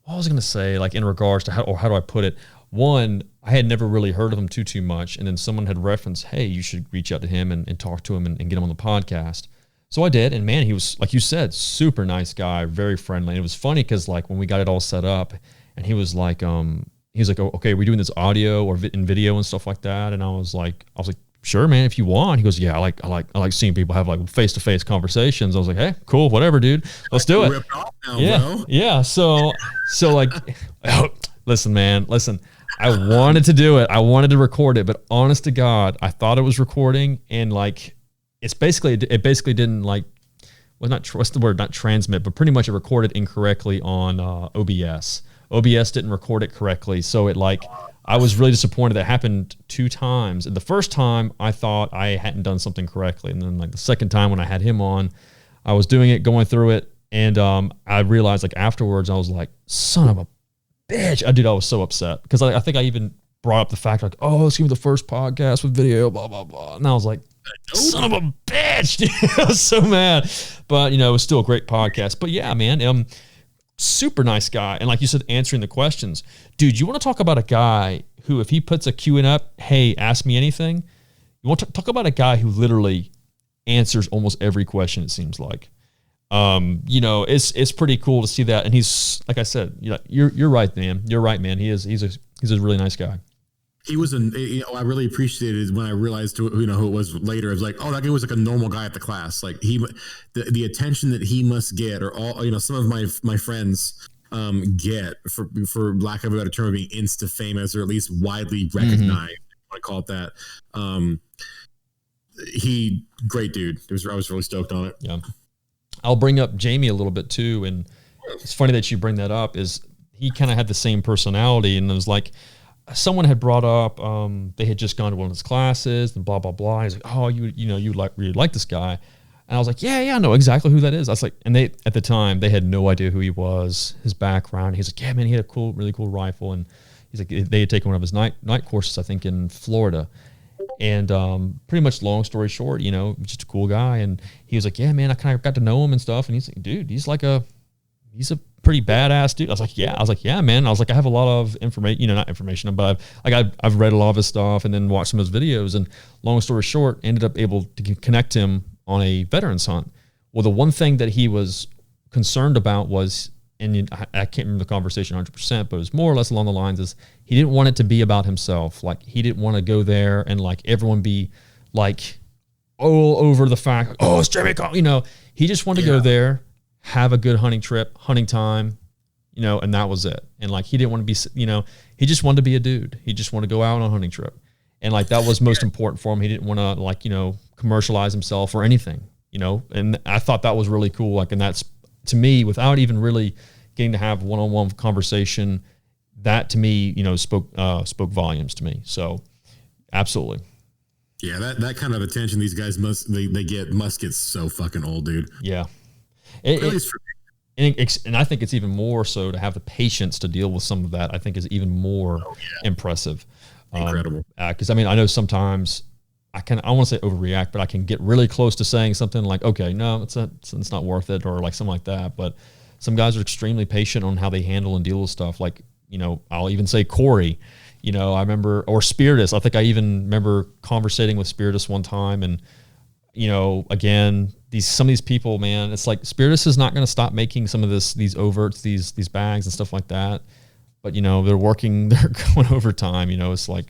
what was I going to say, like in regards to how do I put it? One, I had never really heard of him too much. And then someone had referenced, hey, you should reach out to him and talk to him and get him on the podcast. So I did, and man, he was, like you said, super nice guy, very friendly. And it was funny because like when we got it all set up, and he was like, oh, okay, we're doing this audio or in video and stuff like that. And I was like, sure, man, if you want. He goes, yeah, I like seeing people have like face-to-face conversations. I was like, hey, cool, whatever, dude, let's do it. Yeah. So like, listen, man, I wanted to do it. I wanted to record it, but honest to God, I thought it was recording, and like, it basically didn't like, what's the word? Not transmit, but pretty much it recorded incorrectly on OBS. OBS didn't record it correctly. So it like, I was really disappointed. That happened 2 times. And the first time I thought I hadn't done something correctly. And then like the second time when I had him on, I was doing it, going through it. And I realized like afterwards, I was like, son of a bitch. I was so upset because I think I even brought up the fact like, oh, it's going to be the first podcast with video, blah, blah, blah. And I was like, son of a bitch. I was so mad. But, it was still a great podcast. But yeah, man, super nice guy. And like you said, answering the questions. Dude, you want to talk about a guy who, if he puts a Q&A up, hey, ask me anything. You want to talk about a guy who literally answers almost every question, it seems like. It's pretty cool to see that. And he's, like I said, you're right, man. You're right, man. He's a really nice guy. He was I really appreciated it when I realized who it was later. I was like, oh, that guy was like a normal guy at the class. Like the attention that he must get, or all, some of my friends, get, for lack of a better term, being insta famous or at least widely recognized. I call it that. He great dude. I was really stoked on it. Yeah. I'll bring up Jamie a little bit too, and it's funny that you bring that up. Is he kind of had the same personality, and it was like someone had brought up they had just gone to one of his classes and blah blah blah. He's like, oh, you really like this guy, and I was like, yeah, I know exactly who that is. I was like, and they at the time they had no idea who he was, his background. He's like, yeah, man, he had a really cool rifle, and he's like, they had taken one of his night courses, I think, in Florida. And pretty much long story short, just a cool guy. And he was like, yeah, man, I kind of got to know him and stuff. And he's like, dude, he's a pretty badass dude. I was like, yeah, man. I was like, I have a lot of information, not information, but I've read a lot of his stuff and then watched some of his videos. And long story short, ended up able to connect him on a veterans hunt. Well, the one thing that he was concerned about was, and I can't remember the conversation 100%, but it was more or less along the lines is he didn't want it to be about himself. Like he didn't want to go there and like everyone be like all over the fact, oh, it's Jamie Cole. He just wanted to go there, have a good hunting trip, hunting time, and that was it. And like he didn't want to be, he just wanted to be a dude. He just wanted to go out on a hunting trip. And like that was most important for him. He didn't want to like, commercialize himself or anything, and I thought that was really cool. Like, and that's, to me, without even really getting to have one-on-one conversation, that to me, spoke volumes to me. So, absolutely. Yeah, that kind of attention these guys must get so fucking old, dude. Yeah, at least for me. And I think it's even more so to have the patience to deal with some of that. I think is even more impressive. Incredible. Because I know sometimes I want to say overreact, but I can get really close to saying something like, okay, no, it's not worth it, or like something like that. But some guys are extremely patient on how they handle and deal with stuff. Like, I'll even say Corey, I remember, or Spiritus. I think I even remember conversating with Spiritus one time, and, again, some of these people, man, it's like Spiritus is not going to stop making some of these overts, these bags and stuff like that. But, they're going overtime, it's like,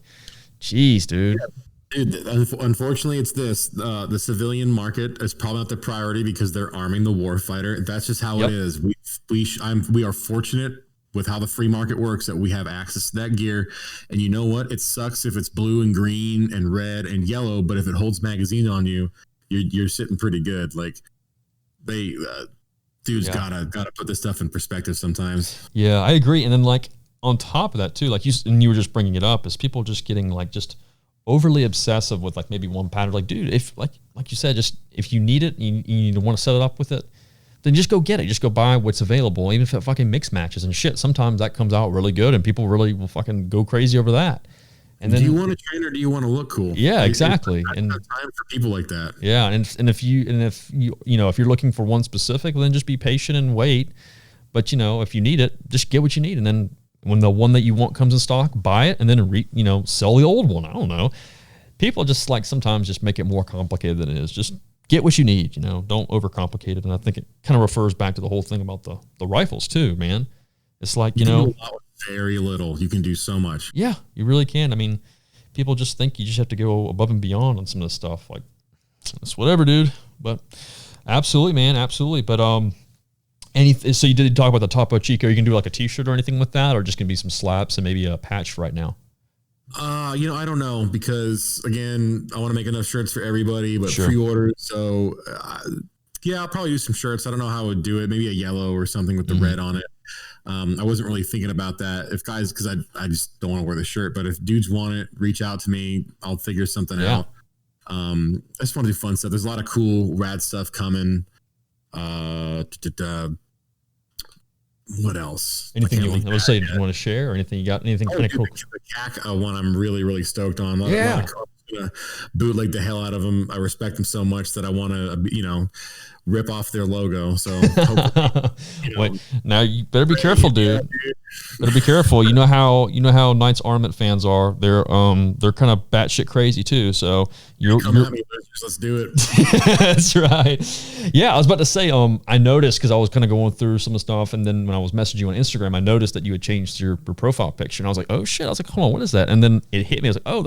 geez, dude. Yeah. Dude, unfortunately, it's this. The civilian market is probably not the priority because they're arming the warfighter. That's just how it is. We are fortunate with how the free market works that we have access to that gear. And you know what? It sucks if it's blue and green and red and yellow, but if it holds magazine on you, you're sitting pretty good. Like dude's gotta put this stuff in perspective sometimes. Yeah, I agree. And then like on top of that too, like you were just bringing it up, is people just getting like just overly obsessive with like maybe one pattern. Like, dude, if like you said, just if you need it, you want to set it up with it, then just go get it. Just go buy what's available, even if it fucking mix matches and shit. Sometimes that comes out really good, and people really will fucking go crazy over that. And then, do you want to train or do you want to look cool? Yeah, exactly. And time for people like that. Yeah, and if you if you're looking for one specific, then just be patient and wait. But if you need it, just get what you need, and then when the one that you want comes in stock, buy it, and then sell the old one. I don't know. People just like sometimes just make it more complicated than it is. Just get what you need. Don't overcomplicate it. And I think it kind of refers back to the whole thing about the rifles too, man. It's like you can do a lot with very little. You can do so much. Yeah, you really can. I mean, people just think you just have to go above and beyond on some of this stuff. Like it's whatever, dude. But absolutely, man, absolutely. But so you did talk about the Topo Chico. You can do like a T-shirt or anything with that, or just gonna be some slaps and maybe a patch right now? I don't know, because again, I want to make enough shirts for everybody, but pre-orders. So I'll probably do some shirts. I don't know how I would do it. Maybe a yellow or something with the red on it. I wasn't really thinking about that. If guys, because I just don't want to wear the shirt, but if dudes want it, reach out to me. I'll figure something out. I just want to do fun stuff. There's a lot of cool, rad stuff coming. What else? Anything you want to share, or anything you got? Anything kind of cool? The CAC one I'm really, really stoked on. A lot of gonna bootleg the hell out of them. I respect them so much that I want to, rip off their logo. So wait, now you better be careful, dude. Better be careful. You know how Knights Armament fans are. They're kind of batshit crazy too. So you're at me, let's do it. That's right. Yeah, I was about to say. I noticed because I was kind of going through some of the stuff, and then when I was messaging you on Instagram, I noticed that you had changed your profile picture, and I was like, oh shit. I was like, hold on, what is that? And then it hit me. I was like, oh,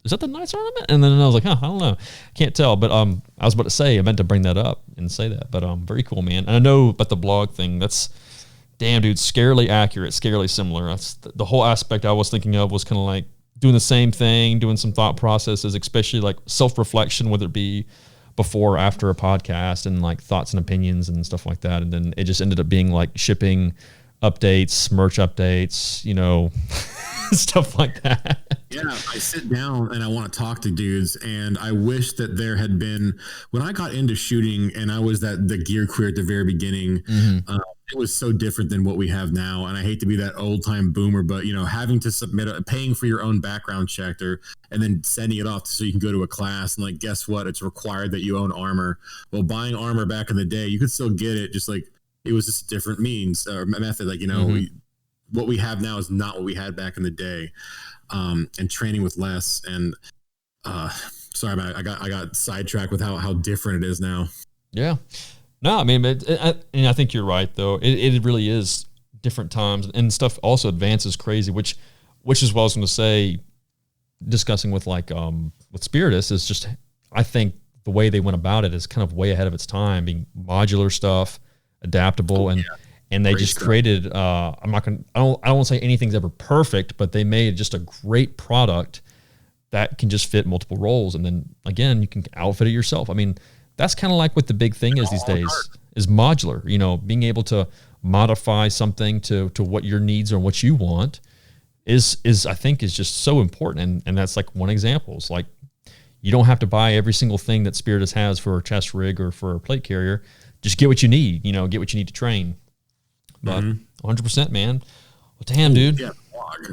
is that the Knights Armament? And then I was like, I don't know, can't tell. But I was about to say, I meant to bring that up and say that. But very cool, man. And I know about the blog thing. That's Damn, dude, scarily accurate, scarily similar. That's the whole aspect I was thinking of was kind of like doing the same thing, doing some thought processes, especially like self-reflection, whether it be before or after a podcast and like thoughts and opinions and stuff like that. And then it just ended up being like shipping updates, merch updates, you know, stuff like that. Yeah, I sit down and I want to talk to dudes, and I wish that there had been, when I got into shooting and I was the gear queer at the very beginning. It was so different than what we have now. And I hate to be that old time boomer, but you know, having to submit paying for your own background check and then sending it off so you can go to a class, and like, guess what? It's required that you own armor. Well, buying armor back in the day, you could still get it. Just like, it was just a different means or method. Like, you know, what we have now is not what we had back in the day. And training with less. And sorry about it. I got sidetracked with how different it is now. Yeah. No, I mean, I think you're right though. It really is different times, and stuff also advances crazy, which is what I was going to say, discussing with like, with Spiritus is just, I think the way they went about it is kind of way ahead of its time, being modular stuff, adaptable, and they great just stuff. Created, I don't want to say anything's ever perfect, but they made just a great product that can just fit multiple roles. And then again, you can outfit it yourself. I mean, that's kind of like what the big thing is these days is modular, you know, being able to modify something to what your needs or what you want is I think is just so important. And that's like one example. It's like, you don't have to buy every single thing that Spiritus has for a chest rig or for a plate carrier. Just get what you need, you know, get what you need to train. But 100%, man. Well, damn, dude. Yeah.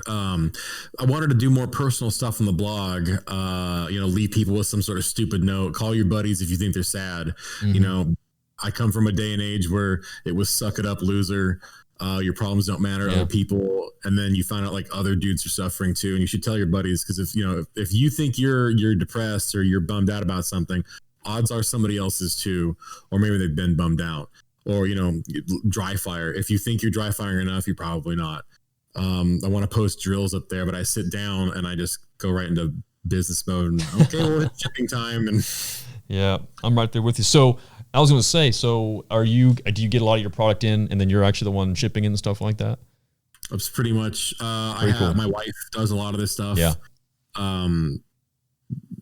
I wanted to do more personal stuff on the blog, you know, leave people with some sort of stupid note, call your buddies if you think they're sad. You know, I come from a day and age where it was suck it up, loser. Your problems don't matter to other people. And then you find out like other dudes are suffering too. And you should tell your buddies, because if you think you're depressed or you're bummed out about something, odds are somebody else is too, or maybe they've been bummed out. Or, you know, dry fire. If you think you're dry firing enough, you're probably not. I want to post drills up there, but I sit down and I just go right into business mode. And, okay, well, it's shipping time. And yeah, I'm right there with you. So I was going to say, so do you get a lot of your product in and then you're actually the one shipping and stuff like that? It's pretty much, cool. My wife does a lot of this stuff. Yeah.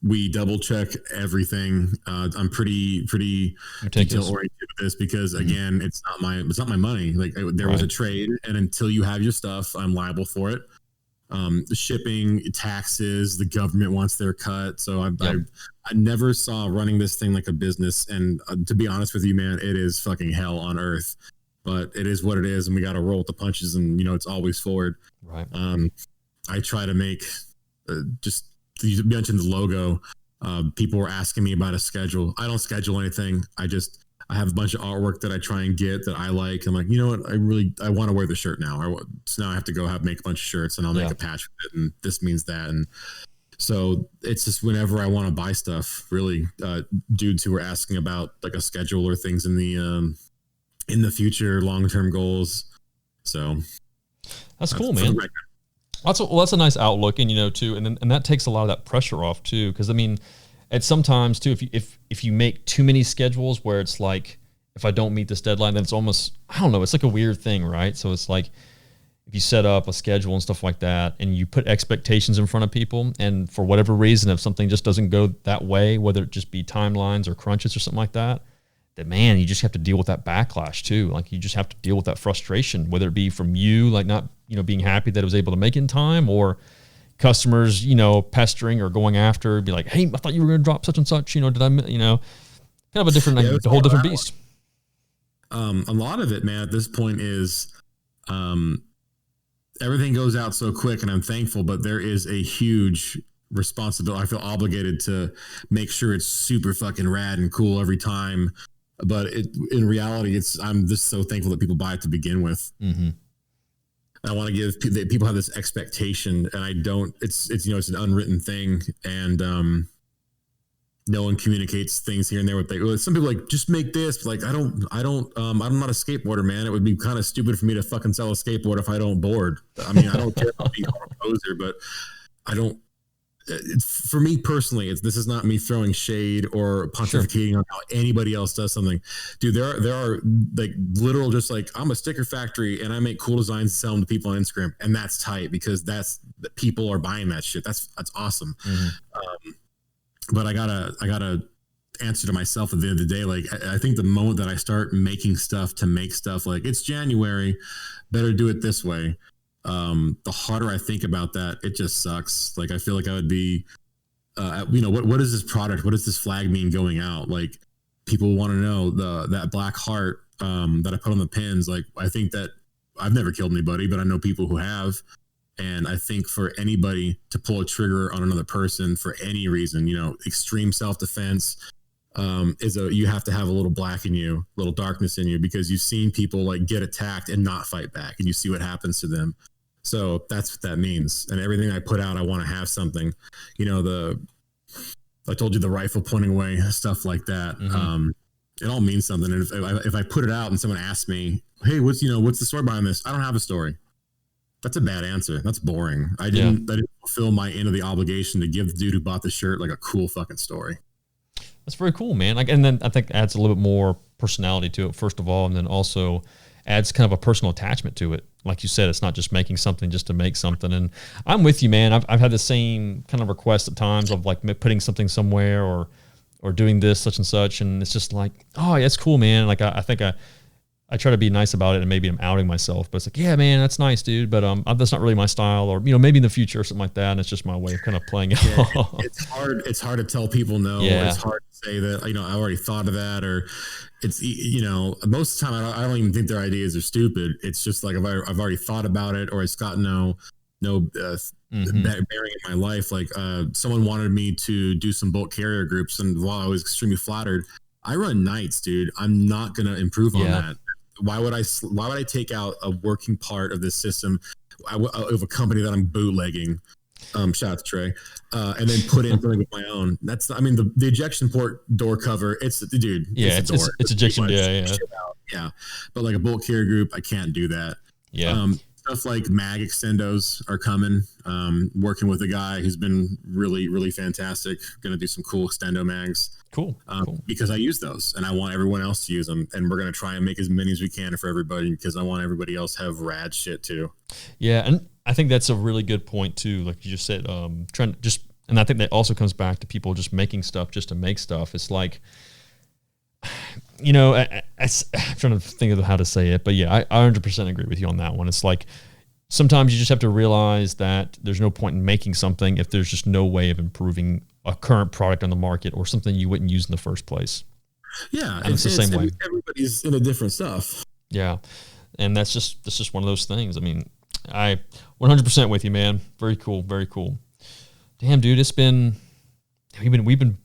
We double check everything. I'm pretty detail oriented with this because again, it's not my money. Like there was a trade, and until you have your stuff, I'm liable for it. The shipping, taxes, the government wants their cut. So I never saw running this thing like a business. And to be honest with you, man, it is fucking hell on earth. But it is what it is, and we got to roll with the punches. And you know, it's always forward. Right. I try to make just. You mentioned the logo. People were asking me about a schedule. I don't schedule anything. I have a bunch of artwork that I try and get that I like. I'm like, you know what? I want to wear the shirt now. So now I have to go make a bunch of shirts, and I'll make a patch with it. And this means that. And so it's just whenever I want to buy stuff, really, dudes who are asking about like a schedule or things in the future, long-term goals. So that's cool, man. That's a nice outlook, and you know too, and that takes a lot of that pressure off too. Because I mean, at sometimes too, if you make too many schedules where it's like, if I don't meet this deadline, then it's almost, I don't know, it's like a weird thing, right? So it's like if you set up a schedule and stuff like that, and you put expectations in front of people, and for whatever reason, if something just doesn't go that way, whether it just be timelines or crunches or something like that, that man, you just have to deal with that backlash too. Like you just have to deal with that frustration, whether it be from you, like not, you know, being happy that it was able to make it in time, or customers, you know, pestering or going after, be like, hey, I thought you were going to drop such and such, you know, did I, you know, kind of a different, a whole different beast. A lot of it, man, at this point is, everything goes out so quick, and I'm thankful, but there is a huge responsibility. I feel obligated to make sure it's super fucking rad and cool every time. But in reality, I'm just so thankful that people buy it to begin with. Mm-hmm. I want to give people have this expectation, and I don't. It's you know, it's an unwritten thing, and no one communicates things here and there with some people like, just make this. Like I don't. I'm not a skateboarder, man. It would be kind of stupid for me to fucking sell a skateboard if I don't board. I mean, I don't care about being a poser, but I don't. for me personally, this is not me throwing shade or pontificating on how anybody else does something. Dude, there are like literal, just like, I'm a sticker factory and I make cool designs and sell them to people on Instagram, and that's tight because people are buying that shit. That's awesome. But I gotta answer to myself at the end of the day. Like, I think the moment that I start making stuff to make stuff, like, it's January, better do it this way. The harder I think about that, it just sucks. Like, I feel like I would be, what is this product? What does this flag mean going out? Like, people want to know that black heart that I put on the pins. Like, I think that I've never killed anybody, but I know people who have. And I think for anybody to pull a trigger on another person for any reason, extreme self-defense, you have to have a little black in you, a little darkness in you, because you've seen people like get attacked and not fight back, and you see what happens to them. So that's what that means. And everything I put out, I want to have something, I told you, the rifle pointing away, stuff like that. It all means something. And if I put it out and someone asks me, hey, what's the story behind this? I don't have a story. That's a bad answer. That's boring. I didn't fulfill my end of the obligation to give the dude who bought the shirt like a cool fucking story. That's very cool, man. And then I think adds a little bit more personality to it, first of all, and then also adds kind of a personal attachment to it. Like you said, it's not just making something just to make something. And I'm with you, man. I've had the same kind of request at times of like putting something somewhere or doing this, such and such. And it's just like, oh, yeah, it's cool, man. Like, I think I try to be nice about it, and maybe I'm outing myself, but it's like, yeah, man, that's nice, dude. But that's not really my style, or maybe in the future or something like that. And it's just my way of kind of playing it. Yeah, it's hard. It's hard to tell people no. Yeah. It's hard to say that I already thought of that, or it's most of the time I don't even think their ideas are stupid. It's just like I've already thought about it, or it's got no bearing in my life. Like someone wanted me to do some bulk carrier groups, and while I was extremely flattered, I run nights, dude. I'm not gonna improve on that. Why would I take out a working part of this system of a company that I'm bootlegging? Shout out to Trey, and then put in something with my own. That's, the ejection port door cover. It's ejection. Yeah. But like a bulk carrier group, I can't do that. Yeah. Stuff like mag extendos are coming. Working with a guy who's been really, really fantastic. Going to do some cool extendo mags. Cool. Because I use those and I want everyone else to use them, and we're going to try and make as many as we can for everybody, because I want everybody else to have rad shit too. Yeah. And I think that's a really good point too. Like you just said, and I think that also comes back to people just making stuff just to make stuff. It's like, I'm trying to think of how to say it, but yeah, I 100% agree with you on that one. It's like, sometimes you just have to realize that there's no point in making something if there's just no way of improving a current product on the market or something you wouldn't use in the first place. Yeah. And it's the same way. Everybody's into different stuff. Yeah. And that's just one of those things. I mean, I 100% with you, man. Very cool. Very cool. Damn, dude, we've been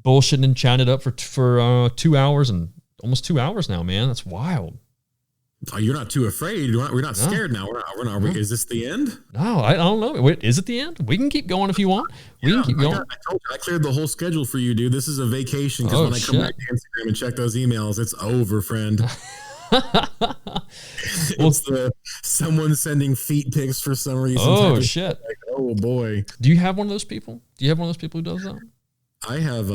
bullshitting and chatting it up for 2 hours and almost 2 hours now, man. That's wild. Oh, you're not too afraid. We're not scared now. We're not. Is this the end? No, I don't know. Wait, is it the end? We can keep going if you want. We can keep going. I told you, I cleared the whole schedule for you, dude. This is a vacation, because when I come back to Instagram and check those emails, it's over, friend. It's someone sending feet pics for some reason. Oh, shit. Like, oh, boy. Do you have one of those people? Do you have one of those people who does that? I have,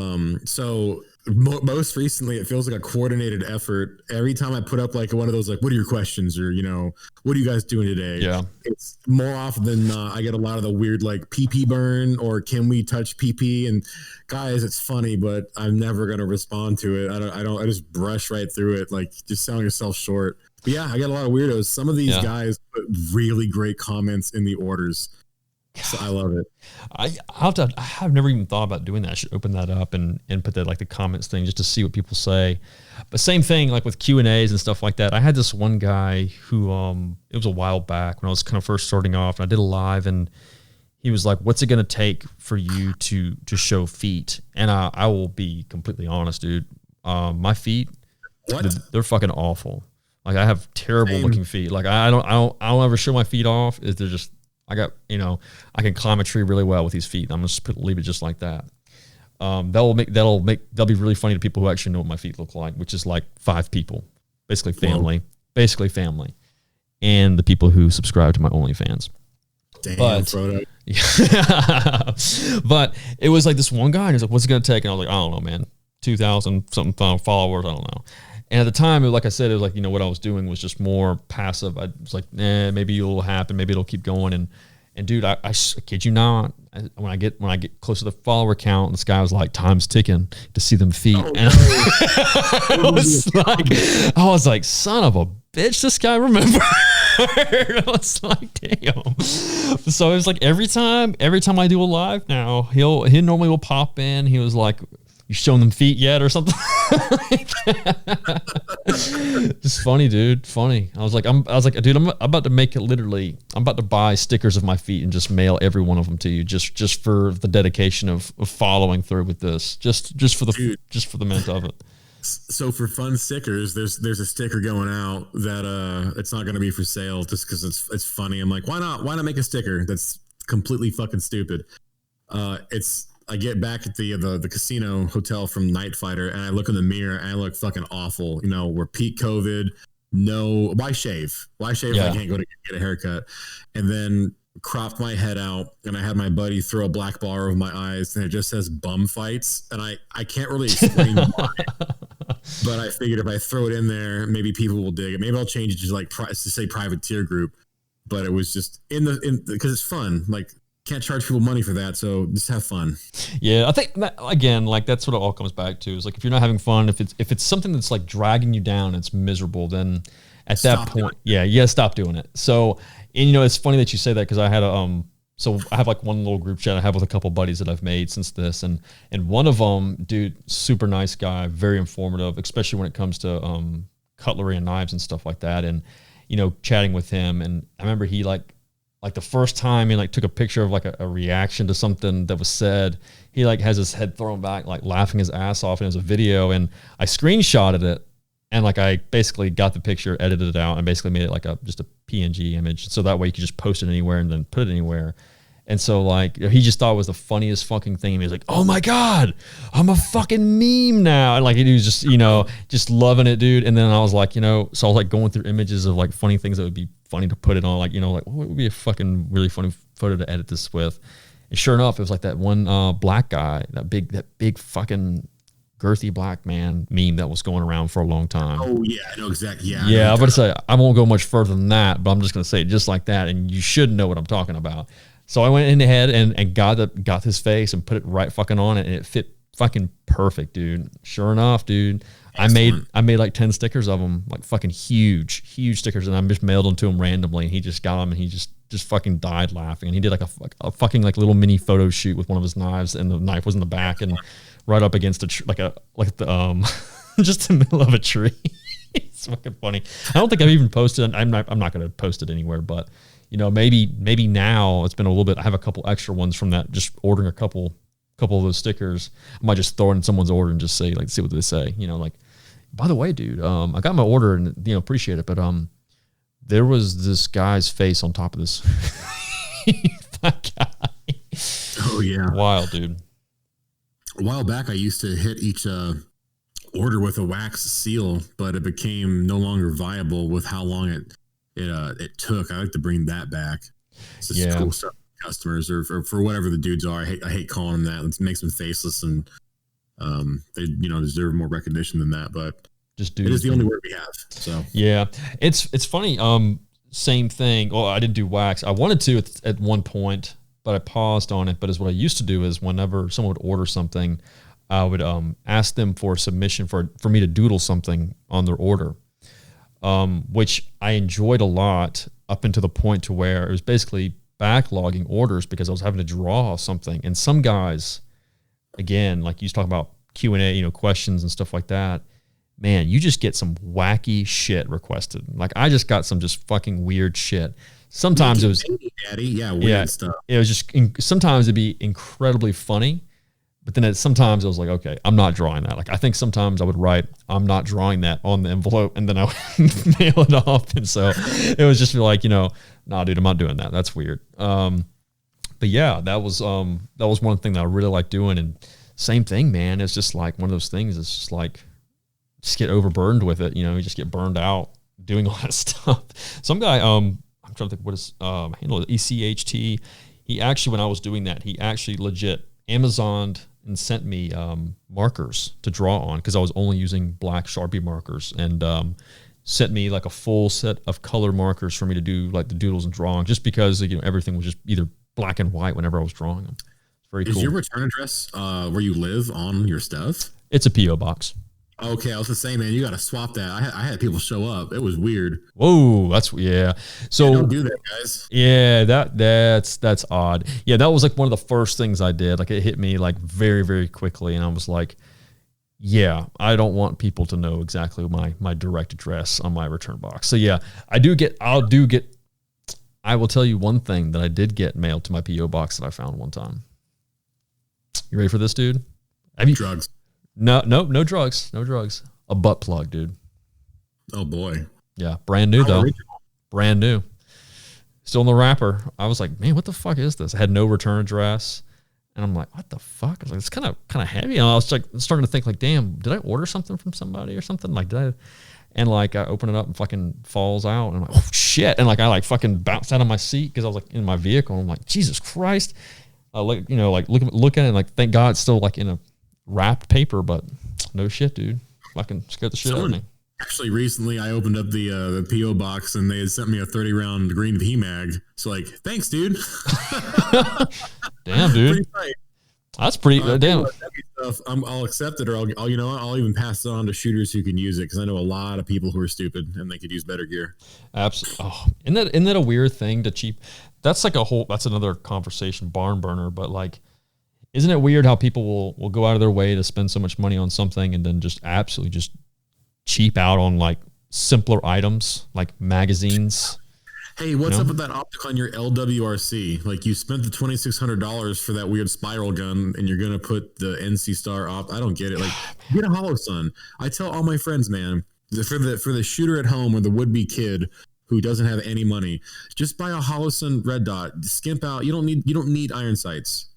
most recently, it feels like a coordinated effort. Every time I put up like one of those, like, what are your questions? Or, what are you guys doing today? Yeah. It's more often than not, I get a lot of the weird, like, PP burn, or can we touch PP? And guys, it's funny, but I'm never going to respond to it. I just brush right through it. Like, just selling yourself short. But yeah, I get a lot of weirdos. Some of these guys put really great comments in the orders. So I love it. I've never even thought about doing that. I should open that up and put that, like, the comments thing, just to see what people say. But same thing, like with Q&As and stuff like that. I had this one guy who, it was a while back when I was kind of first starting off, and I did a live, and he was like, what's it going to take for you to show feet? And I will be completely honest, dude. My feet, they're fucking awful. Like, I have terrible looking feet. Like, I don't ever show my feet off. They're just, I can climb a tree really well with these feet. I'm gonna leave it just like that. That'll be really funny to people who actually know what my feet look like, which is like 5 people, basically family, and the people who subscribe to my OnlyFans. Damn, Frodo. But it was like this one guy, and he's like, "What's it gonna take?" And I was like, "I don't know, man. 2,000 something followers. I don't know." And at the time, like I said, it was like, what I was doing was just more passive. I was like, maybe it'll happen, maybe it'll keep going. And dude, I kid you not, when I get close to the follower count, this guy was like, time's ticking to see them feet. Oh, And I was like, son of a bitch, this guy remembered. I was like, damn. So it was like every time I do a live now, he normally will pop in. He was like, "You showing them feet yet?" or something like that. Just funny, dude. Funny. I was like, dude, I'm about to make it literally. I'm about to buy stickers of my feet and just mail every one of them to you, just for the dedication of following through with this, just for the mint of it. So for fun stickers, there's a sticker going out that it's not going to be for sale just because it's funny. I'm like, why not make a sticker that's completely fucking stupid? I get back at the casino hotel from Night Fighter, and I look in the mirror and I look fucking awful. We're peak COVID. No, why shave? Why shave if I can't go to get a haircut? And then cropped my head out, and I had my buddy throw a black bar over my eyes, and it just says bum fights. And I can't really explain why, but I figured if I throw it in there, maybe people will dig it. Maybe I'll change it to say privateer group. But it was just because it's fun. Like, can't charge people money for that, so just have fun. Yeah, I think that, again, like that's what it all comes back to. Is like if you're not having fun, if it's something that's like dragging you down, it's miserable. Then that point, you gotta stop doing it. So, and it's funny that you say that because I had so I have like one little group chat I have with a couple buddies that I've made since this, and one of them, dude, super nice guy, very informative, especially when it comes to cutlery and knives and stuff like that, and chatting with him, and I remember he like the first time he like took a picture of like a reaction to something that was said, he like has his head thrown back, like laughing his ass off, and it was a video, and I screenshotted it, and like I basically got the picture, edited it out, and basically made it like just a PNG image, so that way you could just post it anywhere and then put it anywhere. And so like he just thought it was the funniest fucking thing. And he was like, "Oh my God, I'm a fucking meme now." And like he was just, just loving it, dude. And then I was like, so I was like going through images of like funny things that would be funny to put it on. Like, like what would be a fucking really funny photo to edit this with? And sure enough, it was like that one black guy, that big fucking girthy black man meme that was going around for a long time. Oh yeah, I know exactly. Yeah. Yeah, I'm going to say, I won't go much further than that, but I'm just going to say it just like that. And you should know what I'm talking about. So I went in ahead and got his face and put it right fucking on it, and it fit fucking perfect, dude. Sure enough, dude. Excellent. I made like 10 stickers of them, like fucking huge stickers, and I just mailed them to him randomly, and he just got them, and he just fucking died laughing. And he did like a fucking like little mini photo shoot with one of his knives, and the knife was in the back and right up against just in the middle of a tree. It's fucking funny. I don't think I've even posted. I'm not going to post it anywhere, but maybe now it's been a little bit. I have a couple extra ones from that. Just ordering a couple of those stickers. I might just throw it in someone's order and just say like, see what they say. Like, by the way, dude, I got my order and appreciate it, but there was this guy's face on top of this. That guy. Oh yeah, wild, dude. A while back, I used to hit each order with a wax seal, but it became no longer viable with how long it took. I like to bring that back. It's just cool stuff for customers or for whatever the dudes are. I hate calling them that. It makes them faceless, and they deserve more recognition than that. But just it is the only word we have. So yeah, it's funny. Same thing. Well, I didn't do wax. I wanted to at one point, but I paused on it. But what I used to do is whenever someone would order something, I would ask them for a submission for me to doodle something on their order, which I enjoyed a lot up until the point to where it was basically backlogging orders because I was having to draw something. And some guys, again, like you talk about Q&A, questions and stuff like that, man, you just get some wacky shit requested. Like I just got some just fucking weird shit. Sometimes it was, weird stuff. It was just, sometimes it'd be incredibly funny, but then sometimes I was like, okay, I'm not drawing that. Like I think sometimes I would write, I'm not drawing that on the envelope, and then I would mail it off. And so it was just like, nah, dude, I'm not doing that. That's weird. But yeah, that was one thing that I really like doing. And same thing, man. It's just like one of those things. It's just like, just get overburdened with it. You just get burned out doing all that stuff. Some guy, I'm trying to think what his handle is, ECHT. he actually, when I was doing that, he actually legit Amazoned and sent me markers to draw on because I was only using black Sharpie markers, and sent me like a full set of color markers for me to do like the doodles and drawing, just because everything was just either black and white whenever I was drawing them. It's very cool. Is your return address where you live on your stuff? It's a PO box. Okay, I was just saying, man, you got to swap that. I had people show up. It was weird. Whoa, that's yeah. So don't do that, guys. Yeah, that's odd. Yeah, that was like one of the first things I did. Like it hit me like very, very quickly, and I was like, yeah, I don't want people to know exactly my direct address on my return box. So yeah, I will tell you one thing that I did get mailed to my PO box that I found one time. You ready for this, dude? Drugs? No drugs. No drugs. A butt plug, dude. Oh boy. Yeah, brand new though. Brand new. Still in the wrapper. I was like, man, what the fuck is this? I had no return address. And I'm like, what the fuck? I was like, it's kind of heavy. And I was like starting to think like, damn, did I order something from somebody or something? Like, and like I open it up and fucking falls out. And I'm like, oh shit. And like I like fucking bounced out of my seat because I was like in my vehicle. And I'm like, Jesus Christ. Look at it and like, thank God it's still like in a wrapped paper, but no shit, dude. Fucking scared the shit out of me. Actually, recently I opened up the PO box and they had sent me a 30-round green VMAG. So like, thanks, dude. Damn, dude. That's pretty damn. I'll accept it, or I'll even pass it on to shooters who can use it, because I know a lot of people who are stupid and they could use better gear. Absolutely. Oh, isn't that a weird thing to cheap? That's like that's another conversation, barn burner. But like, isn't it weird how people will go out of their way to spend so much money on something and then just absolutely just cheap out on like simpler items like magazines? Hey, what's up with that optic on your LWRC? Like, you spent the $2,600 for that weird spiral gun, and you're gonna put the NC Star op. I don't get it. Like, get a Hollow Sun. I tell all my friends, man, for the shooter at home or the would-be kid who doesn't have any money, just buy a Hollow Sun red dot. Skimp out. You don't need iron sights.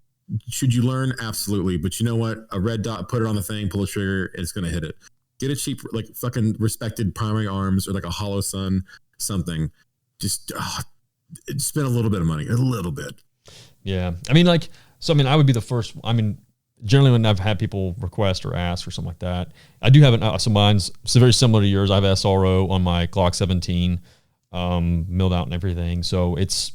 Should you learn? Absolutely. But you know what? A red dot, put it on the thing, pull the trigger, and it's gonna hit it. Get a cheap, like fucking respected primary arms or like a Hollow Sun something. Just spend a little bit of money, a little bit. Yeah. I mean, I would be the first. I mean, generally when I've had people request or ask or something like that, I do have so mine's very similar to yours. I have SRO on my Glock 17, milled out and everything. So it's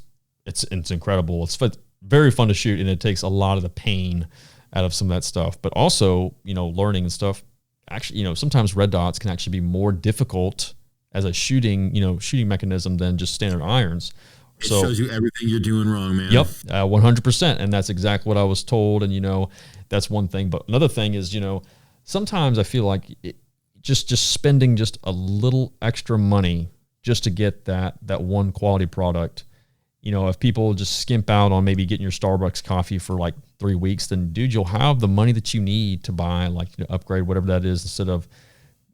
incredible. It's very fun to shoot, and it takes a lot of the pain out of some of that stuff. But also, learning and stuff. Actually, sometimes red dots can actually be more difficult as a shooting mechanism than just standard irons. It shows you everything you're doing wrong, man. Yep, 100%. And that's exactly what I was told. And, that's one thing. But another thing is, sometimes I feel like just spending just a little extra money just to get that one quality product. If people just skimp out on maybe getting your Starbucks coffee for like 3 weeks, then dude, you'll have the money that you need to buy, like, upgrade whatever that is, instead of,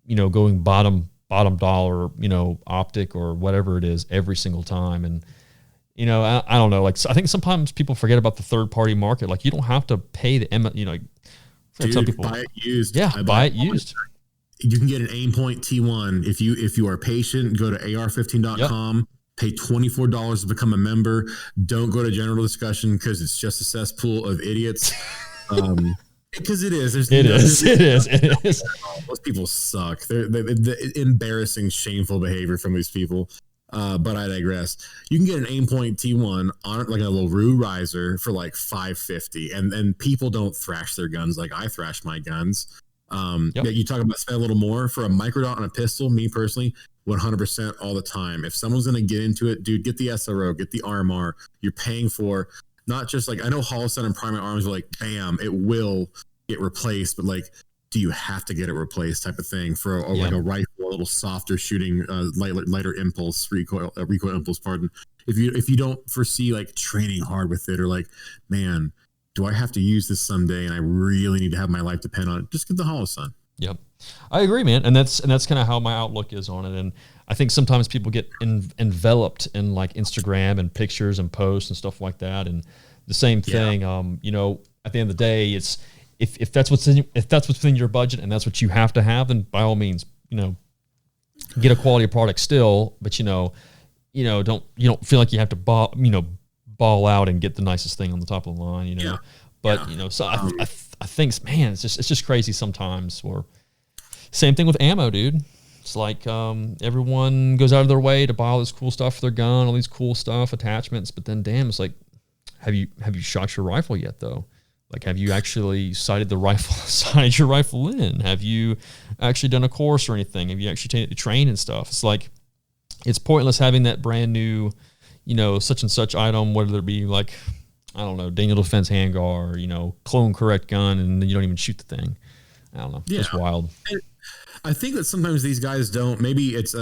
going bottom dollar, optic or whatever it is every single time. And, I don't know, like, I think sometimes people forget about the third party market. Like, you don't have to pay the, dude, tell people, buy it used. Yeah, buy it used. You can get an Aimpoint T1. If you are patient, go to ar15.com. Yep. Pay $24 to become a member. Don't go to general discussion because it's just a cesspool of idiots. Because it is. It is. Most people suck. They're embarrassing, shameful behavior from these people. But I digress. You can get an Aimpoint T1 on like a little Rue riser for like $550, and people don't thrash their guns like I thrash my guns. Yep. You talk about spend a little more for a microdot on a pistol. Me personally, 100% all the time. If someone's going to get into it, dude, get the SRO, get the RMR. You're paying for not just like, I know Hollow Sun and primary arms are like, bam, it will get replaced, but like, do you have to get it replaced type of thing for like a rifle, a little softer shooting, lighter impulse, recoil impulse, pardon. If you don't foresee like training hard with it, or like, man, do I have to use this someday and I really need to have my life depend on it, just get the Hollow Sun. Yep. I agree, man. And that's kind of how my outlook is on it. And I think sometimes people get enveloped in like Instagram and pictures and posts and stuff like that. And the same thing, at the end of the day, it's, if that's what's within your budget and that's what you have to have, then by all means, get a quality product still, but you don't feel like you have to ball out and get the nicest thing on the top of the line, you know. Yeah. But you know, so I think, man, it's just crazy sometimes. Or same thing with ammo, dude. It's like everyone goes out of their way to buy all this cool stuff for their gun, all these cool stuff, attachments. But then, damn, it's like, have you shot your rifle yet, though? Like, have you actually sighted your rifle in? Have you actually done a course or anything? Have you actually taken it to train and stuff? It's like, it's pointless having that brand new, you know, such and such item, whether it be like, I don't know, Daniel Defense handguard, or, you know, clone correct gun, and then you don't even shoot the thing. I don't know. Yeah. It's wild. I think that sometimes these guys don't. Maybe it's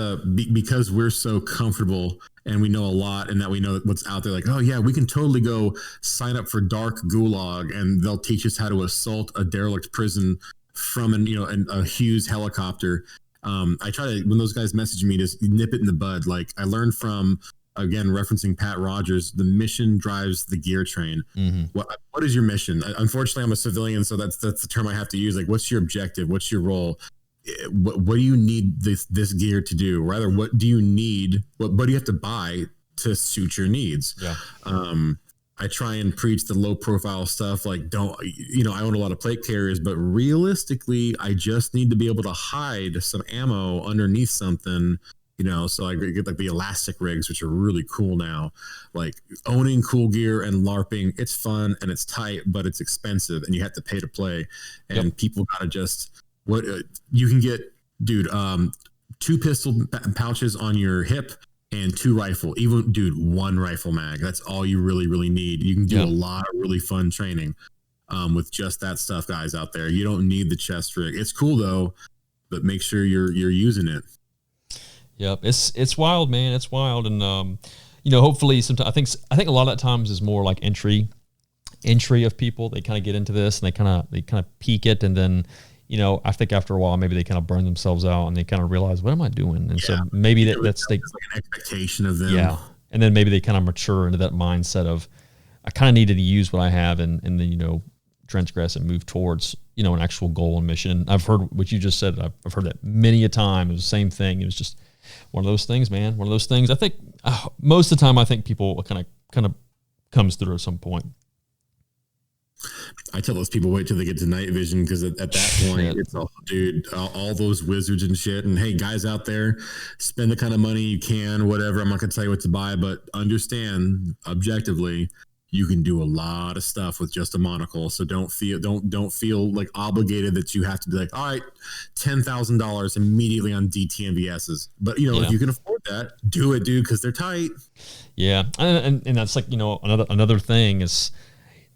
because we're so comfortable and we know a lot, and that we know what's out there. Like, oh yeah, we can totally go sign up for Dark Gulag, and they'll teach us how to assault a derelict prison from a Hughes helicopter. I try to, when those guys message me, just nip it in the bud. Like, I learned from, again, referencing Pat Rogers, the mission drives the gear train. Mm-hmm. What is your mission? Unfortunately, I'm a civilian, so that's the term I have to use. Like, what's your objective? What's your role? What do you need this gear to do? Rather, what do you need? What do you have to buy to suit your needs? Yeah. I try and preach the low profile stuff. Like, I own a lot of plate carriers, but realistically, I just need to be able to hide some ammo underneath something. You know, so I get like the elastic rigs, which are really cool now. Like, owning cool gear and LARPing, it's fun and it's tight, but it's expensive and you have to pay to play. And people gotta just you can get, dude, 2 pistol pouches on your hip and 2 rifle. Even, dude, 1 rifle mag. That's all you really, really need. You can do a lot of really fun training with just that stuff, guys out there. You don't need the chest rig. It's cool though, but make sure you're using it. Yep, it's wild, man. It's wild, and hopefully, sometimes I think a lot of that times is more like entry of people. They kind of get into this and they kind of peak it, and then, you know, I think after a while maybe they kind of burn themselves out and they kind of realize, what am I doing? And so maybe that's like an expectation of them. Yeah, and then maybe they kind of mature into that mindset of, I kind of needed to use what I have and then, you know, transgress and move towards, you know, an actual goal and mission. And I've heard what you just said. I've heard that many a time. It was the same thing. It was just one of those things, man. One of those things. I think most of the time, I think people kind of comes through at some point. I tell those people, wait till they get to night vision, because at that point, it's all, dude, all those wizards and shit. And hey, guys out there, spend the kind of money you can, whatever. I'm not gonna tell you what to buy, but understand objectively, you can do a lot of stuff with just a monocle. So don't feel like obligated that you have to be like, all right, $10,000 immediately on DTMVSs. But if you can afford that, do it, dude, because they're tight. Yeah, and that's like, you know, another thing is,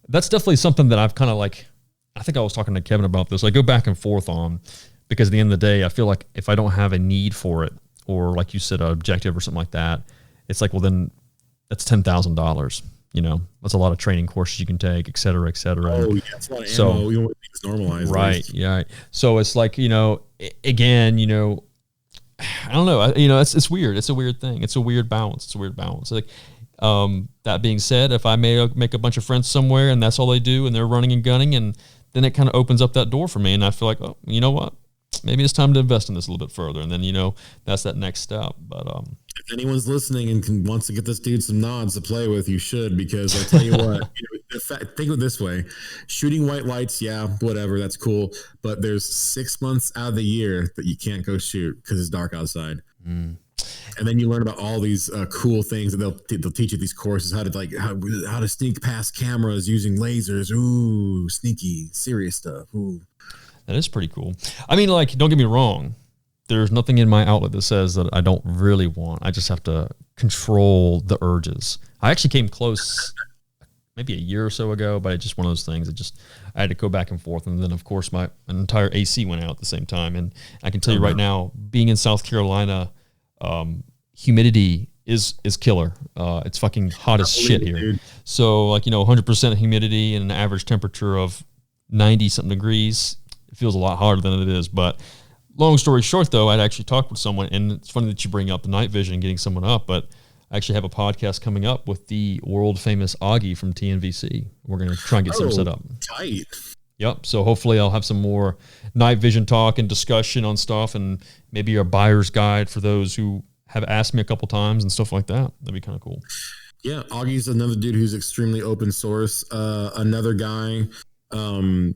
that's definitely something that I've kind of like, I think I was talking to Kevin about this. I go back and forth on, because at the end of the day, I feel like if I don't have a need for it, or like you said, an objective or something like that, it's like, well, then that's $10,000. You know, that's a lot of training courses you can take, et cetera, et cetera. Oh, yeah, it's a lot of ammo. You want things normalized. Right, yeah. So it's like, you know, again, you know, I don't know. It's weird. It's a weird thing. It's a weird balance. Like, that being said, if I make a bunch of friends somewhere and that's all they do and they're running and gunning, and then it kind of opens up that door for me, and I feel like, oh, you know what? Maybe it's time to invest in this a little bit further. And then, you know, that's that next step. But if anyone's listening and wants to get this dude some nods to play with, you should, because I tell you what, think of it this way: shooting white lights, yeah, whatever, that's cool. But there's 6 months out of the year that you can't go shoot because it's dark outside. And then you learn about all these cool things that they'll teach you, these courses, how to sneak past cameras using lasers. Ooh, sneaky, serious stuff. Ooh. That is pretty cool. I mean, like, don't get me wrong. There's nothing in my outlet that says that I don't really want. I just have to control the urges. I actually came close maybe a year or so ago, but it's just one of those things. I had to go back and forth. And then, of course, my entire AC went out at the same time. And I can tell you right now, being in South Carolina, humidity is killer. It's fucking hot as shit here. Dude. So, like, you know, 100% humidity and an average temperature of 90-something degrees. It feels a lot harder than it is. But long story short, though, I'd actually talked with someone, and it's funny that you bring up the night vision and getting someone up, but I actually have a podcast coming up with the world famous Augie from TNVC. We're going to try and get some set up. Tight. Yep. So hopefully I'll have some more night vision talk and discussion on stuff, and maybe a buyer's guide for those who have asked me a couple times and stuff like that. That'd be kind of cool. Yeah, Augie's another dude who's extremely open source. Another guy from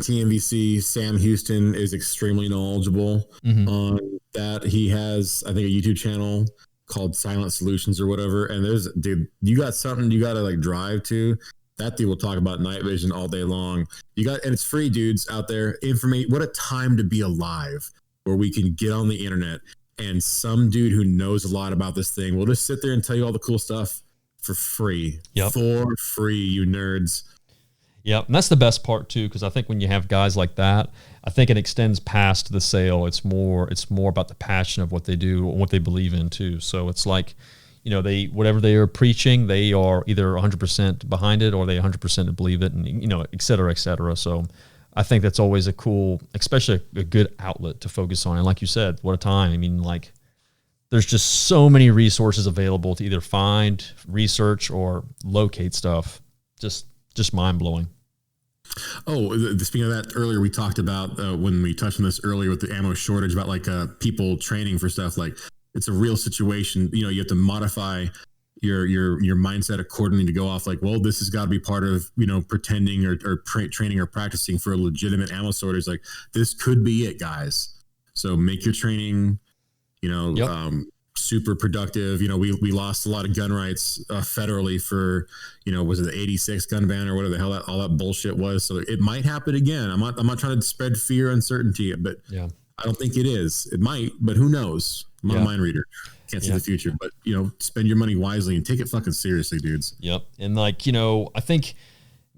TNVC, Sam Houston, is extremely knowledgeable on that. He has, I think, a YouTube channel called Silent Solutions or whatever. And there's, dude, you got something you got to like drive to. That dude will talk about night vision all day long. You got, and it's free, dudes out there. Information. What a time to be alive, where we can get on the internet and some dude who knows a lot about this thing will just sit there and tell you all the cool stuff for free. Yep. For free, you nerds. Yeah, and that's the best part too, because I think when you have guys like that, I think it extends past the sale. It's more about the passion of what they do, what they believe in too. So it's like, you know, they whatever they are preaching, they are either 100% behind it or they 100% believe it, and you know, et cetera, et cetera. So I think that's always a cool, especially a good outlet to focus on. And like you said, what a time! I mean, like, there's just so many resources available to either find, research, or locate stuff. Just mind blowing. Oh, speaking of that, earlier we talked about when we touched on this earlier with the ammo shortage, about like people training for stuff. Like, it's a real situation. You know, you have to modify your mindset accordingly to go off like, well, this has got to be part of, you know, pretending or training or practicing for a legitimate ammo shortage. Like, this could be it, guys. So make your training, you know, super productive. You know, we lost a lot of gun rights federally for, you know, was it the 86 gun ban or whatever the hell all that bullshit was. So it might happen again. I'm not trying to spread fear, uncertainty, but I don't think it is. It might, but who knows? I'm not a mind reader. Can't see the future, but you know, spend your money wisely and take it fucking seriously, dudes. Yep. And like, you know, I think,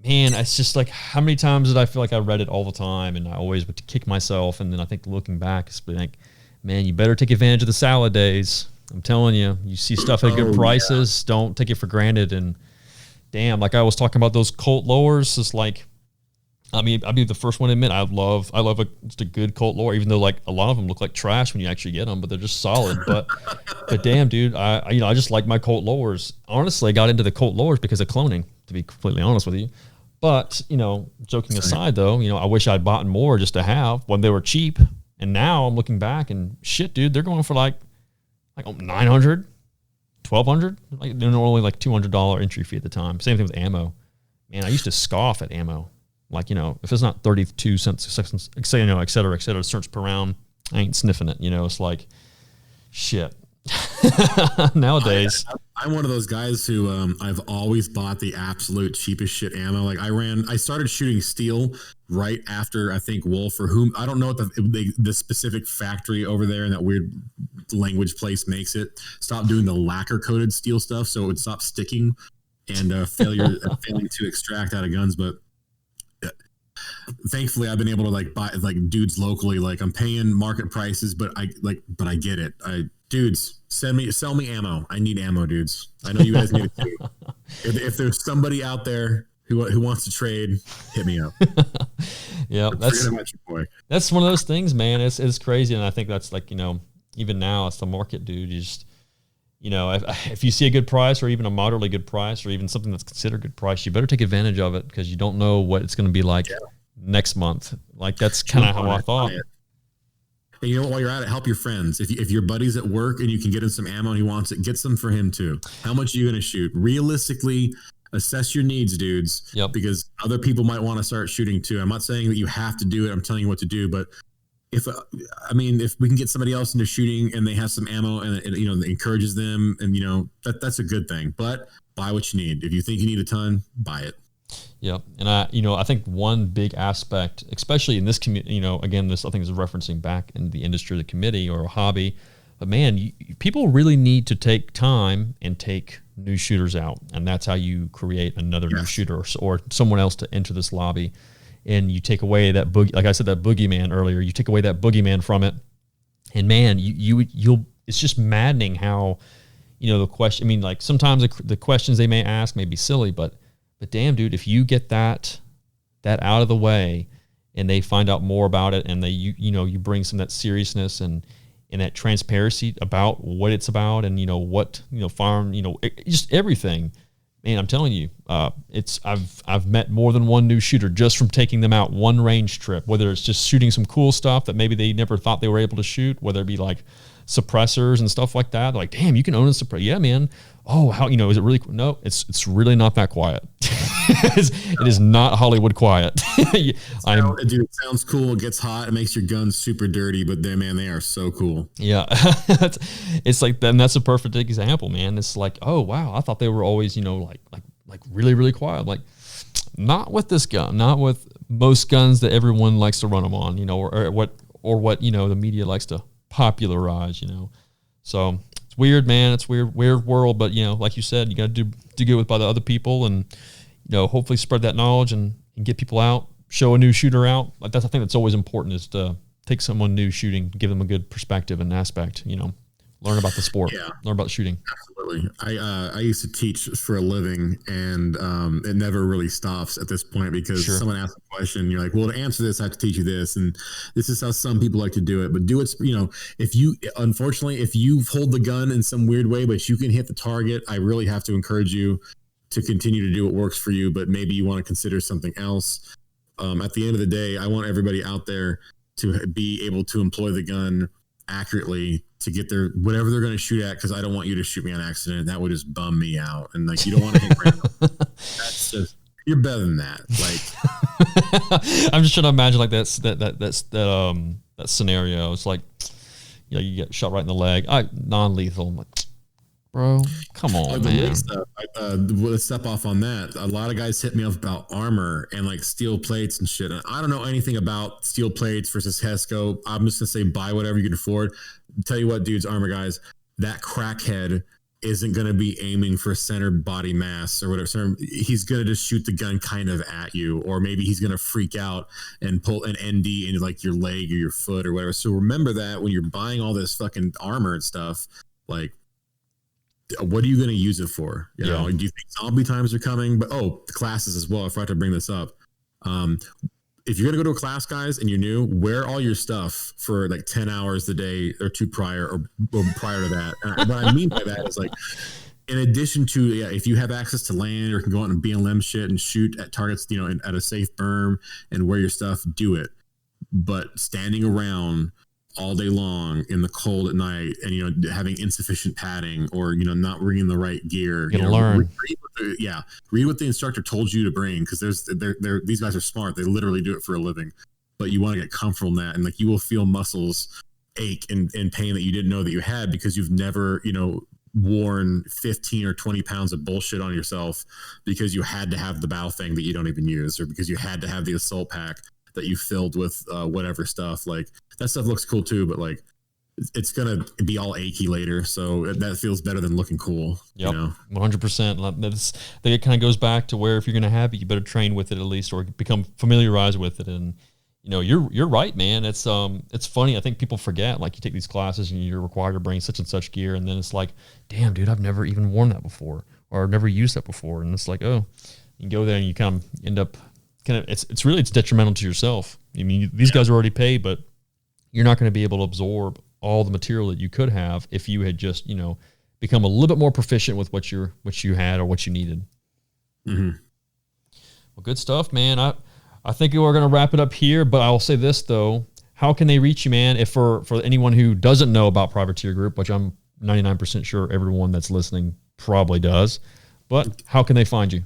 man, it's just like, how many times did I feel like I read it all the time and I always would kick myself. And then I think looking back, it's like, man, you better take advantage of the salad days. I'm telling you, you see stuff at good prices, don't take it for granted. And damn, like I was talking about those Colt lowers, it's like, I mean, I'd be the first one to admit I love just a good Colt lower, even though like a lot of them look like trash when you actually get them, but they're just solid. But damn, dude, I just like my Colt lowers. Honestly, I got into the Colt lowers because of cloning, to be completely honest with you. But, you know, joking aside though, you know, I wish I'd bought more just to have when they were cheap. And now I'm looking back and shit, dude, they're going for like $900, $1,200. Like they're normally like $200 entry fee at the time. Same thing with ammo. Man, I used to scoff at ammo. Like, you know, if it's not 32 cents, you know, et cetera, cents per round, I ain't sniffing it. You know, it's like, shit. Nowadays. I'm one of those guys who I've always bought the absolute cheapest shit ammo. Like I started shooting steel right after, I think, Wolf, or whom, I don't know what the specific factory over there in that weird language place makes it. Stop doing the lacquer coated steel stuff so it would stop sticking and failing to extract out of guns. But thankfully I've been able to like buy like dudes locally. Like I'm paying market prices, but I get it. Dudes, sell me ammo. I need ammo, dudes. I know you guys need it too. If there's somebody out there who wants to trade, hit me up. Yeah, that's one of those things, man. It's crazy, and I think that's like, you know, even now it's the market, dude. You just, you know, if you see a good price or even a moderately good price or even something that's considered a good price, you better take advantage of it because you don't know what it's going to be like next month. Like that's kind of how I thought. And you know what, while you're at it, help your friends. If your buddy's at work and you can get him some ammo and he wants it, get some for him too. How much are you going to shoot? Realistically, assess your needs, dudes. Yep. Because other people might want to start shooting too. I'm not saying that you have to do it. I'm telling you what to do. But if we can get somebody else into shooting and they have some ammo and you know, that encourages them, and you know, that's a good thing. But buy what you need. If you think you need a ton, buy it. Yeah, and I think one big aspect, especially in this community, you know, again, this I think is referencing back in the industry, the committee or a hobby, but man, people really need to take time and take new shooters out, and that's how you create another new shooter or someone else to enter this lobby, and you take away that like I said, that boogeyman earlier, you take away that boogeyman from it, and man, you'll it's just maddening how, you know, the question. I mean, like sometimes the questions they may ask may be silly, but damn, dude, if you get that out of the way and they find out more about it and you bring some of that seriousness and that transparency about what it's about and, you know, what, you know, farm, you know, just everything, man, I'm telling you, I've met more than one new shooter just from taking them out one range trip, whether it's just shooting some cool stuff that maybe they never thought they were able to shoot, whether it be like suppressors and stuff like that. Like, damn, you can own a suppressor. Yeah, man. Oh, how, is it really? No, it's really not that quiet. It is not Hollywood quiet. Dude, it sounds cool. It gets hot. It makes your guns super dirty, but they are so cool. Yeah. It's like, then that's a perfect example, man. It's like, oh wow, I thought they were always, like really, really quiet. Like, not with this gun, not with most guns that everyone likes to run them on, or what the media likes to popularize, So it's weird, man. It's weird world, but like you said, you got to do good with by the other people, and hopefully spread that knowledge and get people out, show a new shooter out. Like, that's, I think that's always important, is to take someone new shooting, give them a good perspective and aspect, learn about the sport, learn about shooting. Absolutely. I used to teach for a living, and it never really stops at this point, because someone asks a question, you're like, well, to answer this, I have to teach you this. And this is how some people like to do it, but do it, if you hold the gun in some weird way, but you can hit the target, I really have to encourage you to continue to do what works for you, but maybe you want to consider something else. At the end of the day, I want everybody out there to be able to employ the gun accurately to get their whatever they're going to shoot at, because I don't want you to shoot me on accident. That would just bum me out. And like, you don't want to hit random. That's just, you're better than that. Like, I'm just trying to imagine like that scenario. It's like, you get shot right in the leg. Non-lethal. I'm like, bro, come on, man. Let's step off on that. A lot of guys hit me up about armor and like steel plates and shit. And I don't know anything about steel plates versus HESCO. I'm just gonna say buy whatever you can afford. Tell you what, dudes, armor guys, that crackhead isn't gonna be aiming for center body mass or whatever. He's gonna just shoot the gun kind of at you, or maybe he's gonna freak out and pull an ND into like your leg or your foot or whatever. So remember that when you're buying all this fucking armor and stuff, like, what are you going to use it for? Do you think zombie times are coming? But the classes as well. I forgot to bring this up. If you're going to go to a class, guys, and you're new, wear all your stuff for like 10 hours a day or two prior or prior to that. And what I mean by that is, like, in addition to, if you have access to land or can go out and BLM shit and shoot at targets, at a safe berm and wear your stuff, do it. But standing around all day long in the cold at night and having insufficient padding or not bringing the right gear, learn. Read what the instructor told you to bring, because these guys are smart. They literally do it for a living. But you want to get comfortable in that, and like, you will feel muscles ache and pain that you didn't know that you had, because you've never worn 15 or 20 pounds of bullshit on yourself because you had to have the bow thing that you don't even use, or because you had to have the assault pack that you filled with whatever stuff. Like, that stuff looks cool too, but like, it's gonna be all achy later, so that feels better than looking cool. 100%. I think it kind of goes back to where, if you're gonna have it, you better train with it at least, or become familiarized with it. And you're right, man. It's funny. I think people forget, like, you take these classes and you're required to bring such and such gear, and then it's like, damn, dude, I've never even worn that before, or never used that before. And it's like, oh, you go there and you kind of end up it's really detrimental to yourself. I mean, these guys are already paid, but you're not going to be able to absorb all the material that you could have if you had just, become a little bit more proficient with what you had or what you needed. Mm-hmm. Well, good stuff, man. I think we're going to wrap it up here, but I'll say this though: how can they reach you, man? If for anyone who doesn't know about Privateer Group, which I'm 99% sure everyone that's listening probably does, but how can they find you?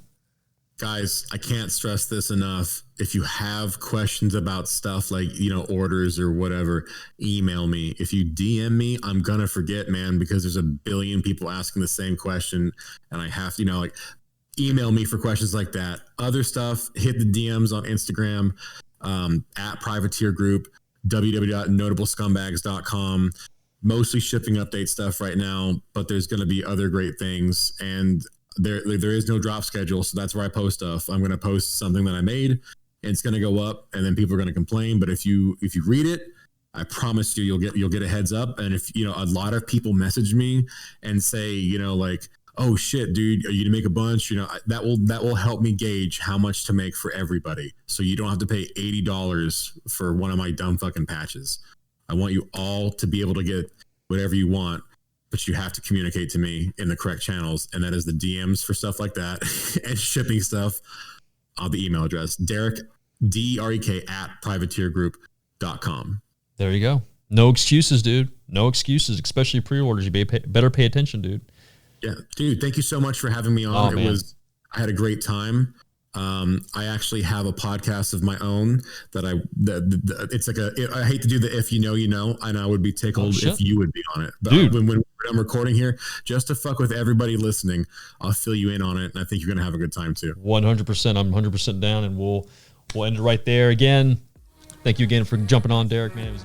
Guys, I can't stress this enough. If you have questions about stuff like, orders or whatever, email me. If you DM me, I'm going to forget, man, because there's a billion people asking the same question. And I have to, email me for questions like that. Other stuff, hit the DMs on Instagram, at Privateer Group, www.notablescumbags.com. Mostly shipping update stuff right now, but there's going to be other great things. And there is no drop schedule, so that's where I post stuff. I'm going to post something that I made, and it's going to go up, and then people are going to complain. But if you read it, I promise you'll get a heads up. And if a lot of people message me and say, like, oh shit, dude, are you to make a bunch? That will help me gauge how much to make for everybody, so you don't have to pay $80 for one of my dumb fucking patches. I want you all to be able to get whatever you want, but you have to communicate to me in the correct channels, and that is the DMs for stuff like that and shipping stuff on the email address, Derek, DEREK, at privateergroup.com. There you go. No excuses, dude. No excuses, especially pre-orders. You better pay attention, dude. Yeah, dude. Thank you so much for having me on. I had a great time. I actually have a podcast of my own that it's like I hate to do the if you know, and I would be tickled if you would be on it. But dude, when I'm recording here, just to fuck with everybody listening, I'll fill you in on it, and I think you're gonna have a good time too. 100%. I'm 100% down, and we'll end it right there. Again, thank you again for jumping on, Derek. Man, it was